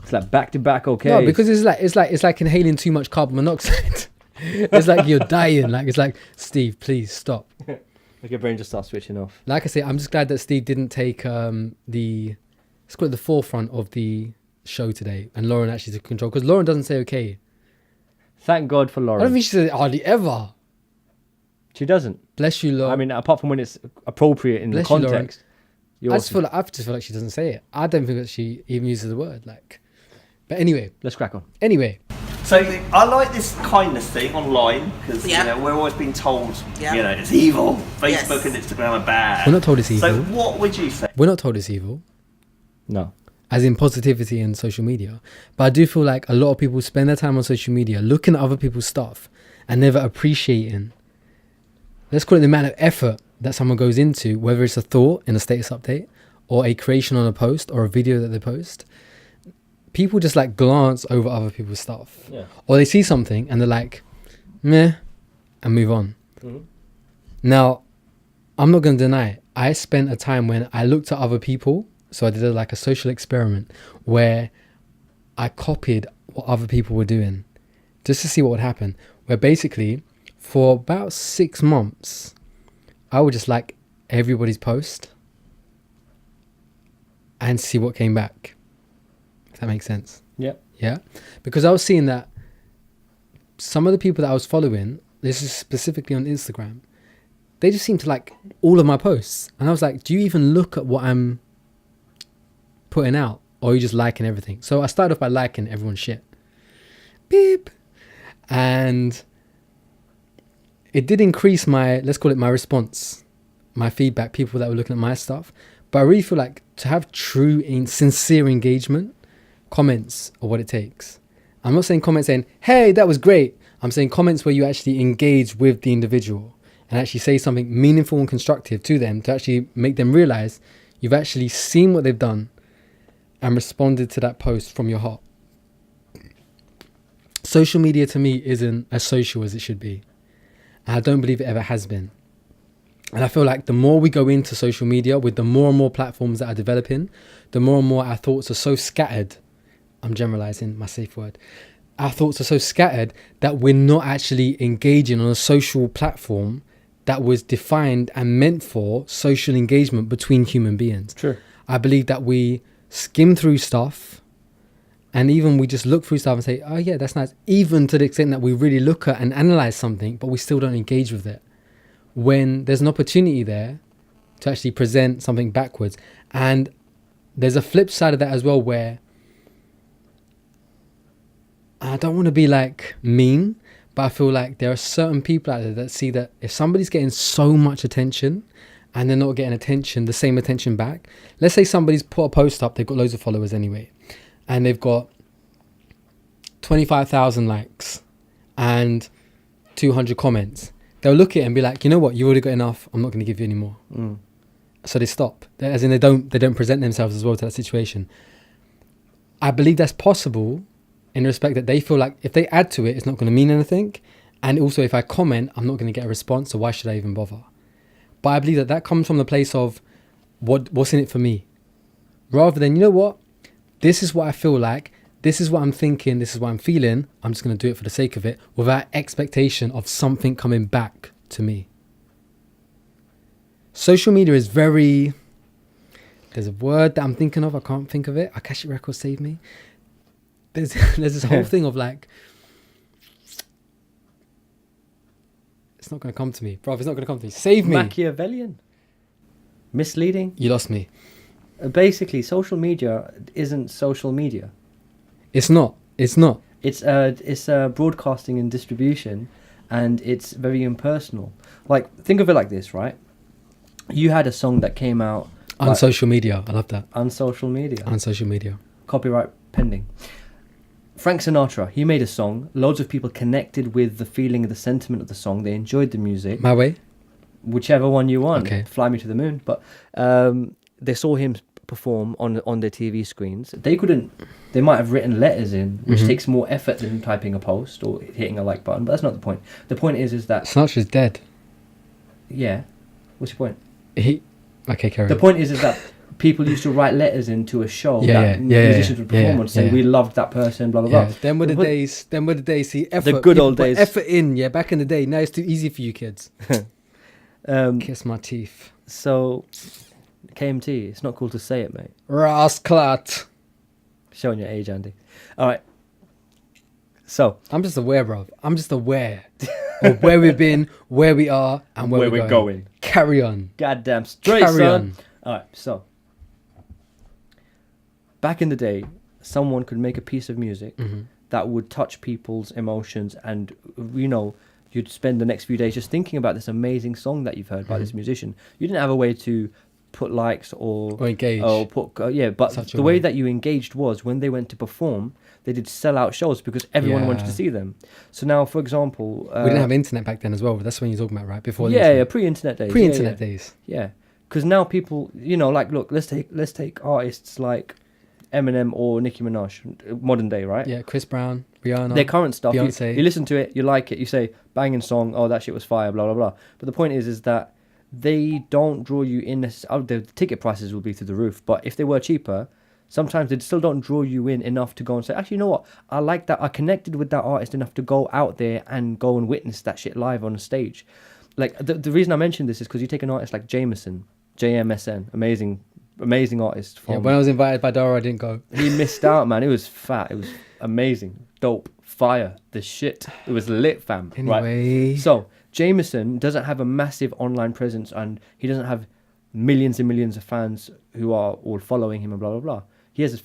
It's like back to back okay. No, because it's like inhaling too much carbon monoxide. It's like you're dying. Like it's like, Steve, please stop. Like your brain just starts switching off. Like I say, I'm just glad that Steve didn't take the forefront of the show today, and Lauren actually took control, because Lauren doesn't say okay. Thank God for Lauren. I don't think she says it hardly ever. She doesn't. Bless you, Lauren. I mean, apart from when it's appropriate in the context. I just feel like she doesn't say it. I don't think that she even uses the word. Like, but anyway, let's crack on. Anyway, So So I like this kindness thing online because Yeah. you know we're always being told Yeah. you know it's evil. Facebook Yes. and Instagram are bad. We're not told it's So evil. what would you say? We're not told it's evil, No. as in positivity and social media. But I do feel like a lot of people spend their time on social media looking at other people's stuff and never appreciating, let's call it the amount of effort that someone goes into, whether it's a thought in a status update or a creation on a post or a video that they post. People just like glance over other people's stuff. Yeah. Or they see something and they're like, meh, and move on. Mhm. Now, I'm not going to deny it. I spent a time when I looked at other people. So I did like a social experiment where I copied what other people were doing just to see what would happen. Where basically for about 6 months, I would just like everybody's post and see what came back. If that makes sense. Yeah. Yeah. Because I was seeing that some of the people that I was following, this is specifically on Instagram, they just seem to like all of my posts. And I was like, do you even look at what I'm putting out? Or are you just liking everything? So I started off by liking everyone's shit. Beep. And it did increase my, let's call it my response, my feedback, people that were looking at my stuff. But I really feel like to have true and sincere engagement, comments are what it takes. I'm not saying comments saying, hey, that was great. I'm saying comments where you actually engage with the individual and actually say something meaningful and constructive to them to actually make them realize you've actually seen what they've done and responded to that post from your heart. Social media to me isn't as social as it should be. And I don't believe it ever has been. And I feel like the more we go into social media with the more and more platforms that are developing, the more and more our thoughts are so scattered. I'm generalizing, my safe word. Our thoughts are so scattered that we're not actually engaging on a social platform that was defined and meant for social engagement between human beings. True. I believe that we skim through stuff and even we just look through stuff and say, oh yeah, that's nice. Even to the extent that we really look at and analyze something, but we still don't engage with it. When there's an opportunity there to actually present something backwards. And there's a flip side of that as well where I don't want to be like mean, but I feel like there are certain people out there that see that if somebody's getting so much attention and they're not getting attention, the same attention back. Let's say somebody's put a post up, they've got loads of followers anyway, and they've got 25,000 likes and 200 comments. They'll look at it and be like, you know what, you already got enough, I'm not going to give you any more. So they stop. As in they don't present themselves as well to that situation. I believe that's possible in respect that they feel like if they add to it, it's not going to mean anything. And also if I comment, I'm not going to get a response, so why should I even bother? But I believe that comes from the place of what's in it for me. Rather than, you know what, this is what I feel like, this is what I'm thinking, this is what I'm feeling, I'm just going to do it for the sake of it without expectation of something coming back to me. Social media is very... There's a word that I'm thinking of, I can't think of it. Akashic Records save me. There's this whole thing of like... It's not going to come to me. Bro, it's not going to come to me. Save me. Machiavellian. Misleading. You lost me. Basically, social media isn't social media. It's not. It's not. It's broadcasting and distribution, and it's very impersonal. Like, think of it like this, right? You had a song that came out On social media. I love that. On social media. On social media. Copyright pending. Frank Sinatra, he made a song. Loads of people connected with the feeling, the sentiment of the song. They enjoyed the music. My Way? Whichever one you want. Okay. Fly Me to the Moon. But they saw him perform on their TV screens. They might have written letters in, which takes more effort than typing a post or hitting a like button. But that's not the point. The point is that... Sinatra's dead. Yeah. What's your point? Okay, carry on. The point is that people used to write letters into a show that musicians would perform on, saying we loved that person, blah blah blah. Them were the days. See, effort. The good old days. Effort in, back in the day. Now it's too easy for you kids. Kiss my teeth. So, KMT. It's not cool to say it, mate. Rasclat. Showing your age, Andy. All right. So I'm just aware, bro. I'm just aware of where we've been, where we are, and where we're going. Carry on. Goddamn straight, son. All right. So back in the day, someone could make a piece of music that would touch people's emotions, and you'd spend the next few days just thinking about this amazing song that you've heard by this musician. You didn't have a way to put likes or engage but the way that you engaged was when they went to perform, they did sell out shows because everyone wanted to see them. So now, for example, we didn't have internet back then as well. That's when you're talking about, right? Before pre-internet days. Days. Yeah, because now people, like, look, let's take artists like Eminem or Nicki Minaj, modern day, right? Yeah, Chris Brown, Rihanna, their current stuff. Beyonce. You listen to it, you like it, you say banging song, oh that shit was fire, blah blah blah. But the point is that they don't draw you in. The ticket prices will be through the roof, but if they were cheaper, sometimes they still don't draw you in enough to go and say, actually, you know what? I like that. I connected with that artist enough to go out there and go and witness that shit live on a stage. Like the reason I mention this is because you take an artist like Jameson, JMSN, amazing artist. When I was invited by Dara, I didn't go. He missed out, man. It was fat. It was amazing, dope, fire. The shit. It was lit, fam. Anyway, right? So Jameson doesn't have a massive online presence, and he doesn't have millions and millions of fans who are all following him and blah blah blah. He has a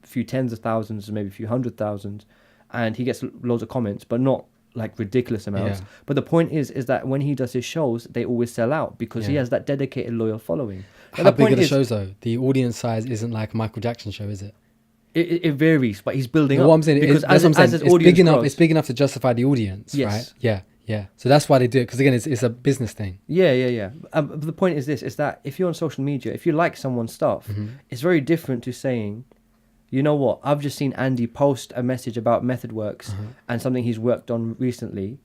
few tens of thousands, maybe a few 100,000, and he gets loads of comments, but not like ridiculous amounts. But the point is that when he does his shows, they always sell out because he has that dedicated, loyal following. How big are the shows though? The audience size isn't like a Michael Jackson show, is it? It varies, but he's building up. What I'm saying because it's big enough to justify the audience, yes. right? Yeah. So that's why they do it, because again, it's a business thing. Yeah. But the point is that if you're on social media, if you like someone's stuff, it's very different to saying, you know what, I've just seen Andy post a message about Method Works and something he's worked on recently.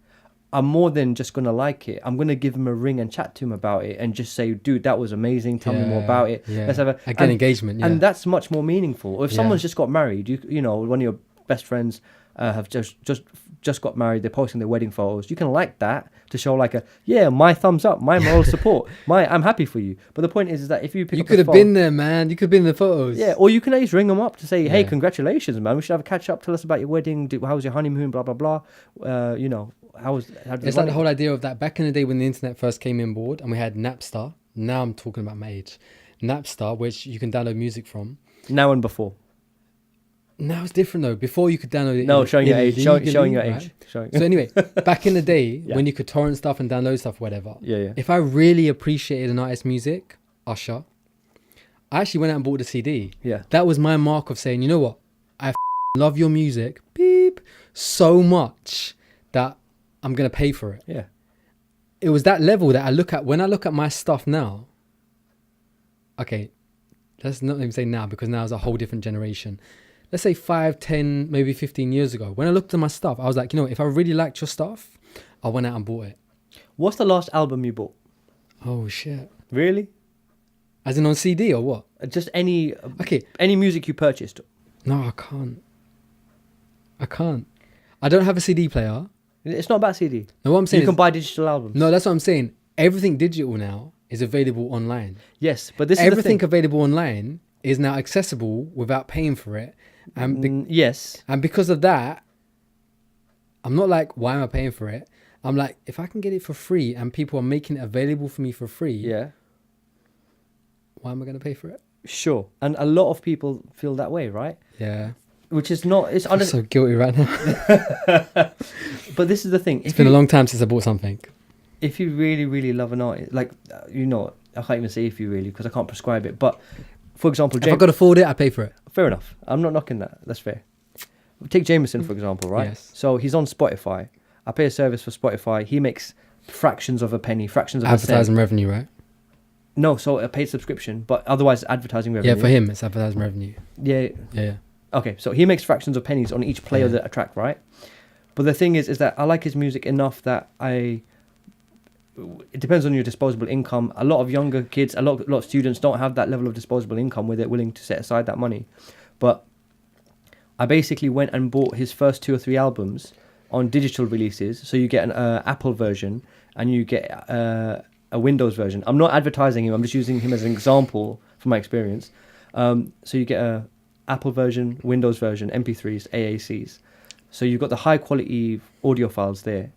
I'm more than just going to like it. I'm going to give him a ring and chat to him about it and just say, dude, that was amazing. Tell me more about it. Yeah. Let's have engagement. Yeah. And that's much more meaningful. Or if someone's just got married, you know, one of your best friends have just got married, they're posting their wedding photos, you can like that to show like my thumbs up, my moral support, I'm happy for you. But the point is that if you pick you up could have been there, man. You could have been in the photos. Yeah, or you can at least ring them up to say, hey, congratulations, man. We should have a catch up. Tell us about your wedding. How was your honeymoon? Blah blah blah. It's like the whole idea of that back in the day when the internet first came in board and we had Napster. Now I'm talking about my age. Napster, which you can download music from. Now and before. Now it's different though. Before you could download it. No, showing your age. Showing your age. So anyway, back in the day when you could torrent stuff and download stuff, whatever. Yeah. If I really appreciated an artist's music, Usher, I actually went out and bought the CD. Yeah. That was my mark of saying, you know what, I love your music, so much that I'm gonna pay for it. Yeah. It was that level that I look at when I look at my stuff now. Okay, let's not even say now because now it's a whole different generation. Let's say 5, 10, maybe 15 years ago. When I looked at my stuff, I was like, you know, if I really liked your stuff, I went out and bought it. What's the last album you bought? Oh shit! Really? As in on CD or what? Just any music you purchased. No, I can't. I don't have a CD player. It's not about CD. No, what I'm saying you can buy digital albums. No, that's what I'm saying. Everything digital now is available online. Yes, but this everything is the thing. Available online is now accessible without paying for it. And yes. And because of that, I'm not like, why am I paying for it? I'm like, if I can get it for free and people are making it available for me for free, why am I going to pay for it? Sure. And a lot of people feel that way, right? Yeah. Which is not... I'm so guilty right now. But this is the thing. It's been a long time since I bought something. If you really, really love an artist, like, you know, I can't even say if you really, because I can't prescribe it. But, for example... If I could afford it, I pay for it. Fair enough. I'm not knocking that. That's fair. Take Jameson, for example, right? Yes. So he's on Spotify. I pay a service for Spotify. He makes fractions of a penny, fractions of advertising revenue, right? No, so a paid subscription, but otherwise advertising revenue. Yeah, for him, it's advertising revenue. Yeah. Okay, so he makes fractions of pennies on each player that a track, right? But the thing is that I like his music enough that it depends on your disposable income. A lot of younger kids, a lot of students don't have that level of disposable income where they're willing to set aside that money. But I basically went and bought his first 2 or 3 albums on digital releases. So you get an Apple version and you get a Windows version. I'm not advertising him. I'm just using him as an example from my experience. So you get a Apple version, Windows version, MP3s, AACs. So you've got the high quality audio files there.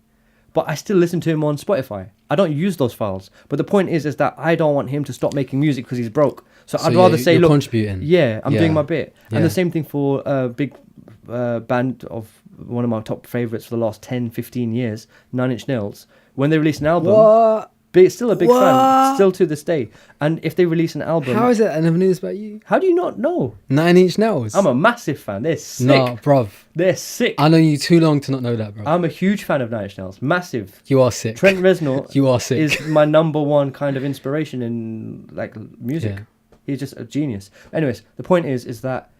But I still listen to him on Spotify. I don't use those files. But the point is that I don't want him to stop making music because he's broke. So I'd rather say, look, contributing. I'm doing my bit. And the same thing for big band of one of my top favourites for the last 10, 15 years, 9 Inch Nails, when they release an album, What? still a big fan, still to this day. And if they release an album... How is it I never knew this about you? How do you not know? 9 Inch Nails? I'm a massive fan. They're sick. Nah, bruv. They're sick. I know you too long to not know that, bro. I'm a huge fan of 9 Inch Nails. Massive. You are sick. Trent Reznor you are sick. is my number one kind of inspiration in like music. Yeah. He's just a genius. Anyways, the point is that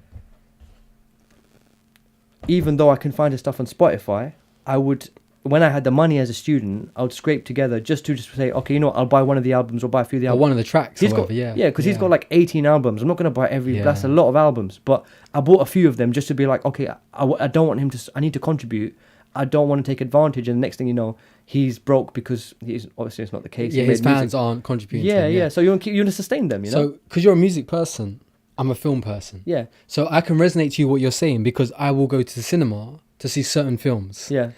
even though I can find his stuff on Spotify, I would, when I had the money as a student, I would scrape together just to say, okay, you know what, I'll buy one of the albums or buy a few of the albums. One of the tracks He's or got, whatever, yeah. Yeah, because he's got like 18 albums. I'm not going to buy every, Yeah. that's a lot of albums. But I bought a few of them just to be like, okay, I don't want him to, I need to contribute. I don't want to take advantage. And the next thing you know, he's broke because he's, obviously it's not the case. Yeah, He his made fans music. aren't contributing. Yeah, to him, yeah. So you want to sustain them, you know? So, because you're a music person, I'm a film person. Yeah. So I can resonate to you what you're saying because I will go to the cinema to see certain films. Yeah.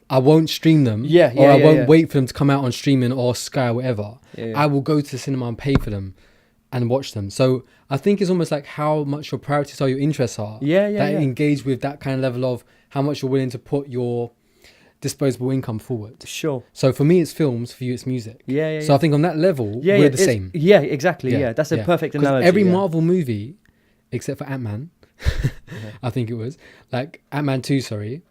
I won't stream them. Yeah, Or yeah, I yeah, won't yeah. wait for them to come out on streaming or Sky or whatever. Yeah, yeah. I will go to the cinema and pay for them and watch them. So I think it's almost like how much your priorities are, your interests are. Yeah, yeah, That yeah. engage with that kind of level of how much you're willing to put your disposable income forward. Sure. So for me, it's films. For you, it's music. Yeah, yeah, So yeah. I think on that level, Yeah, we're yeah, the it's- same. Yeah, exactly. Yeah, that's a perfect 'Cause analogy. every yeah. Marvel movie, except for Ant-Man, I think it was, like Ant-Man 2, sorry,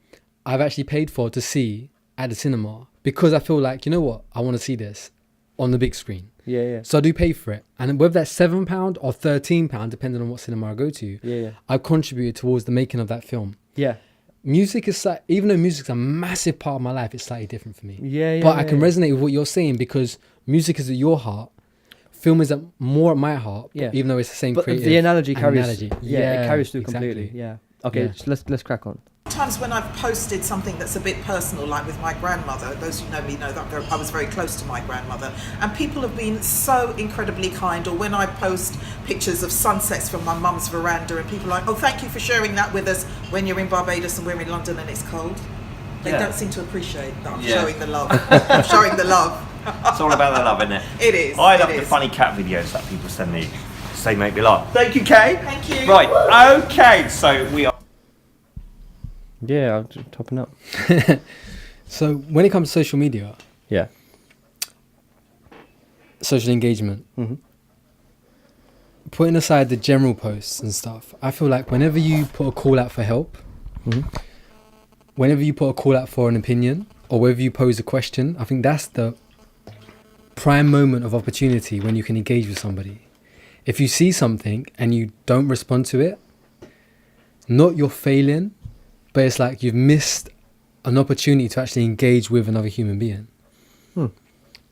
I've actually paid for to see at the cinema because I feel like, you know what, I want to see this on the big screen. Yeah, yeah. So I do pay for it. And whether that's £7 or £13, depending on what cinema I go to, Yeah, yeah. I've contributed towards the making of that film. Yeah. Music is like, even though music's a massive part of my life, it's slightly different for me. Yeah, yeah. But I yeah, can yeah. resonate with what you're saying because music is at your heart, film is at more at my heart. Yeah. Even though it's the same. But creative the analogy carries. analogy. Yeah, it carries through exactly. completely. Yeah. Okay, Yeah. just let's crack on. Sometimes when I've posted something that's a bit personal, like with my grandmother, those who know me know that I was very close to my grandmother, and people have been so incredibly kind, or when I post pictures of sunsets from my mum's veranda and people are like, oh, thank you for sharing that with us when you're in Barbados and we're in London and it's cold. They don't seem to appreciate that I'm showing the love. I'm showing the love. It's all about the love, isn't it? It is. I love it the is. funny cat videos that people send me. Say make me laugh. Thank you, Kay. Thank you. Right. Okay. So we are. Yeah, I'm just topping up. So when it comes to social media, Yeah. social engagement, Mhm. putting aside the general posts and stuff, I feel like whenever you put a call out for help, Mhm. whenever you put a call out for an opinion, or whether you pose a question, I think that's the prime moment of opportunity when you can engage with somebody. If you see something and you don't respond to it, not you're failing, but it's like you've missed an opportunity to actually engage with another human being. Hmm.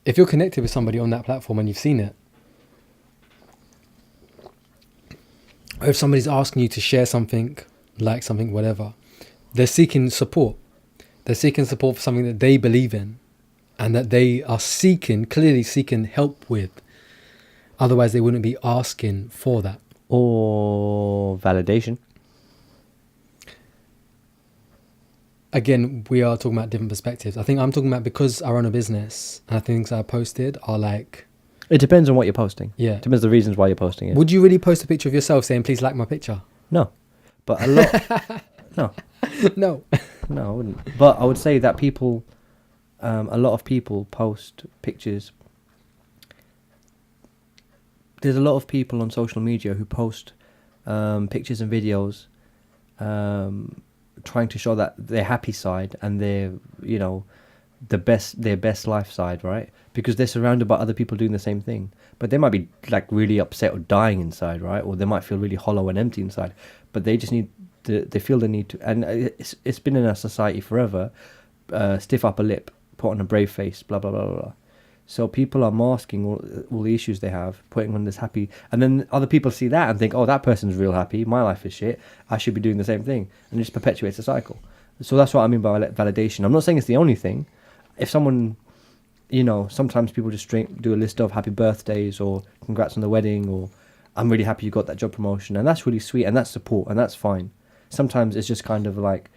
If you're connected with somebody on that platform and you've seen it, or if somebody's asking you to share something, like something, whatever, they're seeking support. They're seeking support for something that they believe in and that they are clearly seeking help with. Otherwise, they wouldn't be asking for that. Or validation. Again, we are talking about different perspectives. I think I'm talking about because I run a business and the things I posted are like... It depends on what you're posting. Yeah. It depends on the reasons why you're posting it. Would you really post a picture of yourself saying, please like my picture? No. But a lot... No. No. No, I wouldn't. But I would say that people... a lot of people post pictures. There's a lot of people on social media who post pictures and videos trying to show that their happy side and their, you know, their best life side, right? Because they're surrounded by other people doing the same thing. But they might be like really upset or dying inside, right? Or they might feel really hollow and empty inside. But they just need to, they feel the need to, and it's been in our society forever, stiff upper lip, put on a brave face, blah, blah, blah, blah, blah. So people are masking all the issues they have, putting on this happy, and then other people see that and think, oh, that person's real happy, my life is shit, I should be doing the same thing. And it just perpetuates a cycle. So that's what I mean by validation. I'm not saying it's the only thing. If someone, you know, sometimes people just do a list of happy birthdays or congrats on the wedding or I'm really happy you got that job promotion, and that's really sweet and that's support and that's fine. Sometimes it's just kind of like,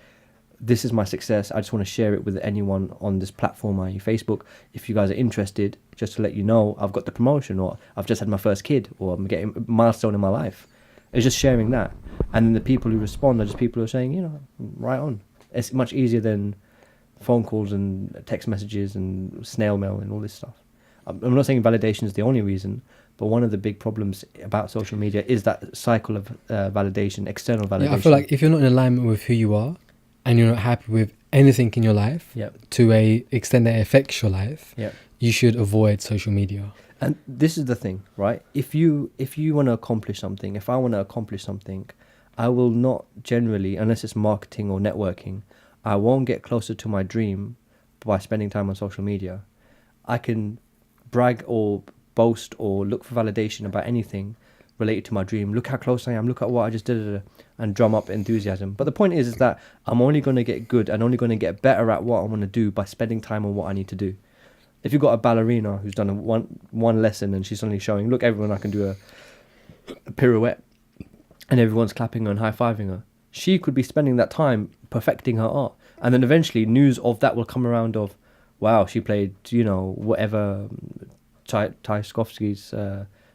this is my success, I just want to share it with anyone on this platform, i.e. Facebook. If you guys are interested, just to let you know, I've got the promotion, or I've just had my first kid, or I'm getting a milestone in my life. It's just sharing that. And then the people who respond are just people who are saying, you know, right on. It's much easier than phone calls and text messages and snail mail and all this stuff. I'm not saying validation is the only reason, but one of the big problems about social media is that cycle of validation, external validation. Yeah, I feel like if you're not in alignment with who you are and you're not happy with anything in your life, Yep. to a extent that it affects your life, Yep. you should avoid social media. And this is the thing, right? If you want to accomplish something, if I want to accomplish something, I will not generally, unless it's marketing or networking, I won't get closer to my dream by spending time on social media. I can brag or boast or look for validation about anything related to my dream. Look how close I am. Look at what I just did, and drum up enthusiasm. But the point is that I'm only going to get good and only going to get better at what I want to do by spending time on what I need to do. If you've got a ballerina who's done one lesson and she's suddenly showing, look, everyone, I can do a pirouette, and everyone's clapping her and high-fiving her, she could be spending that time perfecting her art. And then eventually news of that will come around of, wow, she played, you know, whatever, Tchaikovsky's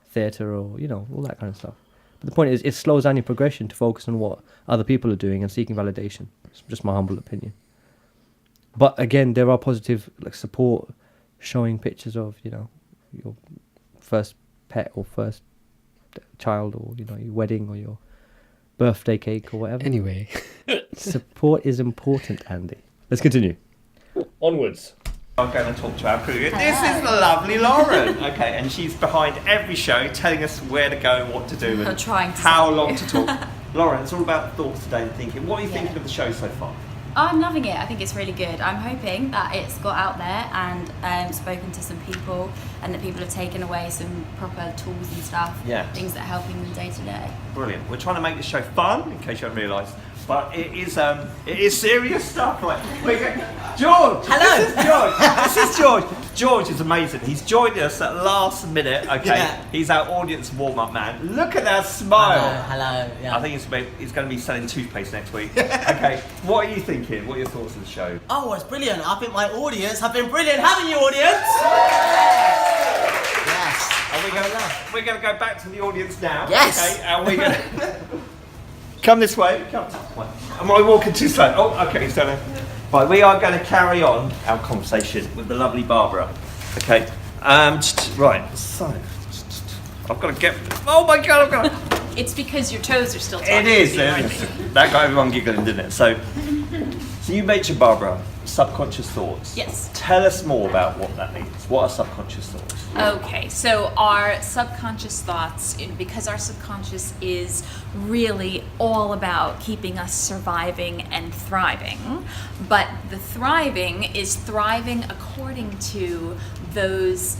theatre, or, you know, all that kind of stuff. But the point is, it slows down your progression to focus on what other people are doing and seeking validation. It's just my humble opinion. But again, there are positive, like, support, showing pictures of, you know, your first pet or first child, or, you know, your wedding or your birthday cake or whatever. Anyway. Support is important, Andy. Let's continue. Onwards. I'm going to talk to our crew. This is the lovely Lauren. Okay, and she's behind every show telling us where to go and what to do and trying to how stop long you. to talk. Lauren, it's all about thoughts today and thinking. What are you thinking of the show so far? I'm loving it. I think it's really good. I'm hoping that it's got out there and spoken to some people, and that people have taken away some proper tools and stuff, things that are helping them day to day. Brilliant. We're trying to make this show fun, in case you haven't realised, but it is serious stuff. Like, George. Hello. This is George. This is George. George is amazing. He's joined us at last minute. Okay. Yeah. He's our audience warm-up man. Look at that smile. Hello. Yeah. I think he's going to be selling toothpaste next week. Okay. What are you thinking? What are your thoughts of the show? Oh, it's brilliant. I think my audience have been brilliant having you, audience. Yes. And we're going to go back to the audience now. Yes. Okay. And we're going to come this way. Come. Am I walking too slow? Oh, okay. He's down there. Right, we are going to carry on our conversation with the lovely Barbara. Okay. Right. So I've got to get. Oh my God! I've got to. It's because your toes are still talking. It is. to you, I think. That got everyone giggling, didn't it? So you mentioned, Barbara, subconscious thoughts. Yes. Tell us more about what that means. What are subconscious thoughts? Okay, so our subconscious thoughts, because our subconscious is really all about keeping us surviving and thriving, but the thriving is thriving according to those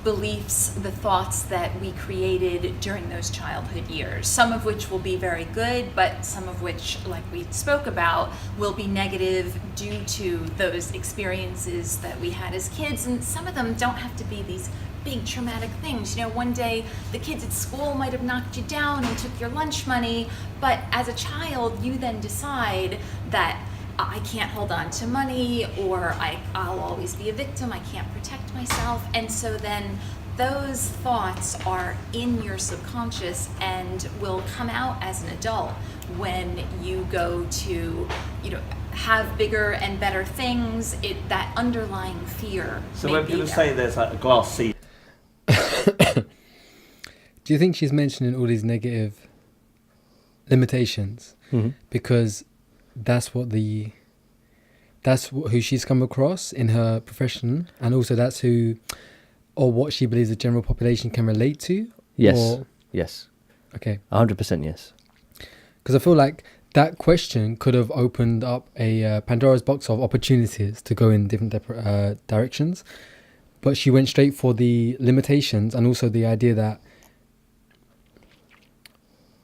beliefs, the thoughts that we created during those childhood years, some of which will be very good, but some of which, like we spoke about, will be negative due to those experiences that we had as kids. And some of them don't have to be these big traumatic things. You know, one day the kids at school might have knocked you down and took your lunch money, but as a child you then decide that I can't hold on to money, or I'll always be a victim, I can't protect myself. And so then those thoughts are in your subconscious and will come out as an adult when you go to, you know, have bigger and better things. That underlying fear. So when people say there's like a glass ceiling. Do you think she's mentioning all these negative limitations because that's who she's come across in her profession, and also that's who or what she believes the general population can relate to? Yes. Yes. Okay. 100% yes. Because I feel like that question could have opened up a Pandora's box of opportunities to go in different directions, but she went straight for the limitations, and also the idea that,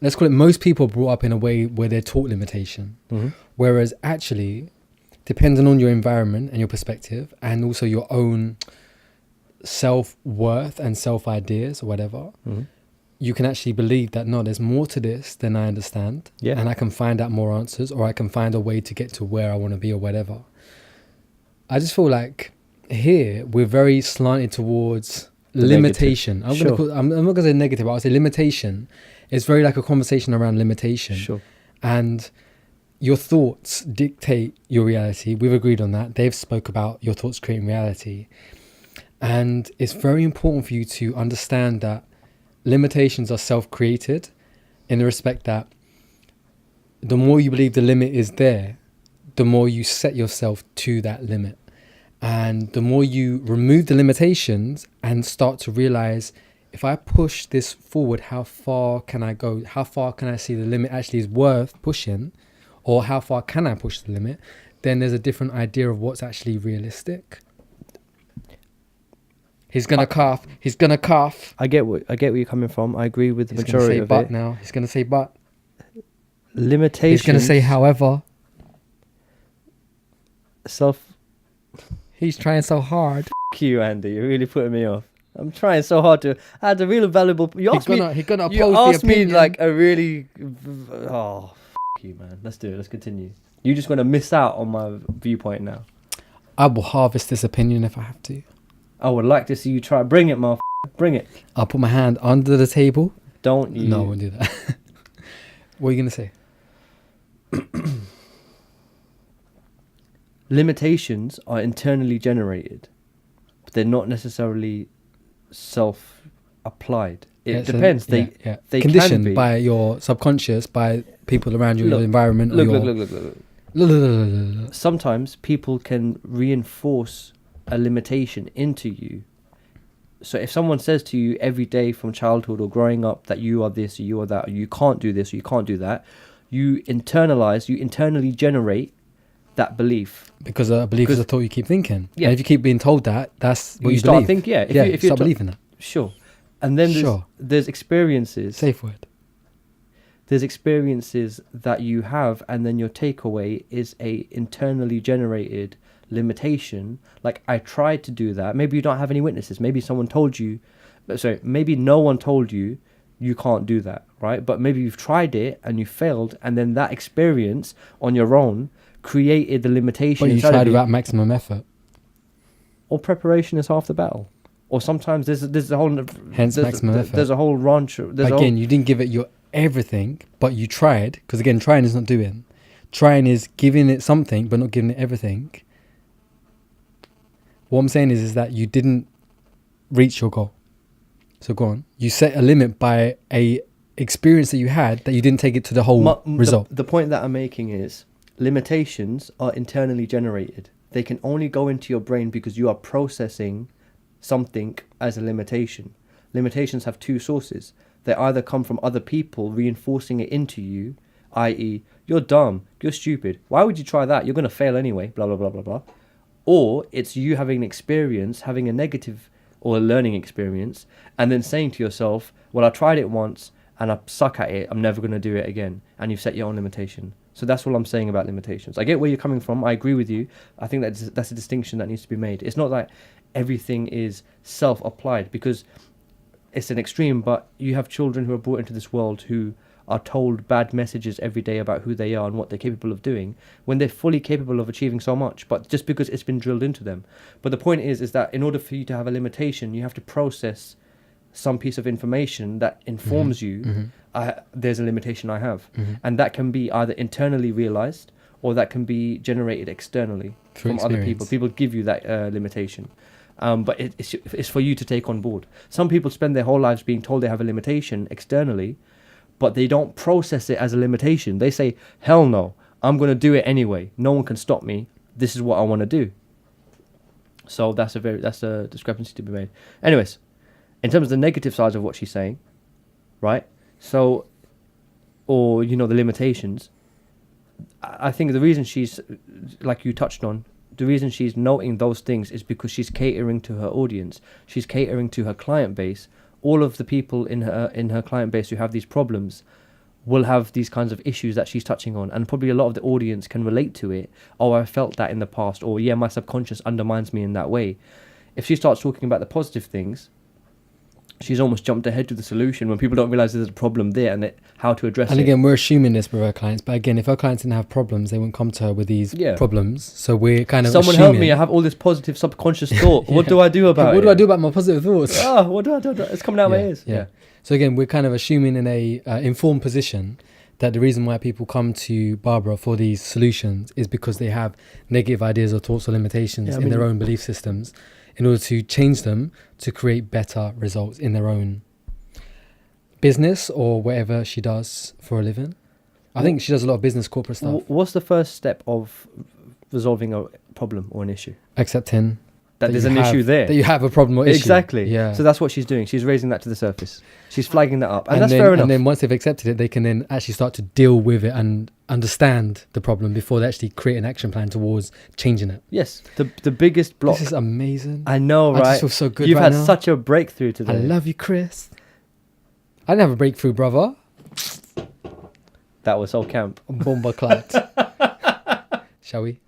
let's call it, most people are brought up in a way where they're taught limitation, whereas actually, depending on your environment and your perspective, and also your own self-worth and self-ideas or whatever, you can actually believe that, no, there's more to this than I understand, and I can find out more answers, or I can find a way to get to where I want to be or whatever. I just feel like here we're very slanted towards limitation. I'm not going to say negative, I'll say limitation It's very like a conversation around limitation. Sure. And your thoughts dictate your reality. We've agreed on that. They've spoke about your thoughts creating reality. And it's very important for you to understand that limitations are self-created, in the respect that the more you believe the limit is there, the more you set yourself to that limit. And the more you remove the limitations and start to realize, if I push this forward, how far can I go? How far can I see the limit actually is worth pushing? Or how far can I push the limit? Then there's a different idea of what's actually realistic. He's gonna cough. He's gonna cough. I get where you're coming from. I agree with the majority of it. He's gonna say but now. He's gonna say but. Limitations. He's gonna say however. He's trying so hard. F you, Andy. You're really putting me off. I'm trying so hard to. I had a real valuable. You asked me. He's gonna oppose you asked the me opinion. like a really. Oh, f you, man. Let's do it. Let's continue. You're just gonna miss out on my viewpoint now. I will harvest this opinion if I have to. I would like to see you try. Bring it, motherfucker. Bring it. I'll put my hand under the table. Don't you? No, I won't do that. What are you gonna say? Limitations are internally generated, but they're not necessarily self-applied. It depends. They conditioned can be by your subconscious, by people around you, Look, your environment. Look. Sometimes people can reinforce a limitation into you. So if someone says to you every day from childhood or growing up that you are this or you are that, or you can't do this or you can't do that, you internally generate that belief. Because a belief is a thought you keep thinking. Yeah. And if you keep being told that, that's what you start believe. thinking. Yeah. If you start believing that. Sure. And then there's experiences. Safe word. There's experiences that you have, and then your takeaway is a internally generated limitation. Like, I tried to do that. Maybe you don't have any witnesses. Maybe someone told you. Maybe no one told you you can't do that, right? But maybe you've tried it and you failed, and then that experience on your own created the limitation. But you tried without maximum effort. Or preparation is half the battle. Or sometimes there's a whole maximum effort. There's a whole ranch. Again, you didn't give it your everything, but you tried. Because again, trying is not doing. Trying is giving it something, but not giving it everything. What I'm saying is that you didn't reach your goal. So go on. You set a limit by a experience that you had that you didn't take it to the whole result. The point that I'm making is limitations are internally generated. They can only go into your brain because you are processing something as a limitation. Limitations have two sources. They either come from other people reinforcing it into you, i.e., you're dumb, you're stupid, why would you try that? You're going to fail anyway, blah, blah, blah, blah, blah. Or it's you having an experience, having a negative or a learning experience, and then saying to yourself, well, I tried it once and I suck at it, I'm never going to do it again. And you've set your own limitation. So that's all I'm saying about limitations. I get where you're coming from. I agree with you. I think that's a distinction that needs to be made. It's not like everything is self-applied, because it's an extreme, but you have children who are brought into this world who are told bad messages every day about who they are and what they're capable of doing, when they're fully capable of achieving so much, but just because it's been drilled into them. But the point is that in order for you to have a limitation, you have to process some piece of information that informs you, there's a limitation I have. And that can be either internally realized, or that can be generated externally from other people. People give you that limitation. But it's for you to take on board. Some people spend their whole lives being told they have a limitation externally, but they don't process it as a limitation. They say, hell no, I'm going to do it anyway. No one can stop me. This is what I want to do. So that's a discrepancy to be made. Anyways, in terms of the negative sides of what she's saying, right? So, or, the limitations, I think the reason she's, like you touched on, the reason she's noting those things is because she's catering to her audience. She's catering to her client base. All of the people in her client base who have these problems will have these kinds of issues that she's touching on, and probably a lot of the audience can relate to it. Oh, I felt that in the past, or yeah, my subconscious undermines me in that way. If she starts talking about the positive things, she's almost jumped ahead to the solution when people don't realize there's a problem there and how to address it. And again, we're assuming this with our clients, but again, if our clients didn't have problems, they wouldn't come to her with these problems. So we're kind of Someone help me, I have all this positive subconscious thought. What do I do about it? What do I do about my positive thoughts? What do I do? It's coming out of my ears. Yeah. So again, we're kind of assuming in a informed position that the reason why people come to Barbara for these solutions is because they have negative ideas or thoughts or limitations in their own belief systems, in order to change them to create better results in their own business or whatever she does for a living. I think she does a lot of business, corporate stuff. What's the first step of resolving a problem or an issue? Accepting that there's an issue there. That you have a problem or issue. Exactly. Yeah. So that's what she's doing. She's raising that to the surface. She's flagging that up. And that's fair enough. And then once they've accepted it, they can then actually start to deal with it and understand the problem before they actually create an action plan towards changing it. Yes. The biggest block. This is amazing. I know, right? I just feel so good You've right had now. such a breakthrough today. I love you, Chris. I didn't have a breakthrough, brother. That was all camp. Bomba clat. Shall we?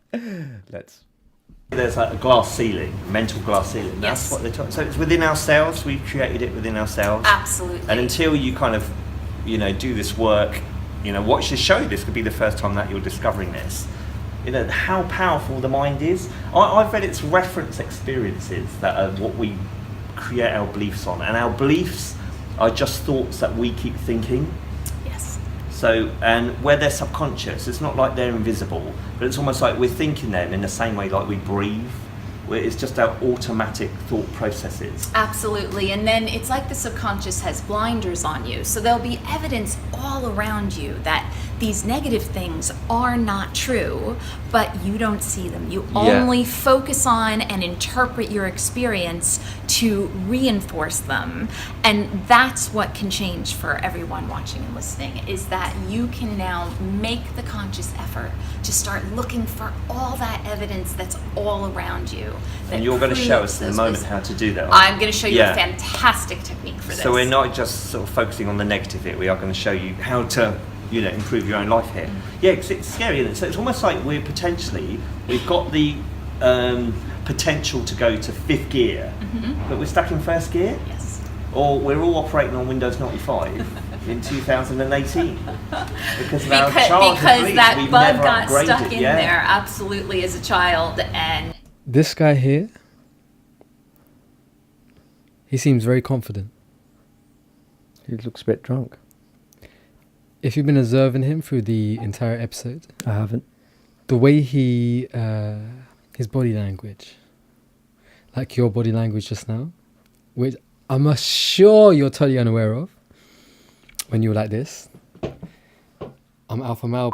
Let's. There's like a glass ceiling, mental glass ceiling. That's what they're talking. So it's within ourselves. We've created it within ourselves. Absolutely. And until you kind of, do this work, watch this show. This could be the first time that you're discovering this. How powerful the mind is. I've read its reference experiences that are what we create our beliefs on, and our beliefs are just thoughts that we keep thinking. Yes. So, and where they're subconscious, it's not like they're invisible, but it's almost like we're thinking them in the same way like we breathe, where it's just our automatic thought processes. Absolutely. And then it's like the subconscious has blinders on you. So there'll be evidence all around you that these negative things are not true, but you don't see them. You only focus on and interpret your experience to reinforce them. And that's what can change for everyone watching and listening, is that you can now make the conscious effort to start looking for all that evidence that's all around you. And you're going to show us in a moment how to do that. I'm going to show you a fantastic technique for this. So we're not just sort of focusing on the negative here, we are going to show you how to improve your own life here. Yeah, because it's scary, isn't it? So it's almost like we've got the potential to go to 5th gear, but we're stuck in 1st gear? Yes. Or we're all operating on Windows 95 in 2018 because of our childhood because beliefs. that We've bug never got upgraded stuck in there absolutely as a child. And this guy here, he seems very confident. He looks a bit drunk. If you've been observing him through the entire episode, I haven't. The way he, his body language, like your body language just now, which I'm sure you're totally unaware of, when you were like this. I'm alpha male.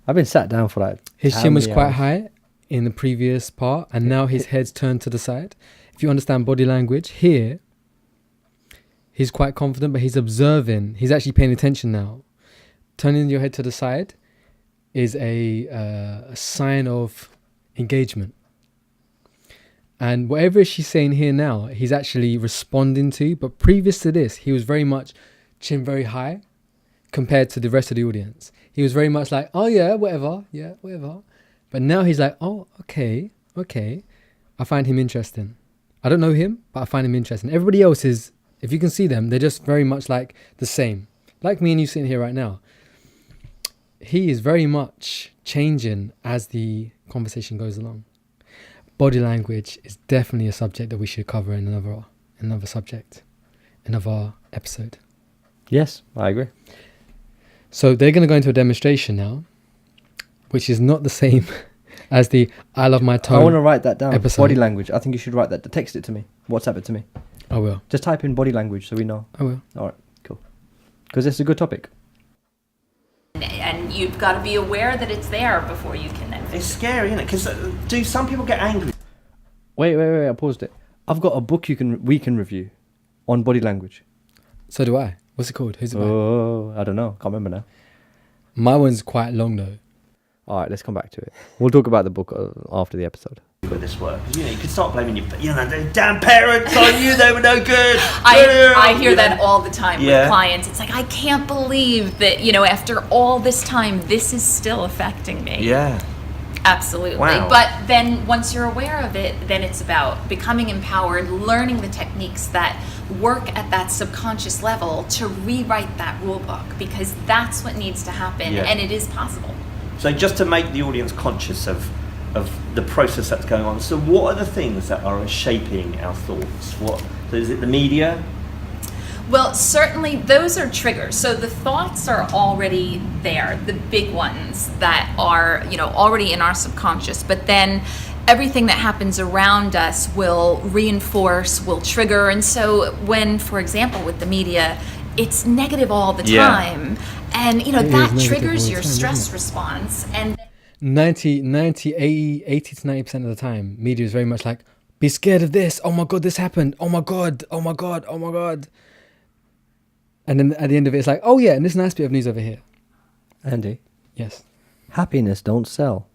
I've been sat down for like. His chin was quite high in the previous part, and now his head's turned to the side. If you understand body language, here, he's quite confident, but he's observing. He's actually paying attention now. Turning your head to the side is a sign of engagement. And whatever she's saying here now, he's actually responding to. But previous to this, he was very much chin very high compared to the rest of the audience. He was very much like, oh yeah, whatever. But now he's like, oh, okay. I find him interesting. I don't know him, but I find him interesting. Everybody else is, if you can see them, they're just very much like the same. Like me and you sitting here right now. He is very much changing as the conversation goes along. Body language is definitely a subject that we should cover in another subject, another episode. Yes, I agree. So they're going to go into a demonstration now, which is not the same as the I Love My Tone. I want to write that down. Episode. Body language. I think you should write that. Text it to me. WhatsApp it to me. I will. Just type in body language so we know. I will. All right, cool. Because it's a good topic. And you've got to be aware that it's there before you can then. It's scary, isn't it? Because do some people get angry? Wait, I paused it. I've got a book we can review on body language. So do I. What's it called? Who's it by? Oh, I don't know. Can't remember now. My one's quite long though. All right, let's come back to it. We'll talk about the book after the episode. With this work, you can start blaming the damn parents on you. They were no good. I hear that all the time with clients. It's like, I can't believe that after all this time, this is still affecting me. Yeah. Absolutely. Wow. But then once you're aware of it, then it's about becoming empowered, learning the techniques that work at that subconscious level to rewrite that rule book, because that's what needs to happen, and it is possible. So just to make the audience conscious of the process that's going on. So what are the things that are shaping our thoughts? So is it the media? Well, certainly those are triggers. So the thoughts are already there, the big ones that are, already in our subconscious. But then everything that happens around us will reinforce, will trigger. And so when, for example, with the media, it's negative all the time. And, that triggers your stress response. And 80 to 90% of the time, media is very much like, be scared of this. Oh my God, this happened. Oh my God. Oh my God. Oh my God. And then at the end of it, it's like, oh yeah, and this nice bit of news over here. Andy? Yes. Happiness don't sell.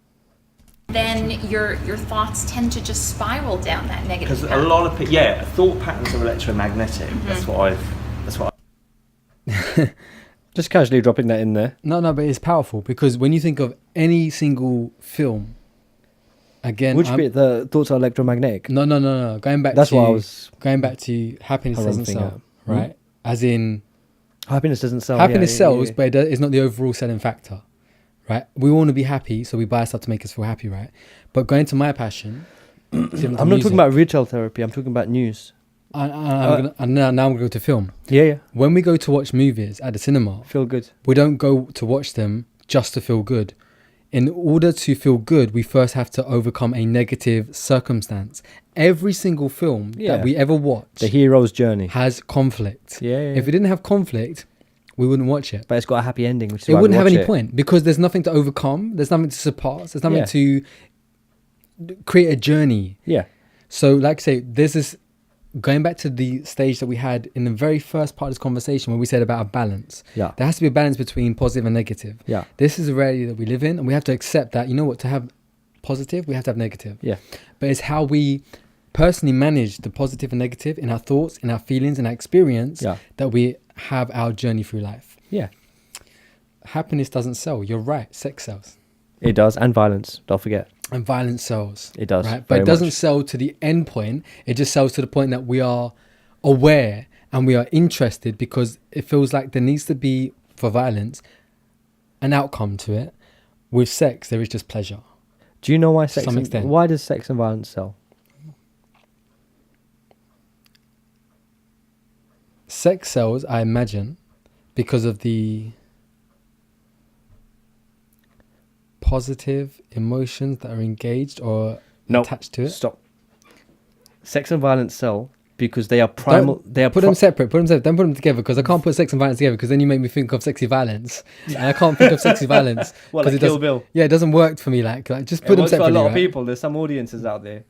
then your thoughts tend to just spiral down that negative Because path. a lot of people, thought patterns are electromagnetic. That's what Just casually dropping that in there. No, but it's powerful because when you think of any single film, again, which bit the thoughts are electromagnetic? No. Going back to happiness doesn't sell, right? As in, happiness doesn't sell. Happiness sells, but it's not the overall selling factor, right? We want to be happy, so we buy stuff to make us feel happy, right? But going to my passion, I'm not talking about retail therapy. I'm talking about news. Now I'm going to go to film. Yeah. When we go to watch movies at the cinema, feel good. We don't go to watch them just to feel good. In order to feel good, we first have to overcome a negative circumstance. Every single film that we ever watch, the hero's journey, has conflict. Yeah. If it didn't have conflict, we wouldn't watch it. But it's got a happy ending, which is it wouldn't have any point because there's nothing to overcome. There's nothing to surpass. There's nothing to create a journey. Yeah. So, like I say, there's this. Going back to the stage that we had in the very first part of this conversation where we said about a balance. Yeah. There has to be a balance between positive and negative. Yeah. This is the reality that we live in, and we have to accept that, to have positive, we have to have negative. Yeah. But it's how we personally manage the positive and negative in our thoughts, in our feelings, in our experience that we have our journey through life. Yeah. Happiness doesn't sell. You're right. Sex sells. It does. And violence. Don't forget. And violence sells. It does. Right? But it doesn't sell to the end point. It just sells to the point that we are aware and we are interested because it feels like there needs to be, for violence, an outcome to it. With sex, there is just pleasure. Do you know why why does sex and violence sell? Sex sells, I imagine, because of the positive emotions that are engaged or attached to it. Stop. Sex and violence sell because they are primal. Put them separate. Don't put them together because I can't put sex and violence together because then you make me think of sexy violence, and I can't think of sexy violence. Well, like Kill Bill. Yeah, it doesn't work for me. Like just put them separately. For a lot of people. There's some audiences out there.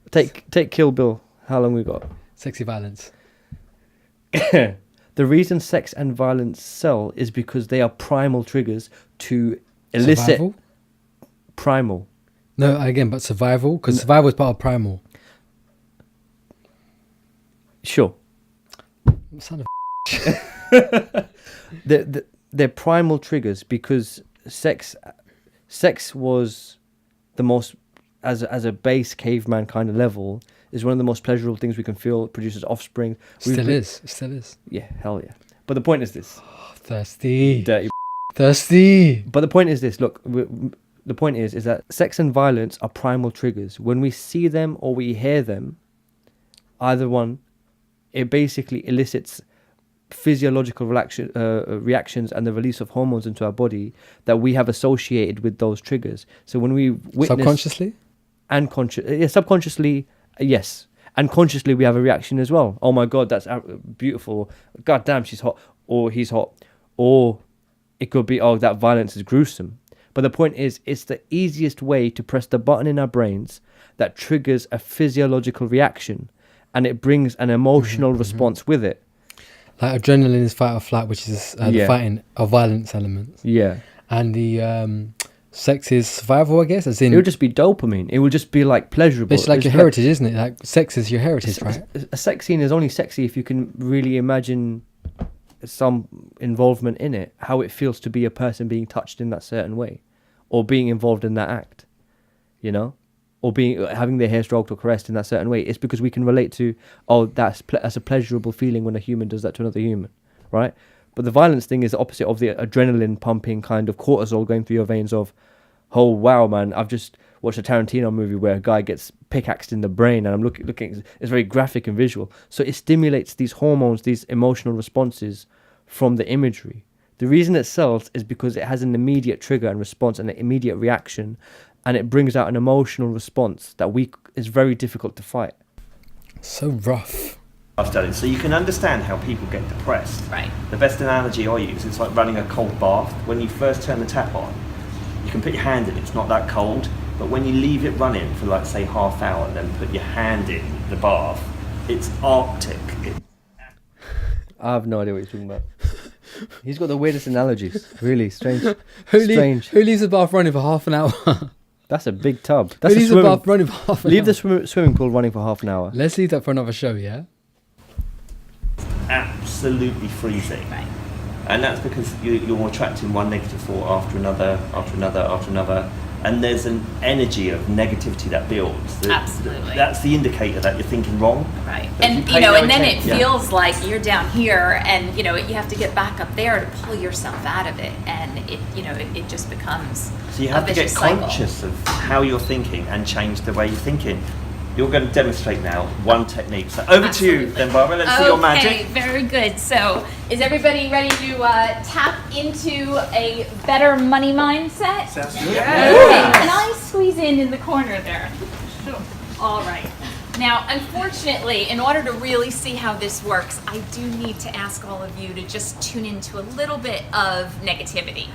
Take Kill Bill. How long we got? Sexy violence. The reason sex and violence sell is because they are primal triggers to elicit survival? Primal. No, again, but survival, because survival is part of primal. Sure. Son of they're primal triggers because sex was the most, as a base caveman kind of level, is one of the most pleasurable things we can feel. It produces offspring. Still is. Yeah, hell yeah. But the point is this. Oh, thirsty. Dirty. Thirsty. But the point is this. Look, the point is that sex and violence are primal triggers. When we see them or we hear them, either one, it basically elicits physiological reactions and the release of hormones into our body that we have associated with those triggers. So when we witness... Subconsciously? And subconsciously, yes. And consciously we have a reaction as well. Oh my God, that's beautiful. God damn, she's hot. Or he's hot. Or it could be, oh, that violence is gruesome. But the point is, it's the easiest way to press the button in our brains that triggers a physiological reaction. And it brings an emotional response with it. Like adrenaline is fight or flight, which is the fighting of violence elements. Yeah. And the sex is survival, I guess. As in, it would just be dopamine. It would just be like pleasurable. It's like your heritage, isn't it? Like sex is your heritage, right? A sex scene is only sexy if you can really imagine some involvement in it. How it feels to be a person being touched in that certain way, or being involved in that act, or having their hair stroked or caressed in that certain way. It's because we can relate to, oh, that's a pleasurable feeling when a human does that to another human, right? But the violence thing is the opposite of the adrenaline pumping kind of cortisol going through your veins of, oh wow, man, watched a Tarantino movie where a guy gets pickaxed in the brain, and I'm looking. It's very graphic and visual. So it stimulates these hormones, these emotional responses from the imagery. The reason it sells is because it has an immediate trigger and response and an immediate reaction, and it brings out an emotional response that is very difficult to fight. So rough. I've studied, so you can understand how people get depressed. Right. The best analogy I use is like running a cold bath. When you first turn the tap on, you can put your hand in, it's not that cold, but when you leave it running for like say half hour and then put your hand in the bath, it's arctic. I have no idea what you're talking about. He's got the weirdest analogies. Really strange. Who leaves the bath running for half an hour? That's a big tub. Who leaves the bath running for half an hour? Leave the swimming pool running for half an hour. Let's leave that for another show, yeah? Absolutely freezing. Right. And that's because you're attracting one negative thought after another, and there's an energy of negativity that builds. Absolutely. That's the indicator that you're thinking wrong. Right. And and then it feels like you're down here, and you have to get back up there to pull yourself out of it, and it just becomes. So you have to get conscious of how you're thinking and change the way you're thinking. You're going to demonstrate now one technique. So over to you then, Barbara. Let's see your magic. Okay, very good. So is everybody ready to tap into a better money mindset? Sounds good. Yeah. Okay, can I squeeze in the corner there? Sure. All right. Now, unfortunately, in order to really see how this works, I do need to ask all of you to just tune into a little bit of negativity.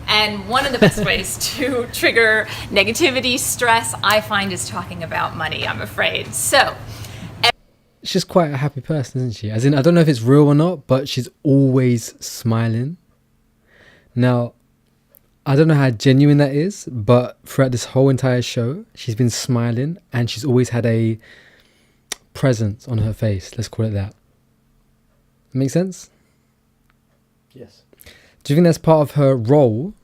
And one of the best ways to trigger negativity, stress, I find, is talking about money, I'm afraid. So, she's quite a happy person, isn't she? As in, I don't know if it's real or not, but she's always smiling. Now, I don't know how genuine that is, but throughout this whole entire show, she's been smiling, and she's always had a presence on her face. Let's call it that. Make sense? Yes. Do you think that's part of her role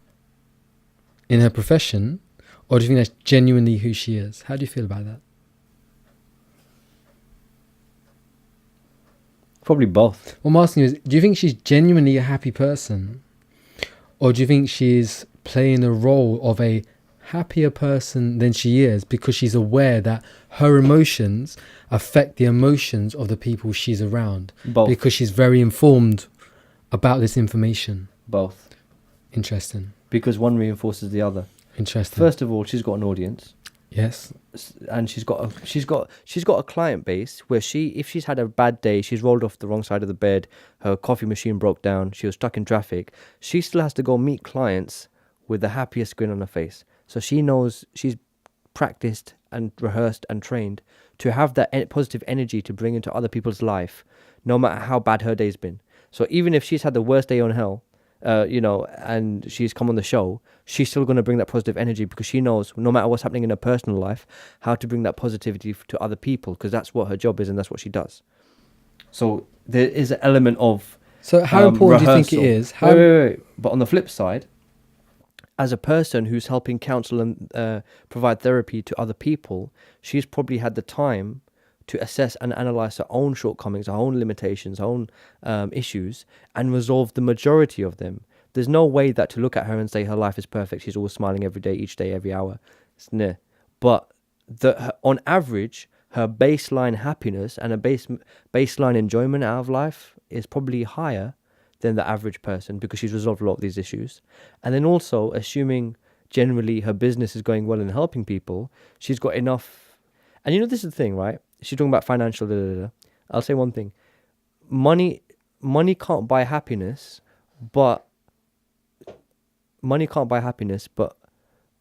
in her profession, or do you think that's genuinely who she is? How do you feel about that? Probably both. What I'm asking you is, do you think she's genuinely a happy person, or do you think she's playing the role of a happier person than she is because she's aware that her emotions affect the emotions of the people she's around? Both. Because she's very informed about this information. Both. Interesting. Because one reinforces the other. Interesting. First of all, she's got an audience. Yes. And she's got a client base where if she's had a bad day, she's rolled off the wrong side of the bed, her coffee machine broke down, she was stuck in traffic, she still has to go meet clients with the happiest grin on her face. So she knows, she's practiced and rehearsed and trained to have that positive energy to bring into other people's life, no matter how bad her day's been. So even if she's had the worst day on hell, and she's come on the show, she's still going to bring that positive energy because she knows, no matter what's happening in her personal life, how to bring that positivity to other people, because that's what her job is and that's what she does. So there is an element of So how important rehearsal. do you think it is? Wait. But on the flip side, as a person who's helping counsel and provide therapy to other people, she's probably had the time to assess and analyze her own shortcomings, her own limitations, her own issues, and resolve the majority of them. There's no way that to look at her and say her life is perfect, she's always smiling every day, each day, every hour. It's nah. But on average, her baseline happiness and her baseline enjoyment out of life is probably higher than the average person because she's resolved a lot of these issues. And then also, assuming generally her business is going well and helping people, she's got enough. And this is the thing, right? She's talking about financial. I'll say one thing: money can't buy happiness, but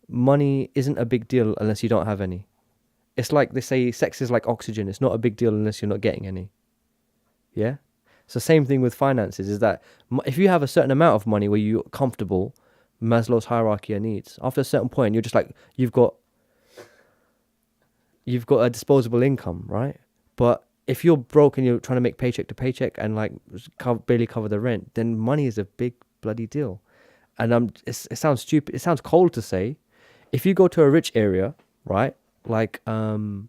money isn't a big deal unless you don't have any. It's like they say, sex is like oxygen. It's not a big deal unless you're not getting any. Yeah. So same thing with finances is that if you have a certain amount of money where you're comfortable, Maslow's hierarchy of needs. After a certain point, you're just like you've got a disposable income, right? But if you're broke and you're trying to make paycheck to paycheck and like barely cover the rent, then money is a big bloody deal. And it sounds stupid. It sounds cold to say. If you go to a rich area, right, like Maida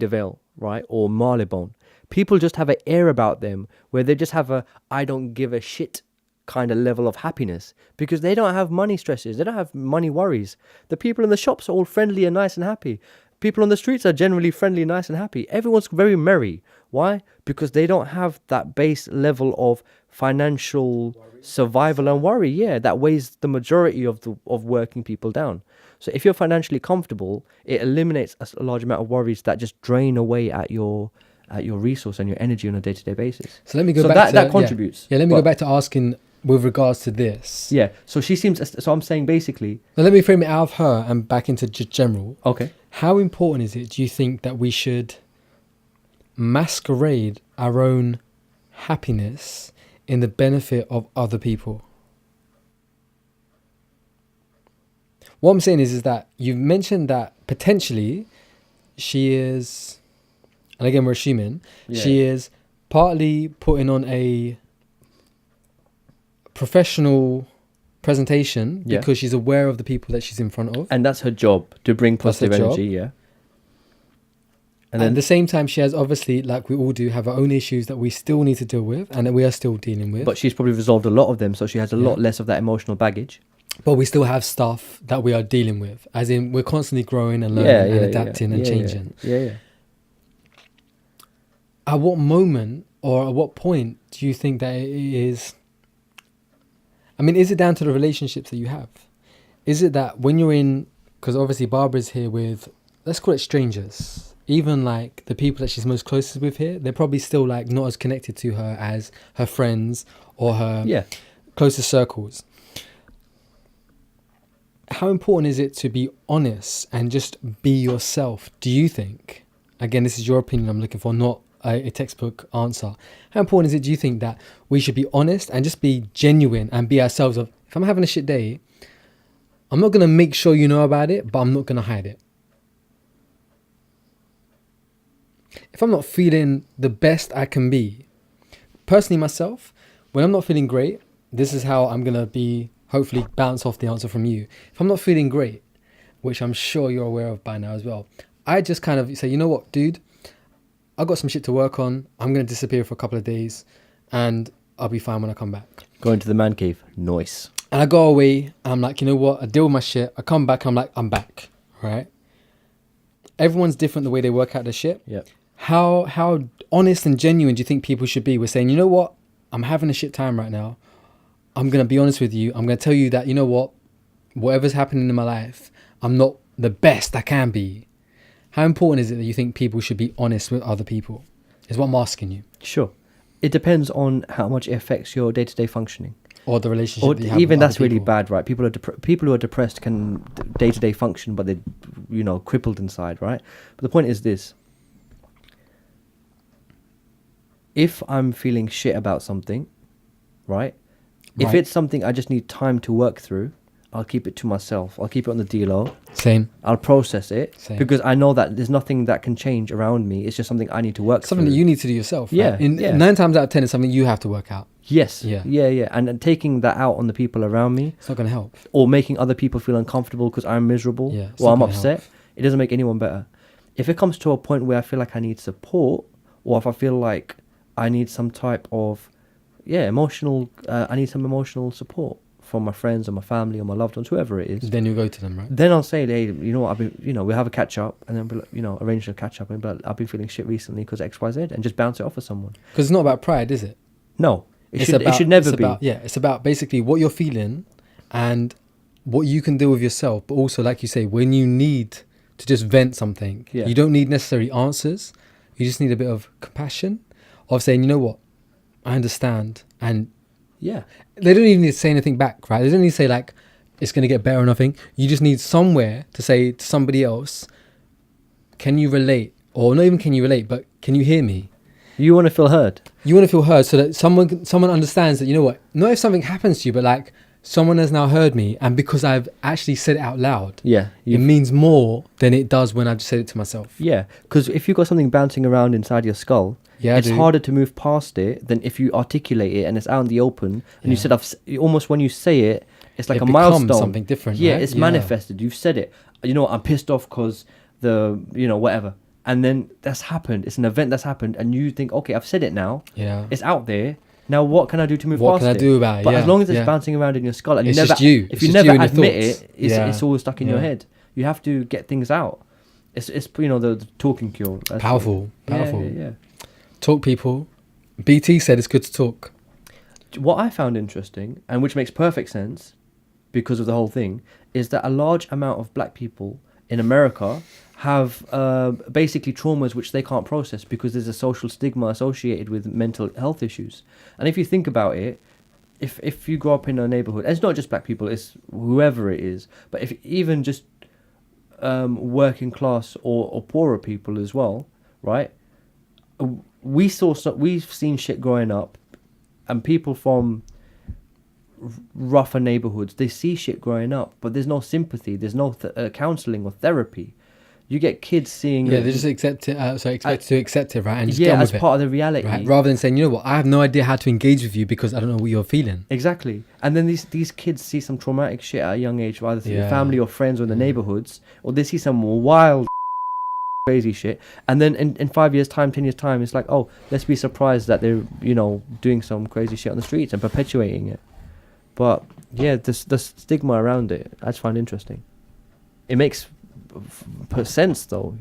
Vale, right, or Marylebone, people just have an air about them where they just have a I don't give a shit kind of level of happiness because they don't have money stresses. They don't have money worries. The people in the shops are all friendly and nice and happy. People on the streets are generally friendly, nice and happy. Everyone's very merry. Why? Because they don't have that base level of financial survival and worry. Yeah, that weighs the majority of working people down. So if you're financially comfortable, it eliminates a large amount of worries that just drain away at your resource and your energy on a day-to-day basis. So let me go back to that contributes. Yeah, let me go back to asking with regards to this. Yeah. So she seems. So I'm saying basically. Now let me frame it out of her and back into general. Okay. How important is it, do you think, that we should masquerade our own happiness in the benefit of other people? What I'm saying is that you've mentioned that potentially she is, and again we're assuming, she is partly putting on a professional presentation because she's aware of the people that she's in front of. And that's her job, to bring positive energy, yeah. And then at the same time, she has obviously, like we all do, have our own issues that we still need to deal with and that we are still dealing with. But she's probably resolved a lot of them, so she has a lot less of that emotional baggage. But we still have stuff that we are dealing with, as in we're constantly growing and learning and adapting and changing. Yeah. At what moment or at what point do you think that it is... I mean, is it down to the relationships that you have? Is it that when you're in... Because obviously Barbara's here with, let's call it strangers. Even like the people that she's most closest with here, they're probably still like not as connected to her as her friends or her closest circles. How important is it to be honest and just be yourself, do you think? Again, this is your opinion I'm looking for, not a textbook answer. How important is it, do you think, that we should be honest and just be genuine and be ourselves? Of, if I'm having a shit day, I'm not going to make sure you know about it, but I'm not going to hide it. If I'm not feeling the best I can be, personally myself, when I'm not feeling great, this is how I'm going to be, hopefully bounce off the answer from you. If I'm not feeling great, which I'm sure you're aware of by now as well, I just kind of say, you know what, dude, I've got some shit to work on. I'm going to disappear for a couple of days and I'll be fine when I come back. Go into the man cave. Nice. And I go away and I'm like, you know what? I deal with my shit. I come back. I'm like, I'm back. Right? Everyone's different the way they work out their shit. Yeah. How honest and genuine do you think people should be? We're saying, you know what? I'm having a shit time right now. I'm going to be honest with you. I'm going to tell you that, you know what? Whatever's happening in my life, I'm not the best I can be. How important is it that you think people should be honest with other people? Is what I'm asking you. Sure. It depends on how much it affects your day-to-day functioning. Or the relationship or that you have even with that's other really people. bad, right? People who are depressed can day-to-day function, but they're, crippled inside, right? But the point is this. If I'm feeling shit about something, right? If it's something I just need time to work through, I'll keep it to myself. I'll keep it on the DLO. Same. I'll process it. Same. Because I know that there's nothing that can change around me. It's just something I need to work Something through. that you need to do yourself. Yeah. Right? 9 times out of 10 is something you have to work out. Yes. Yeah. Yeah. And taking that out on the people around me. It's not going to help. Or making other people feel uncomfortable because I'm miserable. Yeah, or I'm upset. It doesn't make anyone better. If it comes to a point where I feel like I need support, or if I feel like I need some type of, emotional, I need some emotional support from my friends or my family or my loved ones, whoever it is. Then you go to them, right? Then I'll say, hey, you know what, I've been, we'll have a catch up, and then, arrange a catch up, and be like, I've been feeling shit recently because X, Y, Z, and just bounce it off of someone. Because it's not about pride, is it? No, it should never be. It's about basically what you're feeling and what you can do with yourself, but also, like you say, when you need to just vent something, you don't need necessary answers. You just need a bit of compassion, of saying, you know what, I understand, and they don't even need to say anything back, right? They don't need to say like it's going to get better or nothing. You just need somewhere to say to somebody else, can you relate? Or not even can you relate, but can you hear me? You want to feel heard. You want to feel heard, so that someone understands that, you know what, not if something happens to you, but like someone has now heard me, and because I've actually said it out loud, it means more than it does when I just said it to myself. Yeah, because if you've got something bouncing around inside your skull, it's harder to move past it than if you articulate it and it's out in the open. And you said, almost when you say it, it's like it a milestone. Something different. Yeah, right? it's manifested. You've said it. You know what, I'm pissed off because whatever. And then that's happened. It's an event that's happened, and you think, okay, I've said it now. Yeah. It's out there. Now, what can I do to move What past can I it? do about it? But Yeah, as long as it's yeah. bouncing around in your skull, and It's you never, just you. if It's you just never you and your admit thoughts. it, Yeah. it's always stuck in your Yeah. head. You have to get things out. It's the talking cure. That's Powerful. Yeah, Powerful. yeah. Talk, people. BT said it's good to talk. What I found interesting, and which makes perfect sense because of the whole thing, is that a large amount of black people in America have basically traumas which they can't process because there's a social stigma associated with mental health issues. And if you think about it, if you grow up in a neighborhood, and it's not just black people, it's whoever it is, but if even just working class or poorer people as well, right? We've seen shit growing up, and people from rougher neighborhoods, they see shit growing up, but there's no sympathy, there's no counseling or therapy. You get kids seeing Yeah, they just expect it. Expect to accept it, right? And just yeah, get on as with part it, of the reality, right? Rather than saying, you know what, I have no idea how to engage with you because I don't know what you're feeling. Exactly. And then these kids see some traumatic shit at a young age, either through Yeah. family or friends or in the neighborhoods, or they see some wild crazy shit, and then in 5 years time, 10 years time, it's like, oh, let's be surprised that they're doing some crazy shit on the streets and perpetuating it. But yeah, the stigma around it, I just find interesting. It makes sense though,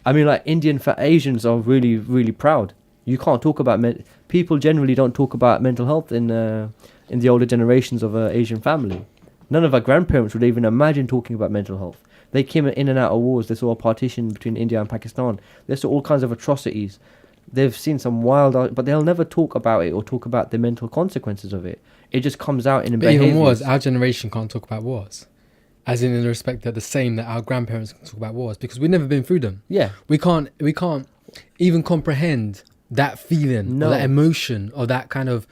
I mean, like Asians are really, really proud. You can't talk about people generally don't talk about mental health in the older generations of an Asian family. None of our grandparents would even imagine talking about mental health. They came in and out of wars. They saw a partition between India and Pakistan. They saw all kinds of atrocities. They've seen some wild, but they'll never talk about it or talk about the mental consequences of it. It just comes out in But behaviors. even wars, our generation can't talk about wars. As in the respect that the same that our grandparents can talk about wars because we've never been through them. Yeah. We can't even comprehend that feeling or that emotion or that kind of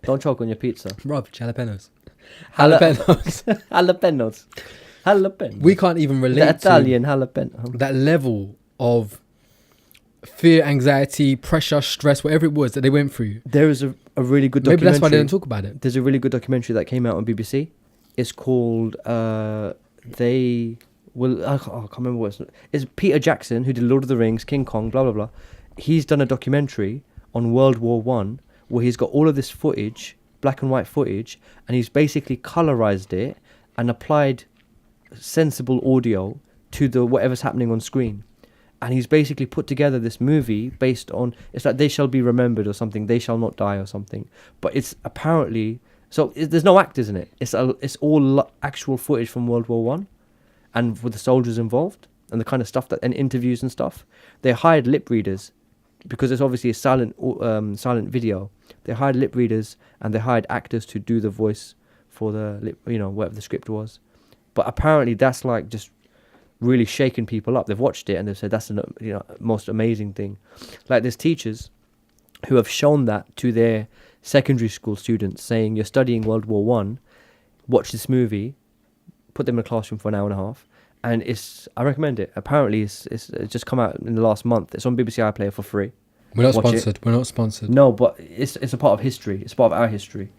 Don't choke on your pizza. Rob, jalapenos. Jalapenos. We can't even relate the Italian to jalapeno. that level of fear, anxiety, pressure, stress, whatever it was that they went through. There is a really good documentary. Maybe that's why they don't talk about it. There's a really good documentary that came out on BBC. It's called I can't remember what it's Peter Jackson, who did Lord of the Rings, King Kong, blah blah blah. He's done a documentary on World War One where he's got all of this footage, black and white footage, and he's basically colorized it and applied sensible audio to the whatever's happening on screen. And he's basically put together this movie based on, it's like They Shall Be Remembered or something, They Shall Not Die or something. But it's apparently, there's no actors in it. It's all actual footage from World War One, and with the soldiers involved and the kind of stuff and interviews and stuff. They hired lip readers because it's obviously a silent video. They hired lip readers and they hired actors to do the voice for the lip, whatever the script was. But apparently that's like just really shaking people up. They've watched it and they've said that's the most amazing thing. Like there's teachers who have shown that to their secondary school students, saying you're studying World War One, watch this movie, put them in a classroom for an hour and a half, and I recommend it. Apparently it's just come out in the last month. It's on BBC iPlayer for free. We're not Watch sponsored. it. We're not sponsored. No, but it's a part of history. It's part of our history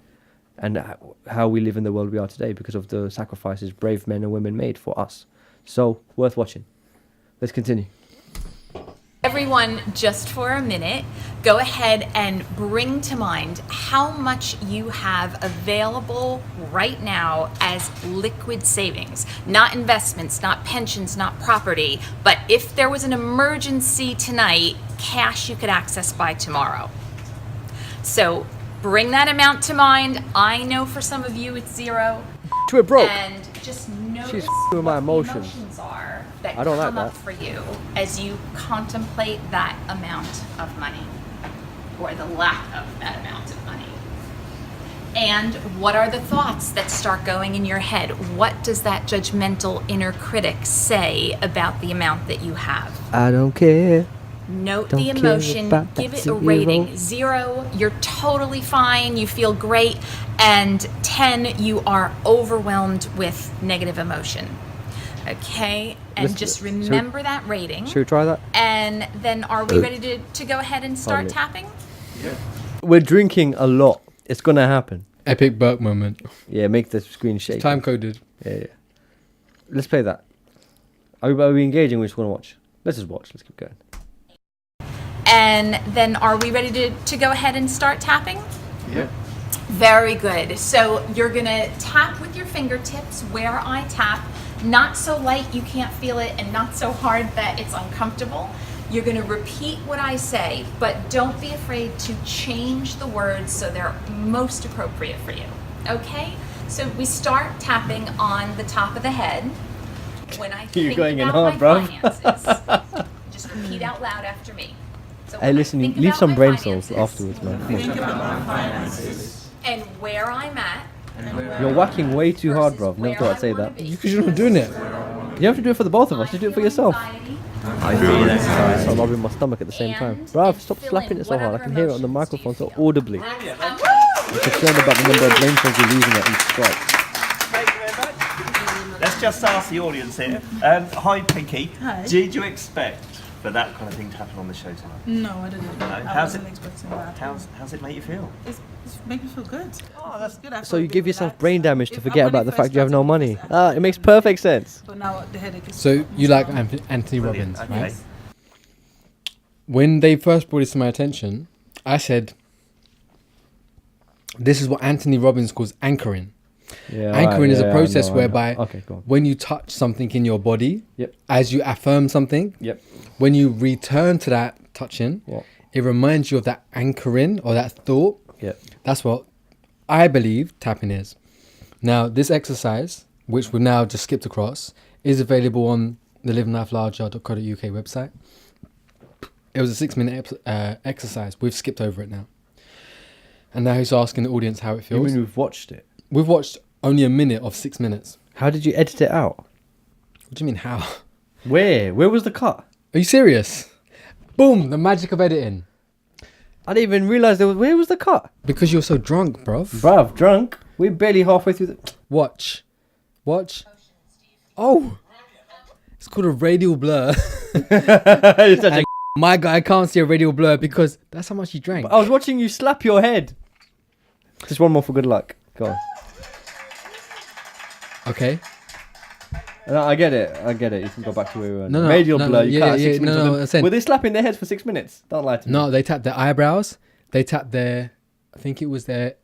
and how we live in the world we are today because of the sacrifices brave men and women made for us. So, worth watching. Let's continue. Everyone, just for a minute, go ahead and bring to mind how much you have available right now as liquid savings. Not investments, not pensions, not property, but if there was an emergency tonight, cash you could access by tomorrow. So bring that amount to mind. I know for some of you it's zero. We're broke. And just notice She's what my the emotions. emotions are that I don't come like up that. for you as you contemplate that amount of money or the lack of that amount of money. And what are the thoughts that start going in your head? What does that judgmental inner critic say about the amount that you have? I don't care. Note Don't the care emotion, about give that it a rating. 0, you're totally fine, you feel great. And 10, you are overwhelmed with negative emotion. Okay? And just remember that rating. Should we try that? And then are we ready to go ahead and start tapping? Yeah. We're drinking a lot. It's going to happen. Epic burp moment. Yeah, make the screen shake. Time coded. Yeah. Let's play that. Are we engaging? We just want to watch. Let's just watch. Let's keep going. And then are we ready to go ahead and start tapping? Yep. Very good. So you're gonna tap with your fingertips where I tap, not so light you can't feel it and not so hard that it's uncomfortable. You're gonna repeat what I say, but don't be afraid to change the words so they're most appropriate for you, okay? So we start tapping on the top of the head. When I You're think going in about hard, my bro. finances, just repeat out loud after me. So Hey, when I listen, think leave about some my brain finances, cells afterwards, man. Come on. Think about my finances. and where I'm at, You're whacking way too hard, bro. Never thought I'd say that. Because you're not doing it. You have to do it for the both of us. You do it for yourself. I feel it. I'm rubbing my stomach at the same time. Bruv, stop slapping it so hard. I can hear it on the microphone so audibly. I'm concerned about the number of brain cells you're losing at each strike. Thank you very much. Let's just ask the audience here. Hi, Pinky. Hi. Did you expect for that kind of thing to happen on the show tonight? No, I didn't. No. I wasn't expecting that. How's it make you feel? It's making me feel good. Oh, that's good. I So felt you a bit give yourself relaxed. brain damage to If- forget when about it the first fact you have no started, money. it was Ah, it makes perfect sense. But now the headache is. So you like Anthony Brilliant. Robbins, Okay. right? When they first brought this to my attention, I said, this is what Anthony Robbins calls anchoring. Yeah, Anchoring is a I process know. whereby Okay, go on. when you touch something in your body, Yep. as you affirm something, Yep. when you return to that touching, What? it reminds you of that anchoring or that thought. Yep. That's what I believe tapping is. Now, this exercise, which we've now just skipped across, is available on the LivingLifeLarger.co.uk website. It was a 6-minute exercise. We've skipped over it now. And now he's asking the audience how it You feels. mean we've watched it? We've watched only a minute of 6 minutes. How did you edit it out? What do you mean, how? Where? Where was the cut? Are you serious? Boom, the magic of editing. I didn't even realise there was. Where was the cut? Because you're so drunk, bruv. Bruv, drunk. We're barely halfway through the. Watch. Oh. It's called a radial blur. You're such a. My guy can't see a radial blur because that's how much he drank. I was watching you slap your head. Just one more for good luck. Go on. Okay. No, I get it. You can go back to where we were. No, Radial blur. You can't. yeah, 6 minutes. no, of them. I said- Were they slapping their heads for 6 minutes? Don't lie to me. No, they tapped their eyebrows. They tapped their, I think it was their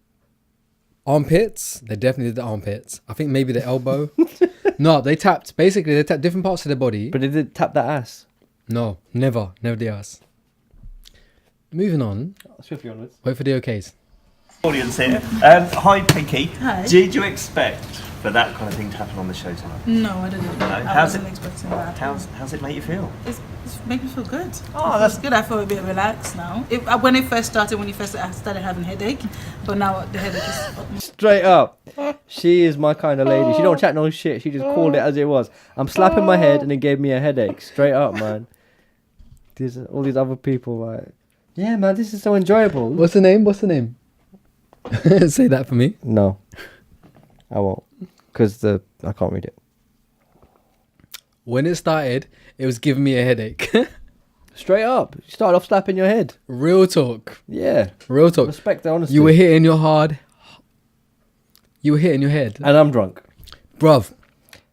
armpits. They definitely did the armpits. I think maybe the elbow. No, they tapped different parts of their body. But they did tap that ass. No, never the ass. Moving on. Swiftly onwards. Wait for the okays. Audience here. Hi, Pinky. Hi. Did you expect for that kind of thing to happen on the show tonight? No, I didn't. No. I How's wasn't it- expecting that. How's it make you feel? It's making me feel good. Oh, That's good. I feel a bit relaxed now. When it first started, I started having headache, but now the headache is. Straight up. She is my kind of lady. She don't chat no shit. She just called it as it was. I'm slapping my head and it gave me a headache. Straight up, man. All these other people like, yeah, man, this is so enjoyable. What's the name? Say that for me. No, I won't, because I can't read it. When it started, it was giving me a headache. Straight up, you started off slapping your head. Real talk. Yeah, Real talk. respect the honesty. You were hitting your hard. You were hitting your head. and I'm drunk. Bruv,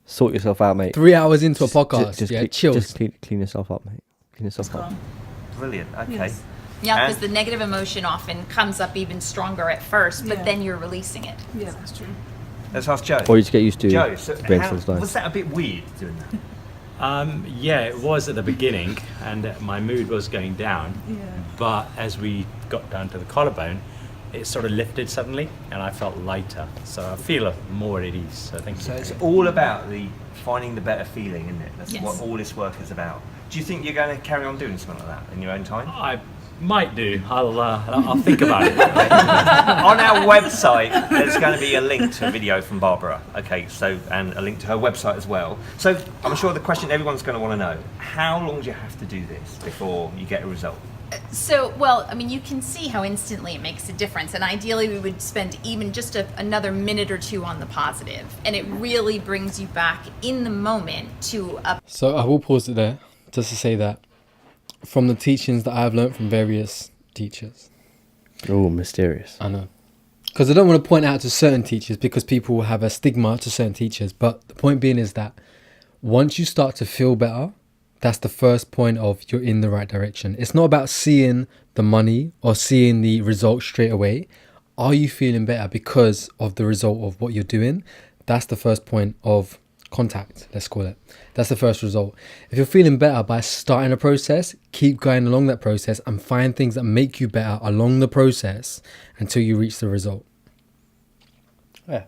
Sort yourself out, mate. 3 hours into a podcast. Yeah, chills. Just clean yourself up, mate. Clean yourself up. Brilliant. Okay. Yes. Yeah, And- because the negative emotion often comes up even stronger at first, but Yeah. then you're releasing it. Yeah, that's true. Let's ask Joe. Or you just get used to Joe, so brain cells dying. was that a bit weird doing that? Yeah, it was at the beginning, and my mood was going down. Yeah. But as we got down to the collarbone, it sort of lifted suddenly, and I felt lighter. So I feel more at ease. So thank you. So it's all about finding the better feeling, isn't it? That's Yes. what all this work is about. Do you think you're going to carry on doing something like that in your own time? I might do. I'll think about it. On our website, there's going to be a link to a video from Barbara. Okay, so and a link to her website as well. So I'm sure the question everyone's going to want to know: how long do you have to do this before you get a result? So, well, I mean, you can see how instantly it makes a difference. And ideally, we would spend even just another minute or two on the positive. And it really brings you back in the moment to a. So I will pause it there just to say that from the teachings that I've learned from various teachers. Oh, mysterious. I know. Because I don't want to point out to certain teachers because people will have a stigma to certain teachers. But the point being is that once you start to feel better, that's the first point of you're in the right direction. It's not about seeing the money or seeing the result straight away. Are you feeling better because of the result of what you're doing? That's the first point of contact, let's call it. That's the first result. If you're feeling better by starting a process, keep going along that process and find things that make you better along the process until you reach the result. Yeah.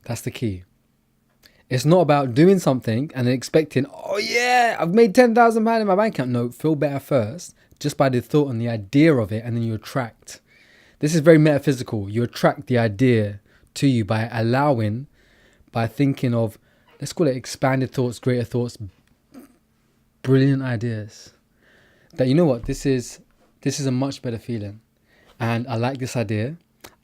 That's the key. It's not about doing something and then expecting, oh yeah, I've made £10,000 in my bank account. No, feel better first, just by the thought and the idea of it, and then you attract. This is very metaphysical. You attract the idea to you by thinking of, let's call it expanded thoughts, greater thoughts, brilliant ideas. That, you know what, this is a much better feeling. And I like this idea.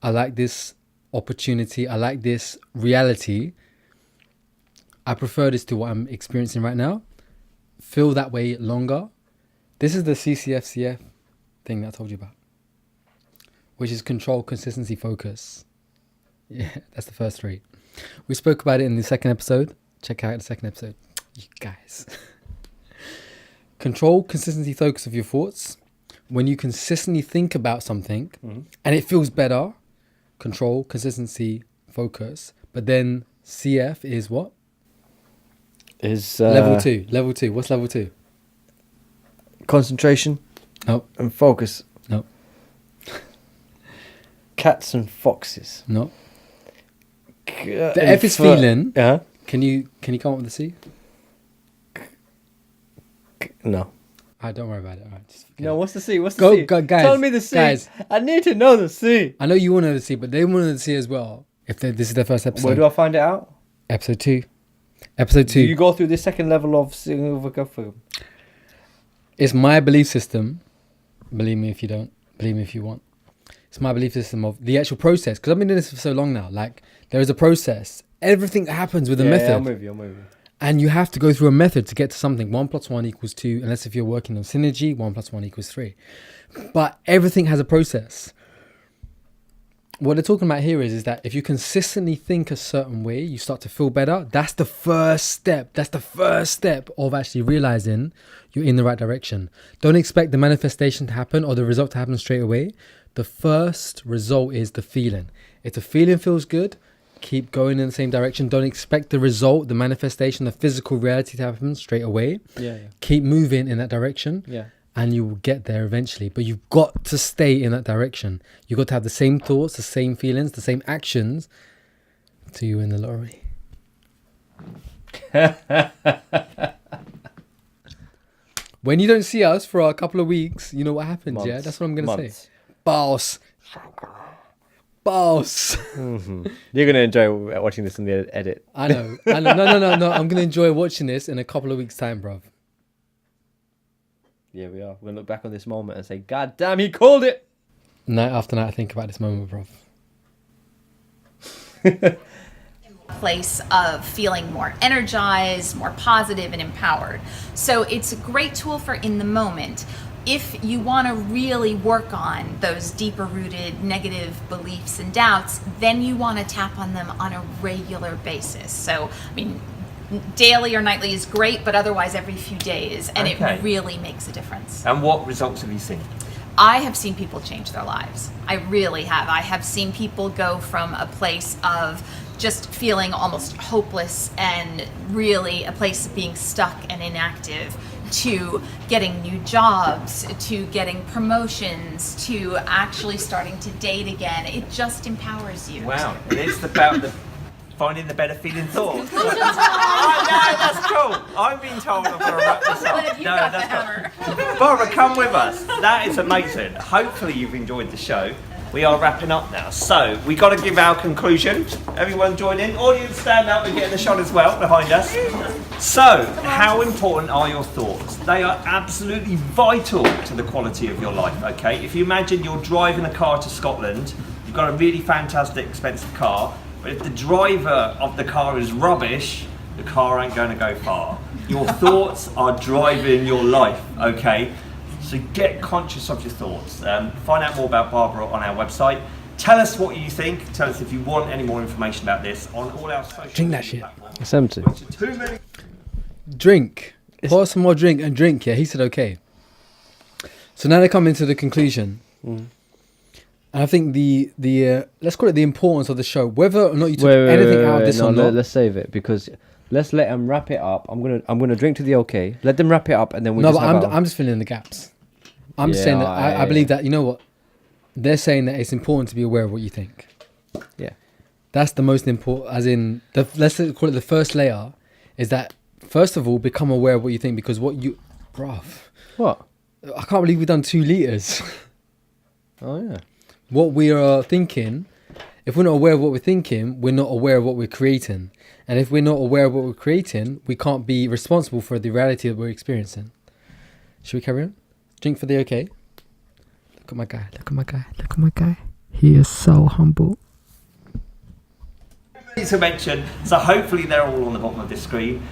I like this opportunity. I like this reality. I prefer this to what I'm experiencing right now. Feel that way longer. This is the CCFCF thing that I told you about, which is control, consistency, focus. Yeah, that's the first three. We spoke about it in the second episode. Check out the second episode, you guys. Control, consistency, focus of your thoughts. When you consistently think about something and it feels better, control, consistency, focus. But then CF is what? Is level 2. Level 2. What's level 2? Concentration. No. And focus. No. Cats and foxes. No. The F is feeling. Yeah. Can you come up with the C? No. Alright, don't worry about it. Alright, just no, what's the C? What's the C? Guys, tell me the C. Guys, I need to know the C. I know you want to know the C, but they want to know the C as well. If this is their first episode. Where do I find it out? Episode 2. Episode 2. Do you go through this second level of... It's my belief system. Believe me if you don't. Believe me if you want. It's my belief system of the actual process. Because I've been doing this for so long now. Like, there is a process. Everything happens with a method. Yeah, I'm with you. And you have to go through a method to get to something. 1 + 1 = 2. Unless if you're working on synergy, 1 + 1 = 3. But everything has a process. What they're talking about here is that if you consistently think a certain way, you start to feel better. That's the first step. That's the first step of actually realizing you're in the right direction. Don't expect the manifestation to happen or the result to happen straight away. The first result is the feeling. If the feeling feels good, keep going in the same direction. Don't expect the result, the manifestation, the physical reality to happen straight away. Yeah. Keep moving in that direction. Yeah. And you will get there eventually. But you've got to stay in that direction. You've got to have the same thoughts, the same feelings, the same actions till you win the lottery. When you don't see us for a couple of weeks, you know what happens, Months. yeah? That's what I'm going to Months. say. Boss. Mm-hmm. You're going to enjoy watching this in the edit. I know. No. I'm going to enjoy watching this in a couple of weeks' time, bruv. Yeah, we are. We're going to look back on this moment and say, God damn, he called it. Night after night, I think about this moment, bruv. Place of feeling more energized, more positive, and empowered. So it's a great tool for in the moment. If you want to really work on those deeper rooted negative beliefs and doubts, then you want to tap on them on a regular basis. So, I mean, daily or nightly is great, but otherwise every few days, and Okay. it really makes a difference. And what results have you seen? I have seen people change their lives. I really have. I have seen people go from a place of just feeling almost hopeless and really a place of being stuck and inactive to getting new jobs, to getting promotions, to actually starting to date again. It just empowers you. Wow, and it's about finding the better feeling thoughts. Oh, no, that's cool. I've been told I've got to wrap this up. But you got the hammer. Barbara, come with us. That is amazing. Hopefully you've enjoyed the show. We are wrapping up now. So, we got to give our conclusion. Everyone join in. Audience, stand up. We're getting the shot as well behind us. So, how important are your thoughts? They are absolutely vital to the quality of your life, okay? If you imagine you're driving a car to Scotland, you've got a really fantastic, expensive car, but if the driver of the car is rubbish, the car ain't going to go far. Your thoughts are driving your life, okay? So get conscious of your thoughts. Find out more about Barbara on our website. Tell us what you think. Tell us if you want any more information about this on all our social Drink that shit. platforms. It's empty. Which are too many. Drink. pour some more drink and drink. Yeah, he said okay. So now they come into the conclusion. And I think the let's call it the importance of the show, whether or not you took anything out of this or not. Let's save it because let's let them wrap it up. I'm gonna drink to the okay. Let them wrap it up and then we. I'm just filling in the gaps. I'm just saying that I believe that, you know what, they're saying that it's important to be aware of what you think. Yeah, that's the most important. As in, let's call it the first layer, is that first of all become aware of what you think, because what I can't believe we've done 2 liters. Oh yeah. What we are thinking, if we're not aware of what we're thinking, we're not aware of what we're creating. And if we're not aware of what we're creating, we can't be responsible for the reality that we're experiencing. Should we carry on? Drink for the okay. Look at my guy. Look at my guy. Look at my guy. He is so humble. To mention, so hopefully they're all on the bottom of this screen.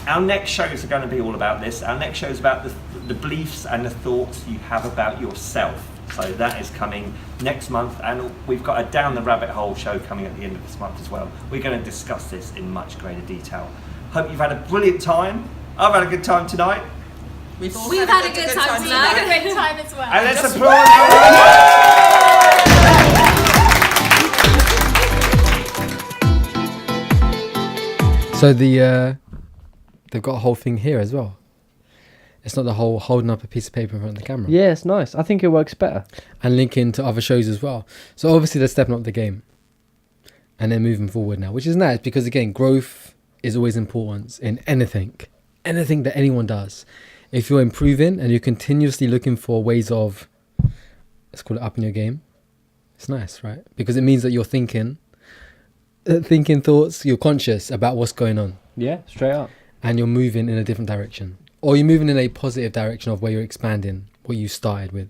Our next shows are going to be all about this. Our next show is about the beliefs and the thoughts you have about yourself. So that is coming next month, and we've got a Down the Rabbit Hole show coming at the end of this month as well. We're going to discuss this in much greater detail. Hope you've had a brilliant time. I've had a good time tonight. We've had a good time tonight. Had a great time as well. And let's applaud. So they've got a whole thing here as well. It's not the whole holding up a piece of paper in front of the camera. Yeah, it's nice. I think it works better. And linking to other shows as well. So obviously they're stepping up the game. And they're moving forward now, which is nice because, again, growth is always important in anything that anyone does. If you're improving and you're continuously looking for ways of, let's call it up in your game, it's nice, right? Because it means that you're thinking thoughts, you're conscious about what's going on. Yeah, straight up. And you're moving in a different direction. Or you're moving in a positive direction of where you're expanding what you started with.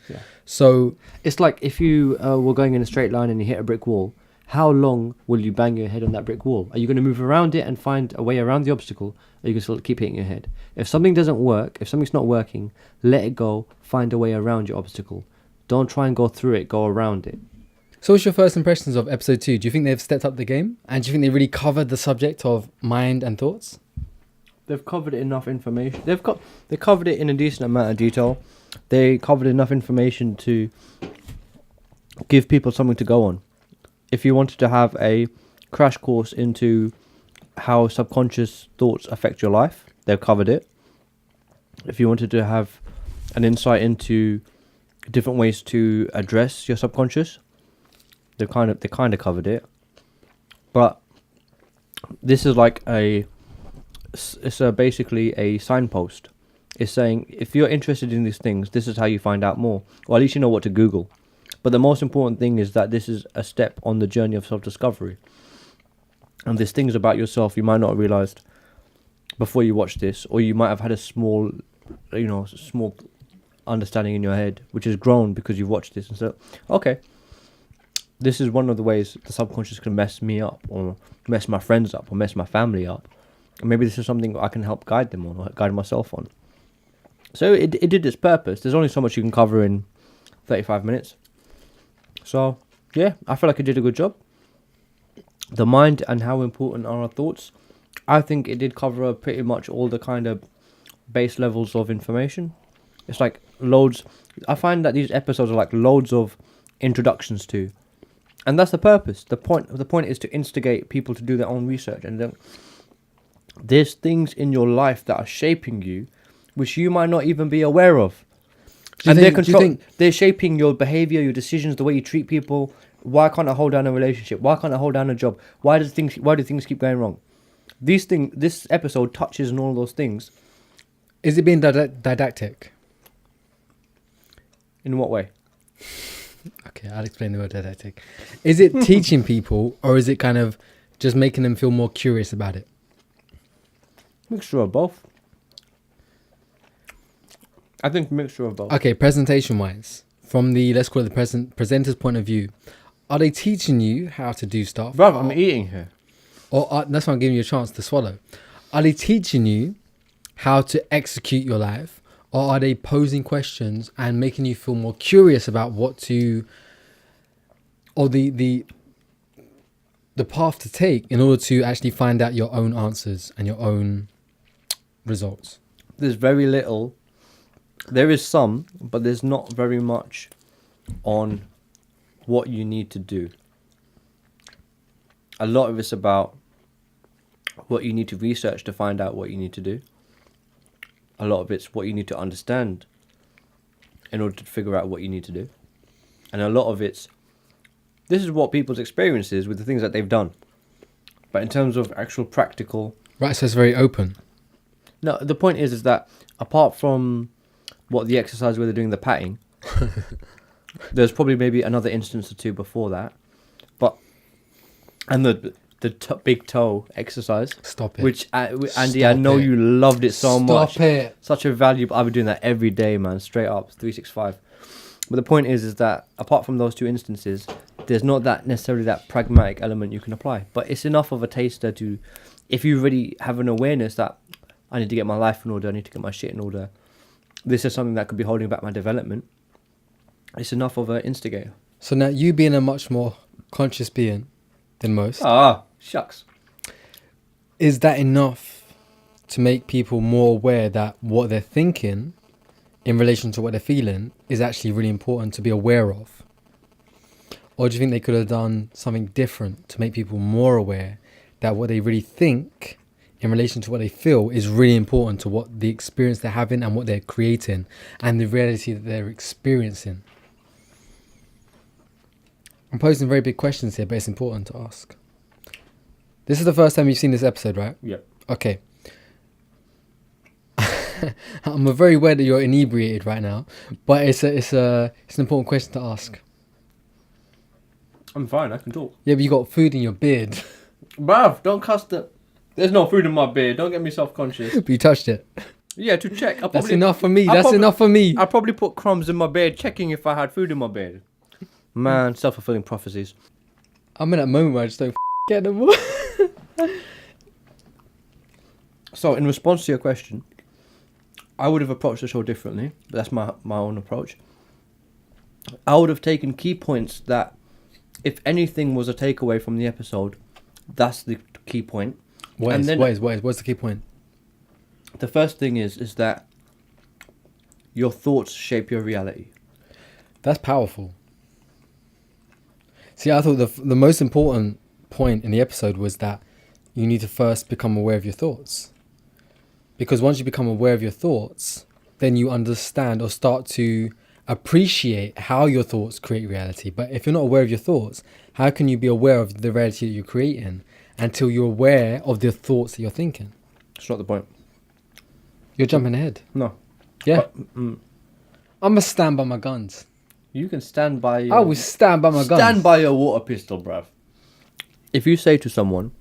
Yeah. So it's like if you were going in a straight line and you hit a brick wall, how long will you bang your head on that brick wall? Are you going to move around it and find a way around the obstacle? Or are you going to still keep hitting your head? If something doesn't work, if something's not working, let it go, find a way around your obstacle. Don't try and go through it, go around it. So what's your first impressions of episode 2? Do you think they've stepped up the game? And do you think they really covered the subject of mind and thoughts? They've covered enough information. They covered it in a decent amount of detail. They covered enough information to give people something to go on. If you wanted to have a crash course into how subconscious thoughts affect your life, they've covered it. If you wanted to have an insight into different ways to address your subconscious, they kind of covered it. But this is like basically a signpost. It's saying if you're interested in these things, this is how you find out more, or at least you know what to Google. But the most important thing is that this is a step on the journey of self-discovery. And there's things about yourself you might not have realized before you watch this, or you might have had a small understanding in your head, which has grown because you've watched this. And so, okay, this is one of the ways the subconscious can mess me up, or mess my friends up, or mess my family up. And maybe this is something I can help guide them on, or guide myself on. So it did its purpose. There's only so much you can cover in 35 minutes. So, yeah, I feel like it did a good job. The mind and how important are our thoughts. I think it did cover pretty much all the kind of base levels of information. It's like loads. I find that these episodes are like loads of introductions to. And that's the purpose. The point is to instigate people to do their own research. And then there's things in your life that are shaping you, which you might not even be aware of. They're shaping your behavior, your decisions, the way you treat people. Why can't I hold down a relationship? Why can't I hold down a job? Why do things keep going wrong? This episode touches on all those things. Is it being didactic? In what way? Okay, I'll explain the word didactic. Is it teaching people, or is it kind of just making them feel more curious about it? Mixture of both. I think mixture of both. Okay, presentation-wise, from the, let's call it the presenter's point of view, are they teaching you how to do stuff? Bro, I'm eating here. Or that's why I'm giving you a chance to swallow. Are they teaching you how to execute your life? Or are they posing questions and making you feel more curious about what to, or the path to take in order to actually find out your own answers and your own results? there's very little. There is some, but there's not very much on what you need to do. A lot of it's about what you need to research to find out what you need to do. A lot of it's what you need to understand in order to figure out what you need to do. And a lot of it's, this is what people's experience is with the things that they've done. But in terms of actual practical... Right, so it's very open. No, the point is that apart from what the exercise where they're doing the patting, there's probably maybe another instance or two before that. But, and the big toe exercise. Stop it. Which, Andy, Stop I know it. you loved it so much. Stop it. Such a valuable... I've been doing that every day, man. Straight up, 365. But the point is that apart from those two instances, there's not that necessarily that pragmatic element you can apply. But it's enough of a taster to... If you really have an awareness that I need to get my life in order, I need to get my shit in order, this is something that could be holding back my development, it's enough of an instigator. So now you being a much more conscious being than most. Ah, shucks. Is that enough to make people more aware that what they're thinking in relation to what they're feeling is actually really important to be aware of? Or do you think they could have done something different to make people more aware that what they really think in relation to what they feel is really important to what the experience they're having and what they're creating and the reality that they're experiencing? I'm posing very big questions here, but it's important to ask. This is the first time you've seen this episode, right? Yep. Okay. I'm very aware that you're inebriated right now, but it's an important question to ask. I'm fine, I can talk. Yeah, but you got food in your beard. Bruv, don't cuss the... There's no food in my beard, don't get me self-conscious. But you touched it. Yeah, to check. That's enough for me. That's enough for me. I probably put crumbs in my beard, checking if I had food in my beard. Man, self-fulfilling prophecies. I'm in that moment where I just don't get them more. So, in response to your question, I would have approached the show differently. But that's my own approach. I would have taken key points that, if anything was a takeaway from the episode, that's the key point. What's the key point? The first thing is that your thoughts shape your reality. That's powerful. See, I thought the most important point in the episode was that you need to first become aware of your thoughts. Because once you become aware of your thoughts, then you understand or start to appreciate how your thoughts create reality. But if you're not aware of your thoughts, how can you be aware of the reality that you're creating until you're aware of the thoughts that you're thinking? That's not the point. You're jumping ahead. No. Yeah. I'm going to stand by my guns. You can stand by your... I will stand by my guns. Stand by your water pistol, bruv. If you say to someone,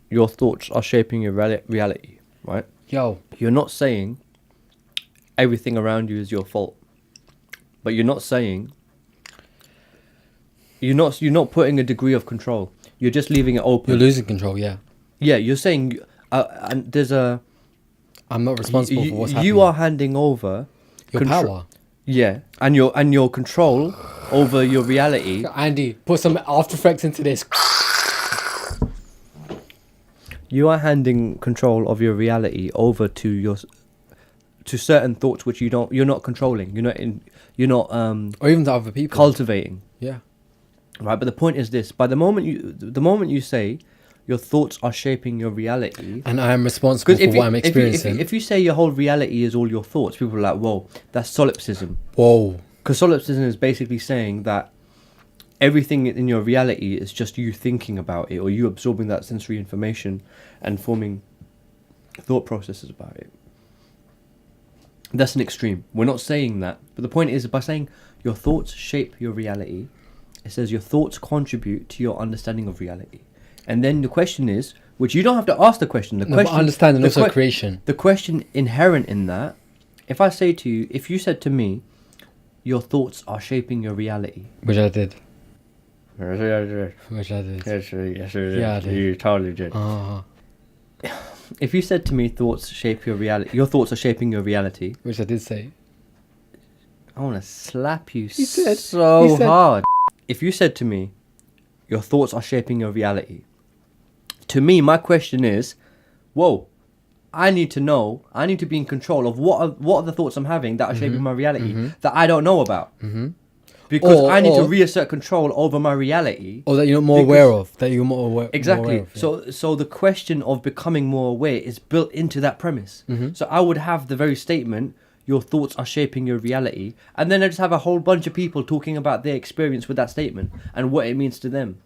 your thoughts are shaping your reality, right? Yo. You're not saying everything around you is your fault. But you're not saying... You're not putting a degree of control. You're just leaving it open. You're losing control, yeah. Yeah, you're saying... and there's a... I'm not responsible for what's happening. You are handing over... Your power. Yeah, and your control over your reality. Andy, put some After Effects into this. You are handing control of your reality over to certain thoughts which you're not controlling. You're not or even to other people cultivating. Yeah. Right, but the point is this: the moment you say your thoughts are shaping your reality, and I am responsible for what I'm experiencing. If you say your whole reality is all your thoughts, people are like, "Whoa, that's solipsism." Whoa, because solipsism is basically saying that everything in your reality is just you thinking about it, or you absorbing that sensory information and forming thought processes about it. That's an extreme. We're not saying that, but the point is, by saying your thoughts shape your reality, it says your thoughts contribute to your understanding of reality. And then the question is, which you don't have to ask the question. Understand and also creation. The question inherent in that, if I say to you, if you said to me, your thoughts are shaping your reality. Which I did. Which I did. Yes, yeah, I did. You totally did. If you said to me, thoughts shape your reality, your thoughts are shaping your reality. Which I did say. I want to slap you so hard. If you said to me, your thoughts are shaping your reality. To me, my question is, whoa, I need to know. I need to be in control of what are the thoughts I'm having that are shaping my reality that I don't know about. Because I need to reassert control over my reality. Or that you're more aware of. That you're more aware. Exactly. More aware of, So the question of becoming more aware is built into that premise. So I would have the very statement, your thoughts are shaping your reality. And then I just have a whole bunch of people talking about their experience with that statement and what it means to them.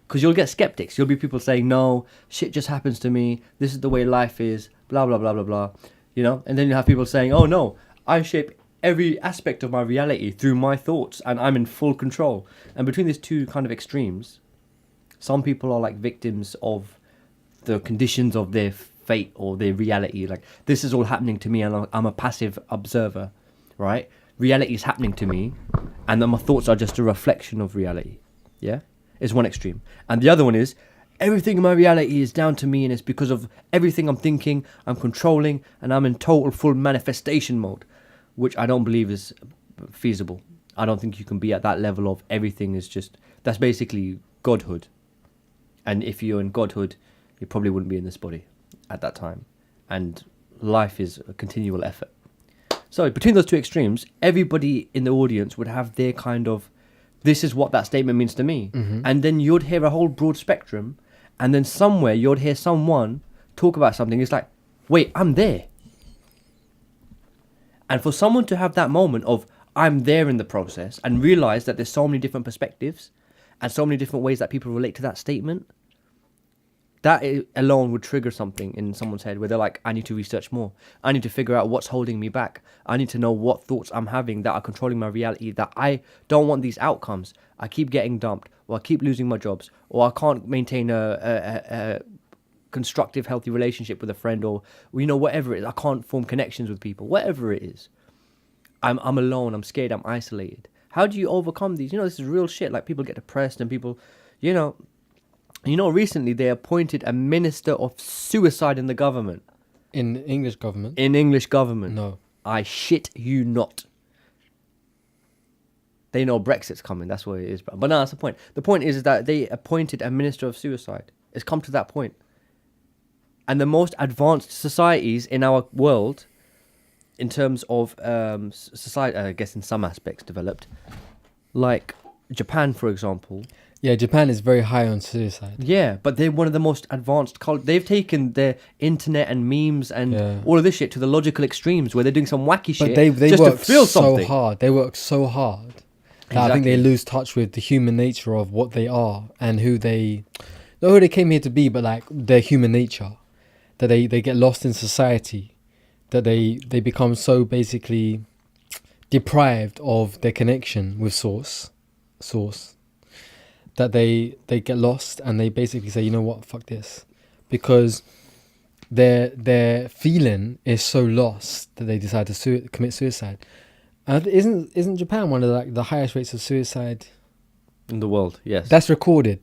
Because you'll get skeptics. You'll be people saying, no, shit just happens to me. This is the way life is. Blah, blah, blah, blah, blah. You know? And then you have people saying, oh, no, I shape every aspect of my reality through my thoughts and I'm in full control. And between these two kind of extremes, some people are like victims of the conditions of their fate or their reality. Like, this is all happening to me and I'm a passive observer, right? Reality is happening to me and then my thoughts are just a reflection of reality. Yeah? Is one extreme. And the other one is, everything in my reality is down to me and it's because of everything I'm thinking, I'm controlling, and I'm in total full manifestation mode, which I don't believe is feasible. I don't think you can be at that level of everything is just, that's basically godhood. And if you're in godhood, you probably wouldn't be in this body at that time. And life is a continual effort. So between those two extremes, everybody in the audience would have their kind of, this is what that statement means to me. And then you'd hear a whole broad spectrum, and then somewhere you'd hear someone talk about something. It's like, wait, I'm there. And for someone to have that moment of, I'm there in the process, and realize that there's so many different perspectives and so many different ways that people relate to that statement, that alone would trigger something in someone's head where they're like, I need to research more. I need to figure out what's holding me back. I need to know what thoughts I'm having that are controlling my reality, that I don't want these outcomes. I keep getting dumped, or I keep losing my jobs, or I can't maintain a constructive, healthy relationship with a friend, or, you know, whatever it is. I can't form connections with people, whatever it is. I'm alone, I'm scared, I'm isolated. How do you overcome these? You know, this is real shit. Like, people get depressed and people, you know, recently they appointed a minister of suicide in the government. In English government? In English government. No. I shit you not. They know Brexit's coming, that's what it is. But no, that's the point. The point is that they appointed a minister of suicide. It's come to that point. And the most advanced societies in our world, in terms of society, I guess in some aspects developed, like Japan, for example. Yeah, Japan is very high on suicide. Yeah, but they're one of the most advanced. They've taken their internet and memes and all of this shit to the logical extremes, where they're doing some wacky shit. But they just work to feel so something. hard. They work so hard that I think they lose touch with the human nature of what they are and who they, not who they came here to be, but like their human nature. That they get lost in society. That they become so basically deprived of their connection with source. That they get lost and they basically say, you know what, fuck this, because their feeling is so lost that they decide to commit suicide. And isn't Japan one of the highest rates of suicide in the world? Yes, that's recorded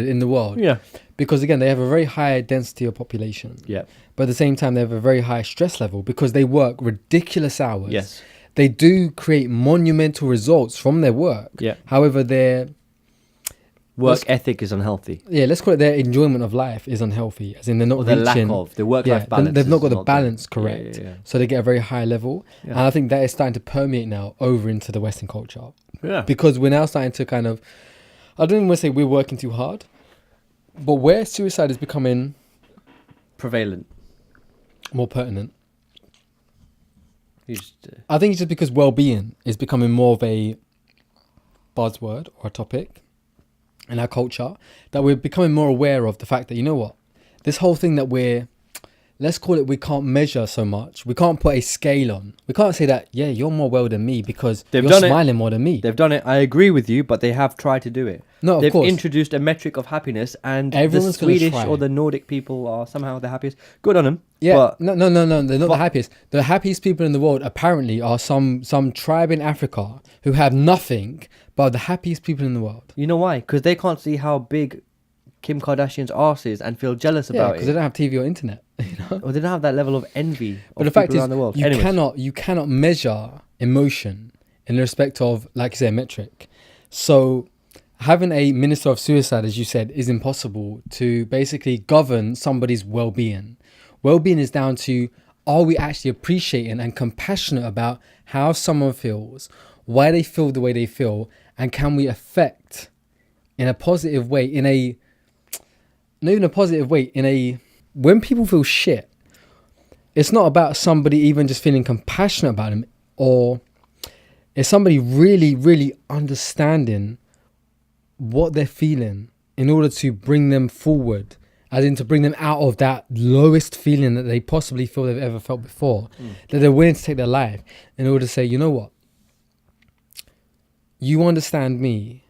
in the world. Yeah, because again, they have a very high density of population. Yeah, but at the same time, they have a very high stress level because they work ridiculous hours. Yes, they do create monumental results from their work. Yeah, however, their work ethic is unhealthy. Yeah, let's call it their enjoyment of life is unhealthy, as in they're not reaching... lack of the work-life balance. They've not got the balance correct. Yeah. So they get a very high level. Yeah. And I think that is starting to permeate now over into the Western culture. Yeah. Because we're now starting to kind of, I don't even want to say we're working too hard, but where suicide is becoming... prevalent. More pertinent. I think it's just because well-being is becoming more of a buzzword or a topic in our culture, that we're becoming more aware of the fact that, you know what, this whole thing that let's call it, we can't measure so much. We can't put a scale on. We can't say that, yeah, you're more well than me because you're smiling more than me. They've done it. I agree with you, but they have tried to do it. No, of They've course. introduced a metric of happiness, and everyone's the Swedish or the Nordic people are somehow the happiest. Good on them. Yeah, but no, they're not the happiest. The happiest people in the world apparently are some tribe in Africa who have nothing but the happiest people in the world. You know why? Because they can't see how big Kim Kardashian's arse is and feel jealous about it. Because they don't have TV or internet. You know? Or they don't have that level of envy. But the fact is, around the world. You cannot measure emotion in respect of, like you say, a metric. So having a minister of suicide, as you said, is impossible to basically govern somebody's well-being Well-being is down to, are we actually appreciating and compassionate about how someone feels, why they feel the way they feel, and can we affect in a positive way, when people feel shit, it's not about somebody even just feeling compassionate about them, or it's somebody really, really understanding what they're feeling in order to bring them forward, as in to bring them out of that lowest feeling that they possibly feel they've ever felt before, that they're willing to take their life in order to say, you know what, you understand me,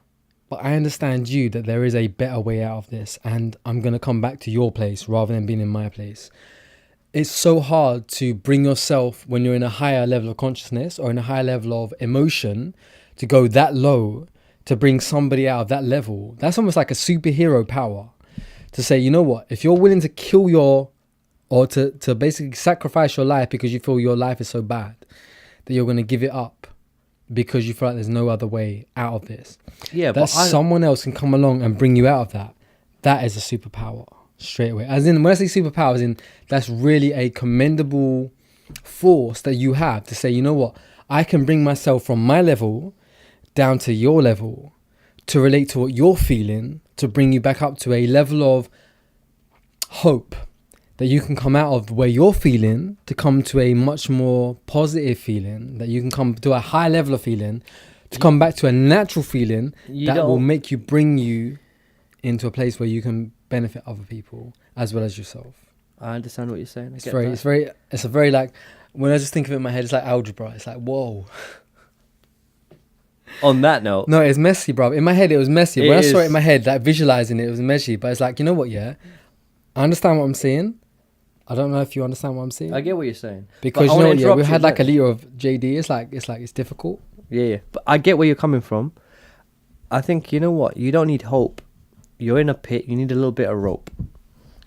but I understand you, that there is a better way out of this, and I'm going to come back to your place rather than being in my place. It's so hard to bring yourself, when you're in a higher level of consciousness or in a higher level of emotion, to go that low, to bring somebody out of that level. That's almost like a superhero power. To say, you know what, if you're willing to kill or to basically sacrifice your life because you feel your life is so bad, that you're going to give it up because you feel like there's no other way out of this. Yeah, that someone else can come along and bring you out of that. That is a superpower straight away. As in, when I say superpower, as in, that's really a commendable force that you have to say, you know what, I can bring myself from my level down to your level to relate to what you're feeling, to bring you back up to a level of hope that you can come out of where you're feeling, to come to a much more positive feeling, that you can come to a high level of feeling, to come back to a natural feeling that will make you, bring you into a place where you can benefit other people as well as yourself. I understand what you're saying. It's a very like, when I just think of it in my head, it's like algebra. It's like, whoa. On that note, no, it's messy, bro. In my head, it was messy. When I saw it in my head, like visualizing it, it was messy. But it's like, you know what? Yeah, I understand what I'm saying. I don't know if you understand what I'm saying. I get what you're saying. Because you know, yeah, we had like a liter of JD. It's difficult. Yeah. But I get where you're coming from. I think, you know what? You don't need hope. You're in a pit. You need a little bit of rope.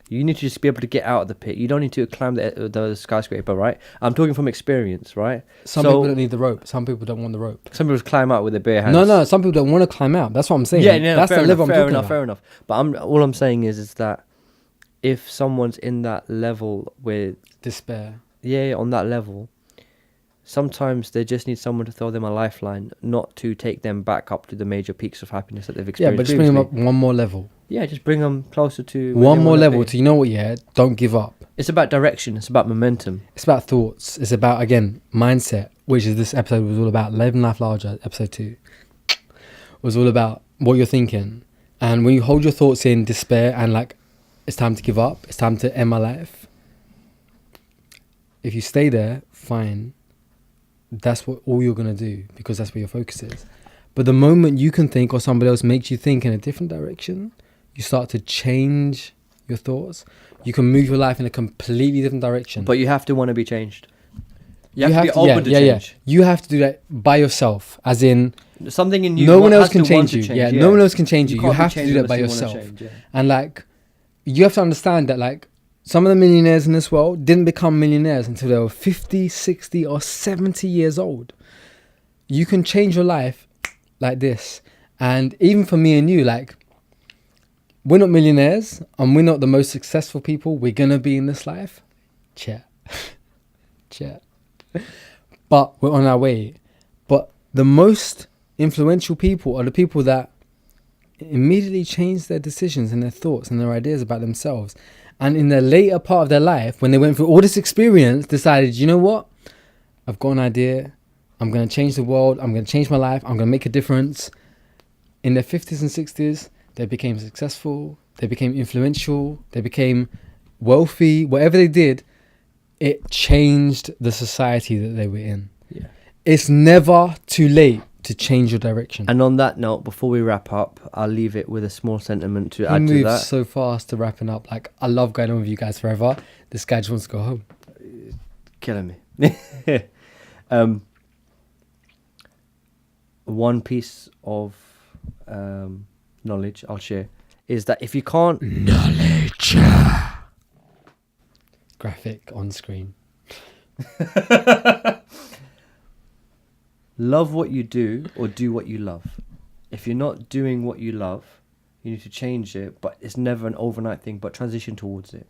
You need to just be able to get out of the pit. You don't need to climb the skyscraper, right? I'm talking from experience, right? Some people don't need the rope. Some people don't want the rope. Some people just climb out with their bare hands. No. Some people don't want to climb out. That's what I'm saying. Yeah, that's the level I'm talking about. Fair enough. But all I'm saying is that if someone's in that level with despair, on that level, sometimes they just need someone to throw them a lifeline, not to take them back up to the major peaks of happiness that they've experienced. Yeah, but just bring them up one more level. Yeah, just bring them closer to one more level to, you know what, don't give up. It's about direction. It's about momentum. It's about thoughts. It's about, again, mindset, which is this episode was all about. Living Life Larger, episode 2, was all about what you're thinking. And when you hold your thoughts in despair and like, it's time to give up, it's time to end my life, if you stay there, fine. That's what all you're going to do, because that's where your focus is. But the moment you can think, or somebody else makes you think in a different direction, you start to change your thoughts. You can move your life in a completely different direction. But you have to want to be changed. You have to be open to change. You have to do that by yourself, as in something in you. No one else can change you. No one else can change you. You have to do that by yourself. And like, you have to understand that like, some of the millionaires in this world didn't become millionaires until they were 50, 60 or 70 years old. You can change your life like this. And even for me and you, like, we're not millionaires and we're not the most successful people we're going to be in this life. Chat. But we're on our way. But the most influential people are the people that immediately change their decisions and their thoughts and their ideas about themselves. And in the later part of their life, when they went through all this experience, decided, you know what? I've got an idea. I'm going to change the world. I'm going to change my life. I'm going to make a difference. In their 50s and 60s, they became successful. They became influential. They became wealthy. Whatever they did, it changed the society that they were in. Yeah. It's never too late to change your direction. And on that note, before we wrap up, I'll leave it with a small sentiment to add to that. He moves so fast to wrapping up. Like, I love going on with you guys forever. This guy just wants to go home. Killing me. One piece of knowledge I'll share is that if you can't... Knowledge. Graphic on screen. Love what you do or do what you love. If you're not doing what you love, you need to change it, but it's never an overnight thing, but transition towards it.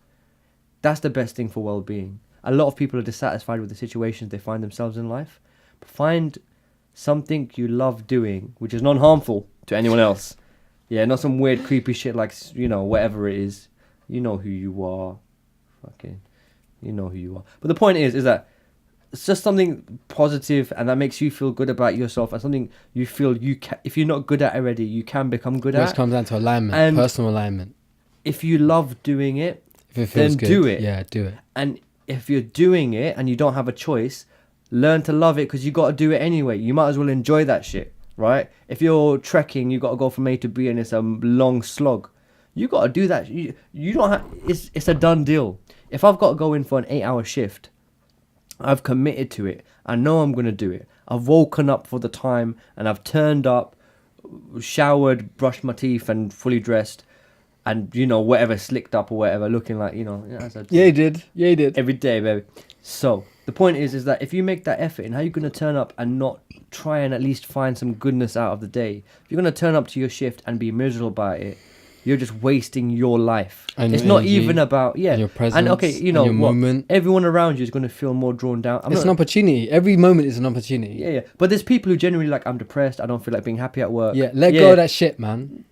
That's the best thing for well-being. A lot of people are dissatisfied with the situations they find themselves in life. Find something you love doing, which is non-harmful to anyone else. Yeah, not some weird, creepy shit like, you know, whatever it is. You know who you are. Fucking, you know who you are. But the point is that it's just something positive and that makes you feel good about yourself, and something you feel you can, if you're not good at already, you can become good at. Which comes down to alignment, and personal alignment. If you love doing it, if it feels then good, do it. Yeah, do it. And if you're doing it and you don't have a choice, learn to love it, because you got to do it anyway. You might as well enjoy that shit, right? If you're trekking, you got to go from A to B and it's a long slog. You got to do that. You don't have. It's a done deal. If I've got to go in for an 8-hour shift, I've committed to it. I know I'm going to do it. I've woken up for the time and I've turned up, showered, brushed my teeth and fully dressed, and, you know, whatever, slicked up or whatever, looking like, you know. Yeah, you did. Yeah, you did. Every day, baby. So the point is that if you make that effort, and how are you going to turn up and not try and at least find some goodness out of the day? If you're going to turn up to your shift and be miserable about it, you're just wasting your life. And it's your not energy, even about, and your presence, and okay, you know and your moment. Everyone around you is going to feel more drawn down. It's an opportunity. Every moment is an opportunity. Yeah. But there's people who genuinely like, I'm depressed, I don't feel like being happy at work. Yeah, let go of that shit, man.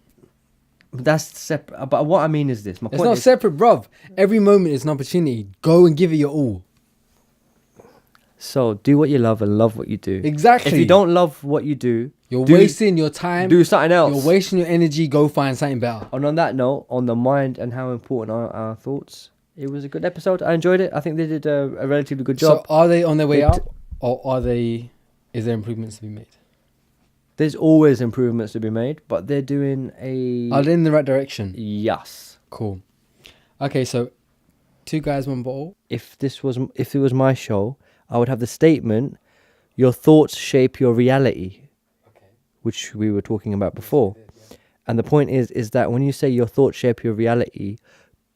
That's separate. But what I mean is this. It's not separate, bruv. Every moment is an opportunity. Go and give it your all. So do what you love and love what you do. Exactly. If you don't love what you do, you're wasting your time. Do something else. You're wasting your energy. Go find something better. And on that note, on the mind and how important are our thoughts, it was a good episode. I enjoyed it. I think they did a relatively good job. So are they on their way out, or is there improvements to be made? There's always improvements to be made, but they're doing Are they in the right direction? Yes. Cool. Okay, so 2 Guys 1 Bottle. If it was my show, I would have the statement, your thoughts shape your reality, which we were talking about before. And the point is that when you say your thoughts shape your reality,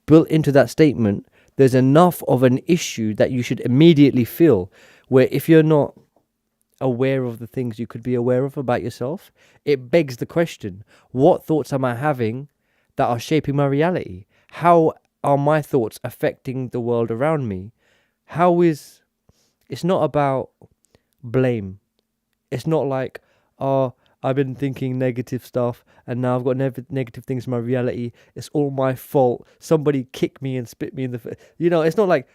built into that statement, there's enough of an issue that you should immediately feel, where if you're not aware of the things you could be aware of about yourself, it begs the question, what thoughts am I having that are shaping my reality? How are my thoughts affecting the world around me? It's not about blame. It's not like, oh, I've been thinking negative stuff and now I've got negative things in my reality. It's all my fault. Somebody kicked me and spit me in the face. You know, it's not like,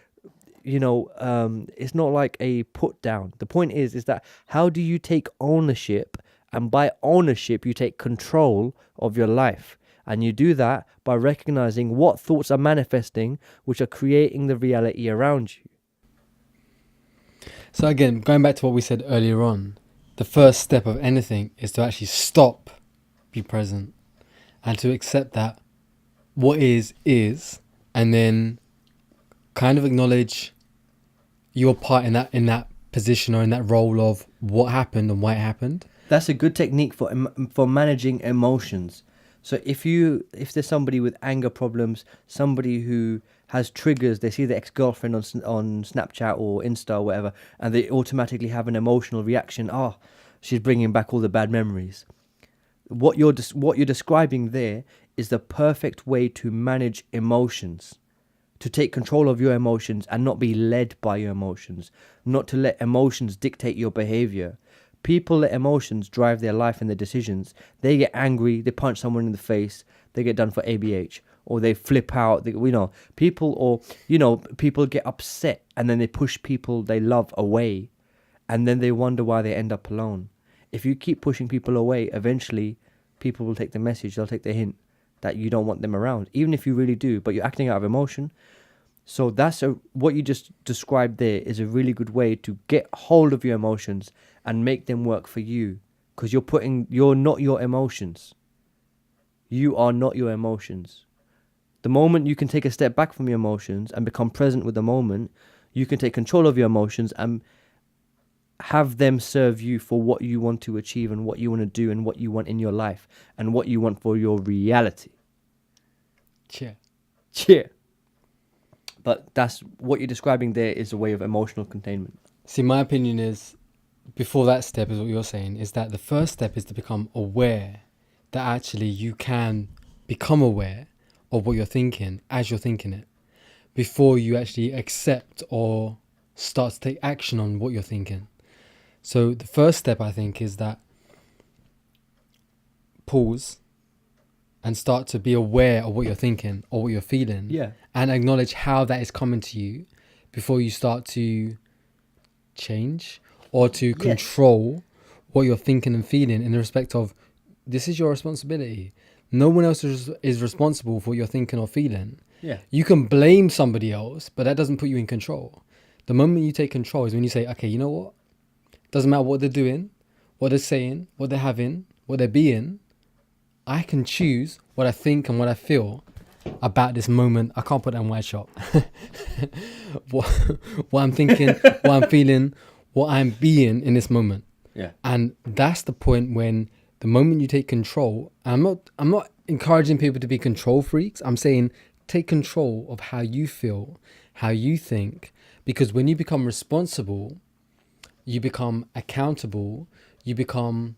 it's not like a put down. The point is that how do you take ownership? And by ownership, you take control of your life. And you do that by recognizing what thoughts are manifesting, which are creating the reality around you. So again, going back to what we said earlier on, the first step of anything is to actually stop, be present, and to accept that what is, and then kind of acknowledge your part in that position or in that role of what happened and why it happened. That's a good technique for managing emotions. So if there's somebody with anger problems, somebody who has triggers, they see their ex-girlfriend on Snapchat or Insta or whatever, and they automatically have an emotional reaction. Oh, she's bringing back all the bad memories. What you're describing there is the perfect way to manage emotions, to take control of your emotions and not be led by your emotions, not to let emotions dictate your behavior. People let emotions drive their life and their decisions. They get angry, they punch someone in the face, they get done for ABH, or they flip out. People get upset and then they push people they love away, and then they wonder why they end up alone. If you keep pushing people away, eventually people will take the message, they'll take the hint that you don't want them around, even if you really do, but you're acting out of emotion. So what you just described there is a really good way to get hold of your emotions and make them work for you, because you're not your emotions. You are not your emotions. The moment you can take a step back from your emotions and become present with the moment, you can take control of your emotions and have them serve you for what you want to achieve and what you want to do and what you want in your life and what you want for your reality. Cheer. But that's what you're describing there is a way of emotional containment. See, my opinion is, before that step is what you're saying, is that the first step is to become aware that actually you can become aware of what you're thinking as you're thinking it. before you actually accept or start to take action on what you're thinking. So the first step, I think, is that pause and start to be aware of what you're thinking or what you're feeling. Yeah. And acknowledge how that is coming to you before you start to change or to control what you're thinking and feeling in the respect of, this is your responsibility. No one else is responsible for what you're thinking or feeling. Yeah. You can blame somebody else, but that doesn't put you in control. The moment you take control is when you say, okay, you know what? Doesn't matter what they're doing, what they're saying, what they're having, what they're being. I can choose what I think and what I feel about this moment. I can't put that in white shop. what I'm thinking, what I'm feeling, what I'm being in this moment. Yeah. And that's the point when the moment you take control, I'm not encouraging people to be control freaks. I'm saying take control of how you feel, how you think, because when you become responsible, you become accountable, you become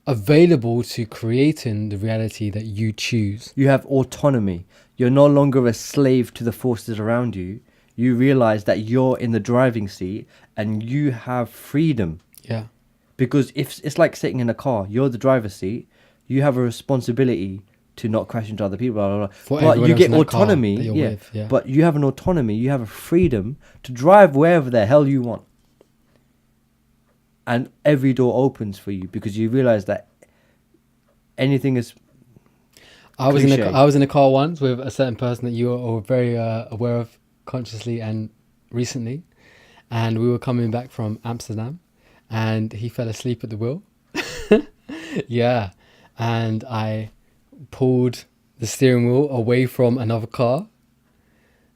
available to creating the reality that you choose. You have autonomy. You're no longer a slave to the forces around you. You realize that you're in the driving seat and you have freedom. Yeah. Because if it's like sitting in a car, you're the driver's seat, you have a responsibility to not crash into other people, blah, blah, blah. But you get autonomy, yeah. But you have an autonomy, you have a freedom to drive wherever the hell you want. And every door opens for you because you realize that anything is I was in a car once with a certain person that you are very aware of consciously and recently, and we were coming back from Amsterdam and he fell asleep at the wheel. Yeah. And I pulled the steering wheel away from another car,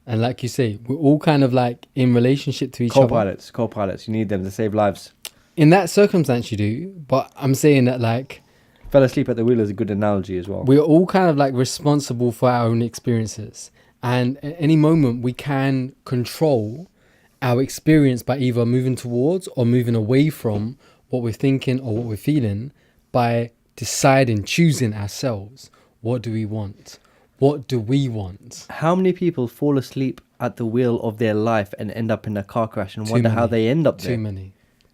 and like you say, we're all kind of like in relationship to each other. Co-pilots, you need them to save lives. In that circumstance you do, but I'm saying that like fell asleep at the wheel is a good analogy as well. We're all kind of like responsible for our own experiences, and at any moment we can control our experience by either moving towards or moving away from what we're thinking or what we're feeling by deciding, choosing ourselves. What do we want? What do we want? How many people fall asleep at the wheel of their life and end up in a car crash and wonder how they end up there?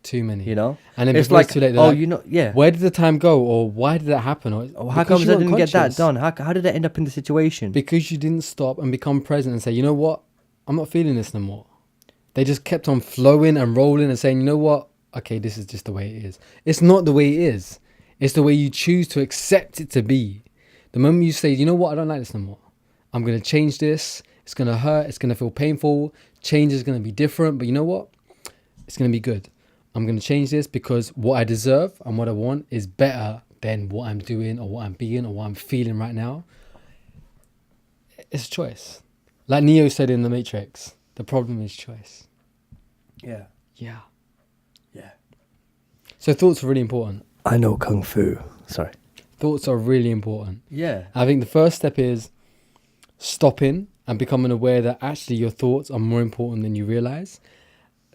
Too many. You know? And then it's like, like, too late, oh, like, you know, yeah. where did the time go? Or why did that happen? Or how come I didn't get that done? How did I end up in the situation? Because you didn't stop and become present and say, you know what? I'm not feeling this no more. They just kept on flowing and rolling and saying, you know what? Okay, this is just the way it is. It's not the way it is. It's the way you choose to accept it to be. The moment you say, you know what? I don't like this no more. I'm going to change this. It's going to hurt. It's going to feel painful. Change is going to be different. But you know what? It's going to be good. I'm going to change this because what I deserve and what I want is better than what I'm doing or what I'm being or what I'm feeling right now. It's a choice. Like Neo said in The Matrix, the problem is choice. Yeah. Yeah. Yeah. So thoughts are really important. I know Kung Fu. Sorry. Thoughts are really important. Yeah. I think the first step is stopping and becoming aware that actually your thoughts are more important than you realize.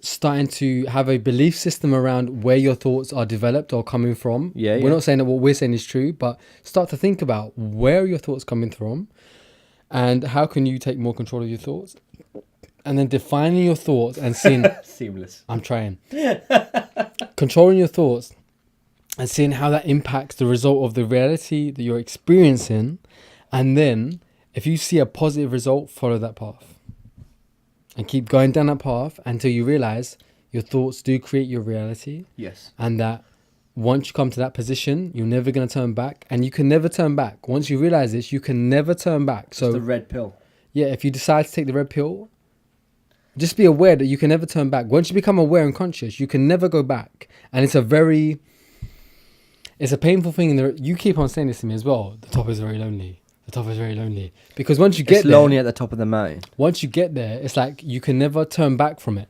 Starting to have a belief system around where your thoughts are developed or coming from. We're not saying that what we're saying is true, but start to think about where are your thoughts coming from and how can you take more control of your thoughts. And then defining your thoughts and seeing... Seamless. I'm trying. Controlling your thoughts and seeing how that impacts the result of the reality that you're experiencing. And then if you see a positive result, follow that path. And keep going down that path until you realize your thoughts do create your reality. Yes. And that once you come to that position, you're never going to turn back. And you can never turn back. Once you realize this, you can never turn back. So it's the red pill. Yeah, if you decide to take the red pill, just be aware that you can never turn back. Once you become aware and conscious, you can never go back. And it's a painful thing. You keep on saying this to me as well. The top is very lonely. The top is very lonely. Because once you get there... It's lonely at the top of the mountain. Once you get there, it's like you can never turn back from it.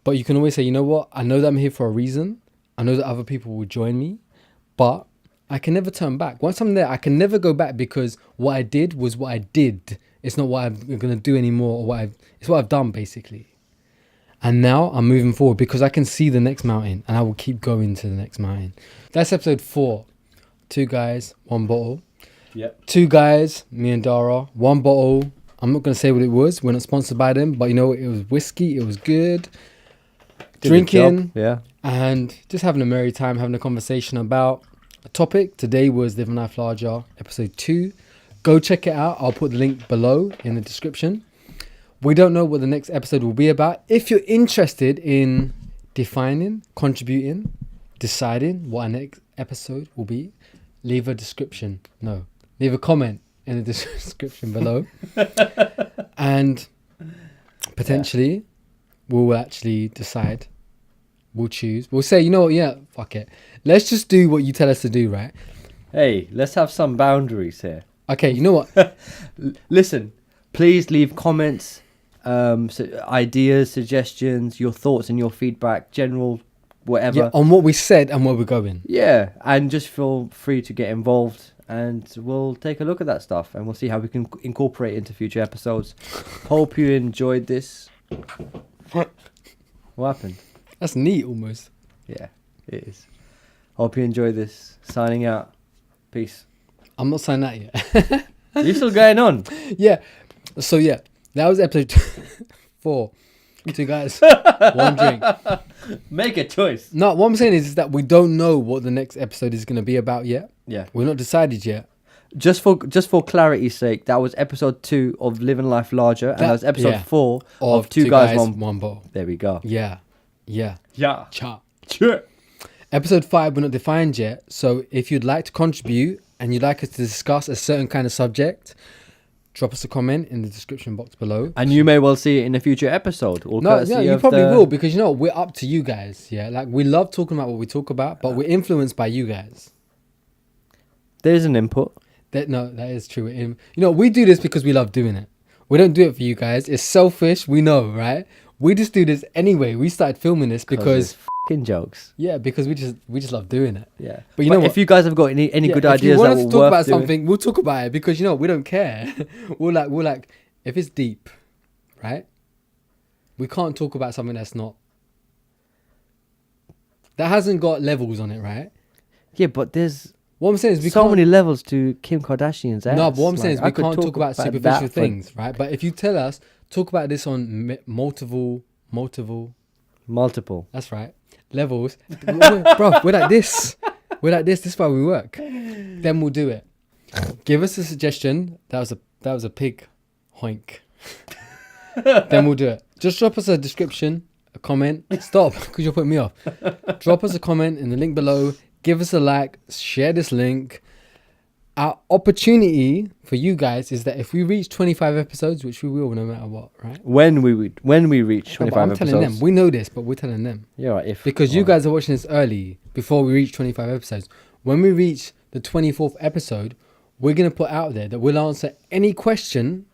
But you can always say, you know what? I know that I'm here for a reason. I know that other people will join me. But I can never turn back. Once I'm there, I can never go back because what I did was what I did. It's not what I'm going to do anymore. It's what I've done, basically. And now I'm moving forward because I can see the next mountain. And I will keep going to the next mountain. That's episode 4. 2 guys, 1 bottle. Yep. 2 guys, me and Dara, 1 bottle, I'm not going to say what it was. We're not sponsored by them, but you know, it was whiskey. It was good. Drinking. Yeah. And just having a merry time, having a conversation about a topic. Today was Living Life Larger, episode 2. Go check it out. I'll put the link below in the description. We don't know what the next episode will be about. If you're interested in defining, contributing, deciding what our next episode will be, leave a comment in the description below. And potentially we'll actually decide. We'll choose. We'll say, you know what, yeah, fuck it. Let's just do what you tell us to do, right? Hey, let's have some boundaries here. Okay, you know what? Listen, please leave comments, ideas, suggestions, your thoughts and your feedback, general whatever. Yeah, on what we said and where we're going. Yeah, and just feel free to get involved and we'll take a look at that stuff and we'll see how we can incorporate it into future episodes. Hope you enjoyed this. What happened? That's neat almost. Yeah, it is. Hope you enjoyed this. Signing out. Peace. I'm not signing that yet. You're still going on? Yeah. So yeah, that was episode 4. 2 guys, 1 drink. Make a choice. No, what I'm saying is that we don't know what the next episode is going to be about yet. Yeah. We're not decided yet. Just for clarity's sake, that was episode 2 of Living Life Larger, and that was episode 4 of 2 Guys 1 Bottle. There we go. Yeah. Yeah. Cha. Episode 5, we're not defined yet. So if you'd like to contribute and you'd like us to discuss a certain kind of subject, drop us a comment in the description box below. And you may well see it in a future episode. No, you probably will, because you know we're up to you guys. Yeah, like we love talking about what we talk about, but we're influenced by you guys. There's an input. That is true. You know, we do this because we love doing it. We don't do it for you guys. It's selfish. We know, right? We just do this anyway. We started filming this because fucking jokes. Yeah, because we just love doing it. Yeah. But you know what? If you guys have got any good ideas, if you want us that to talk about something, we'll talk about it because you know we don't care. we're like if it's deep, right? We can't talk about something that hasn't got levels on it, right? Yeah, but there's what I'm saying is so many levels to Kim Kardashian's ass. No, but what I'm saying is we can't talk about superficial that things, right? But if you tell us, talk about this on multiple. That's right. Levels. Bro, we're like this. This is why we work. Then we'll do it. Give us a suggestion. That was a pig hoink. Then we'll do it. Just drop us a description, a comment. Stop, because you're putting me off. Drop us a comment in the link below. Give us a like. Share this link. Our opportunity for you guys is that if we reach 25 episodes, which we will no matter what, right? When we reach 25 I'm episodes. telling them. We know this, but we're telling them. Yeah, right, because you guys are watching this early before we reach 25 episodes. When we reach the 24th episode, we're going to put out there that we'll answer any question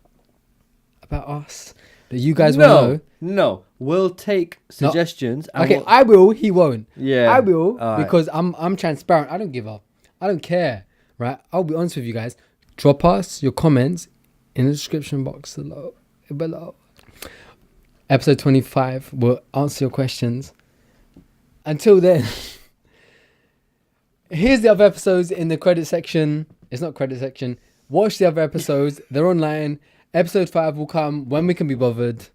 about us that you guys want to know. No, we'll take suggestions. No. Okay, I will. He won't. Yeah, I will because I'm transparent. I don't give up. I don't care. Right, I'll be honest with you guys. Drop us your comments in the description box below. Episode 25 will answer your questions. Until then, here's the other episodes in the credit section. It's not credit section. Watch the other episodes. They're online. Episode 5 will come when we can be bothered.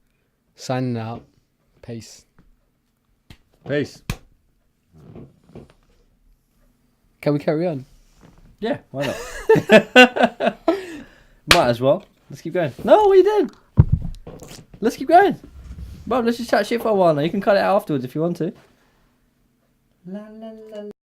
Signing out. Peace. Can we carry on? Yeah, why not? Might as well. Let's keep going. No, we did. Let's keep going. Bro, let's just chat shit for a while now. You can cut it out afterwards if you want to. La la la.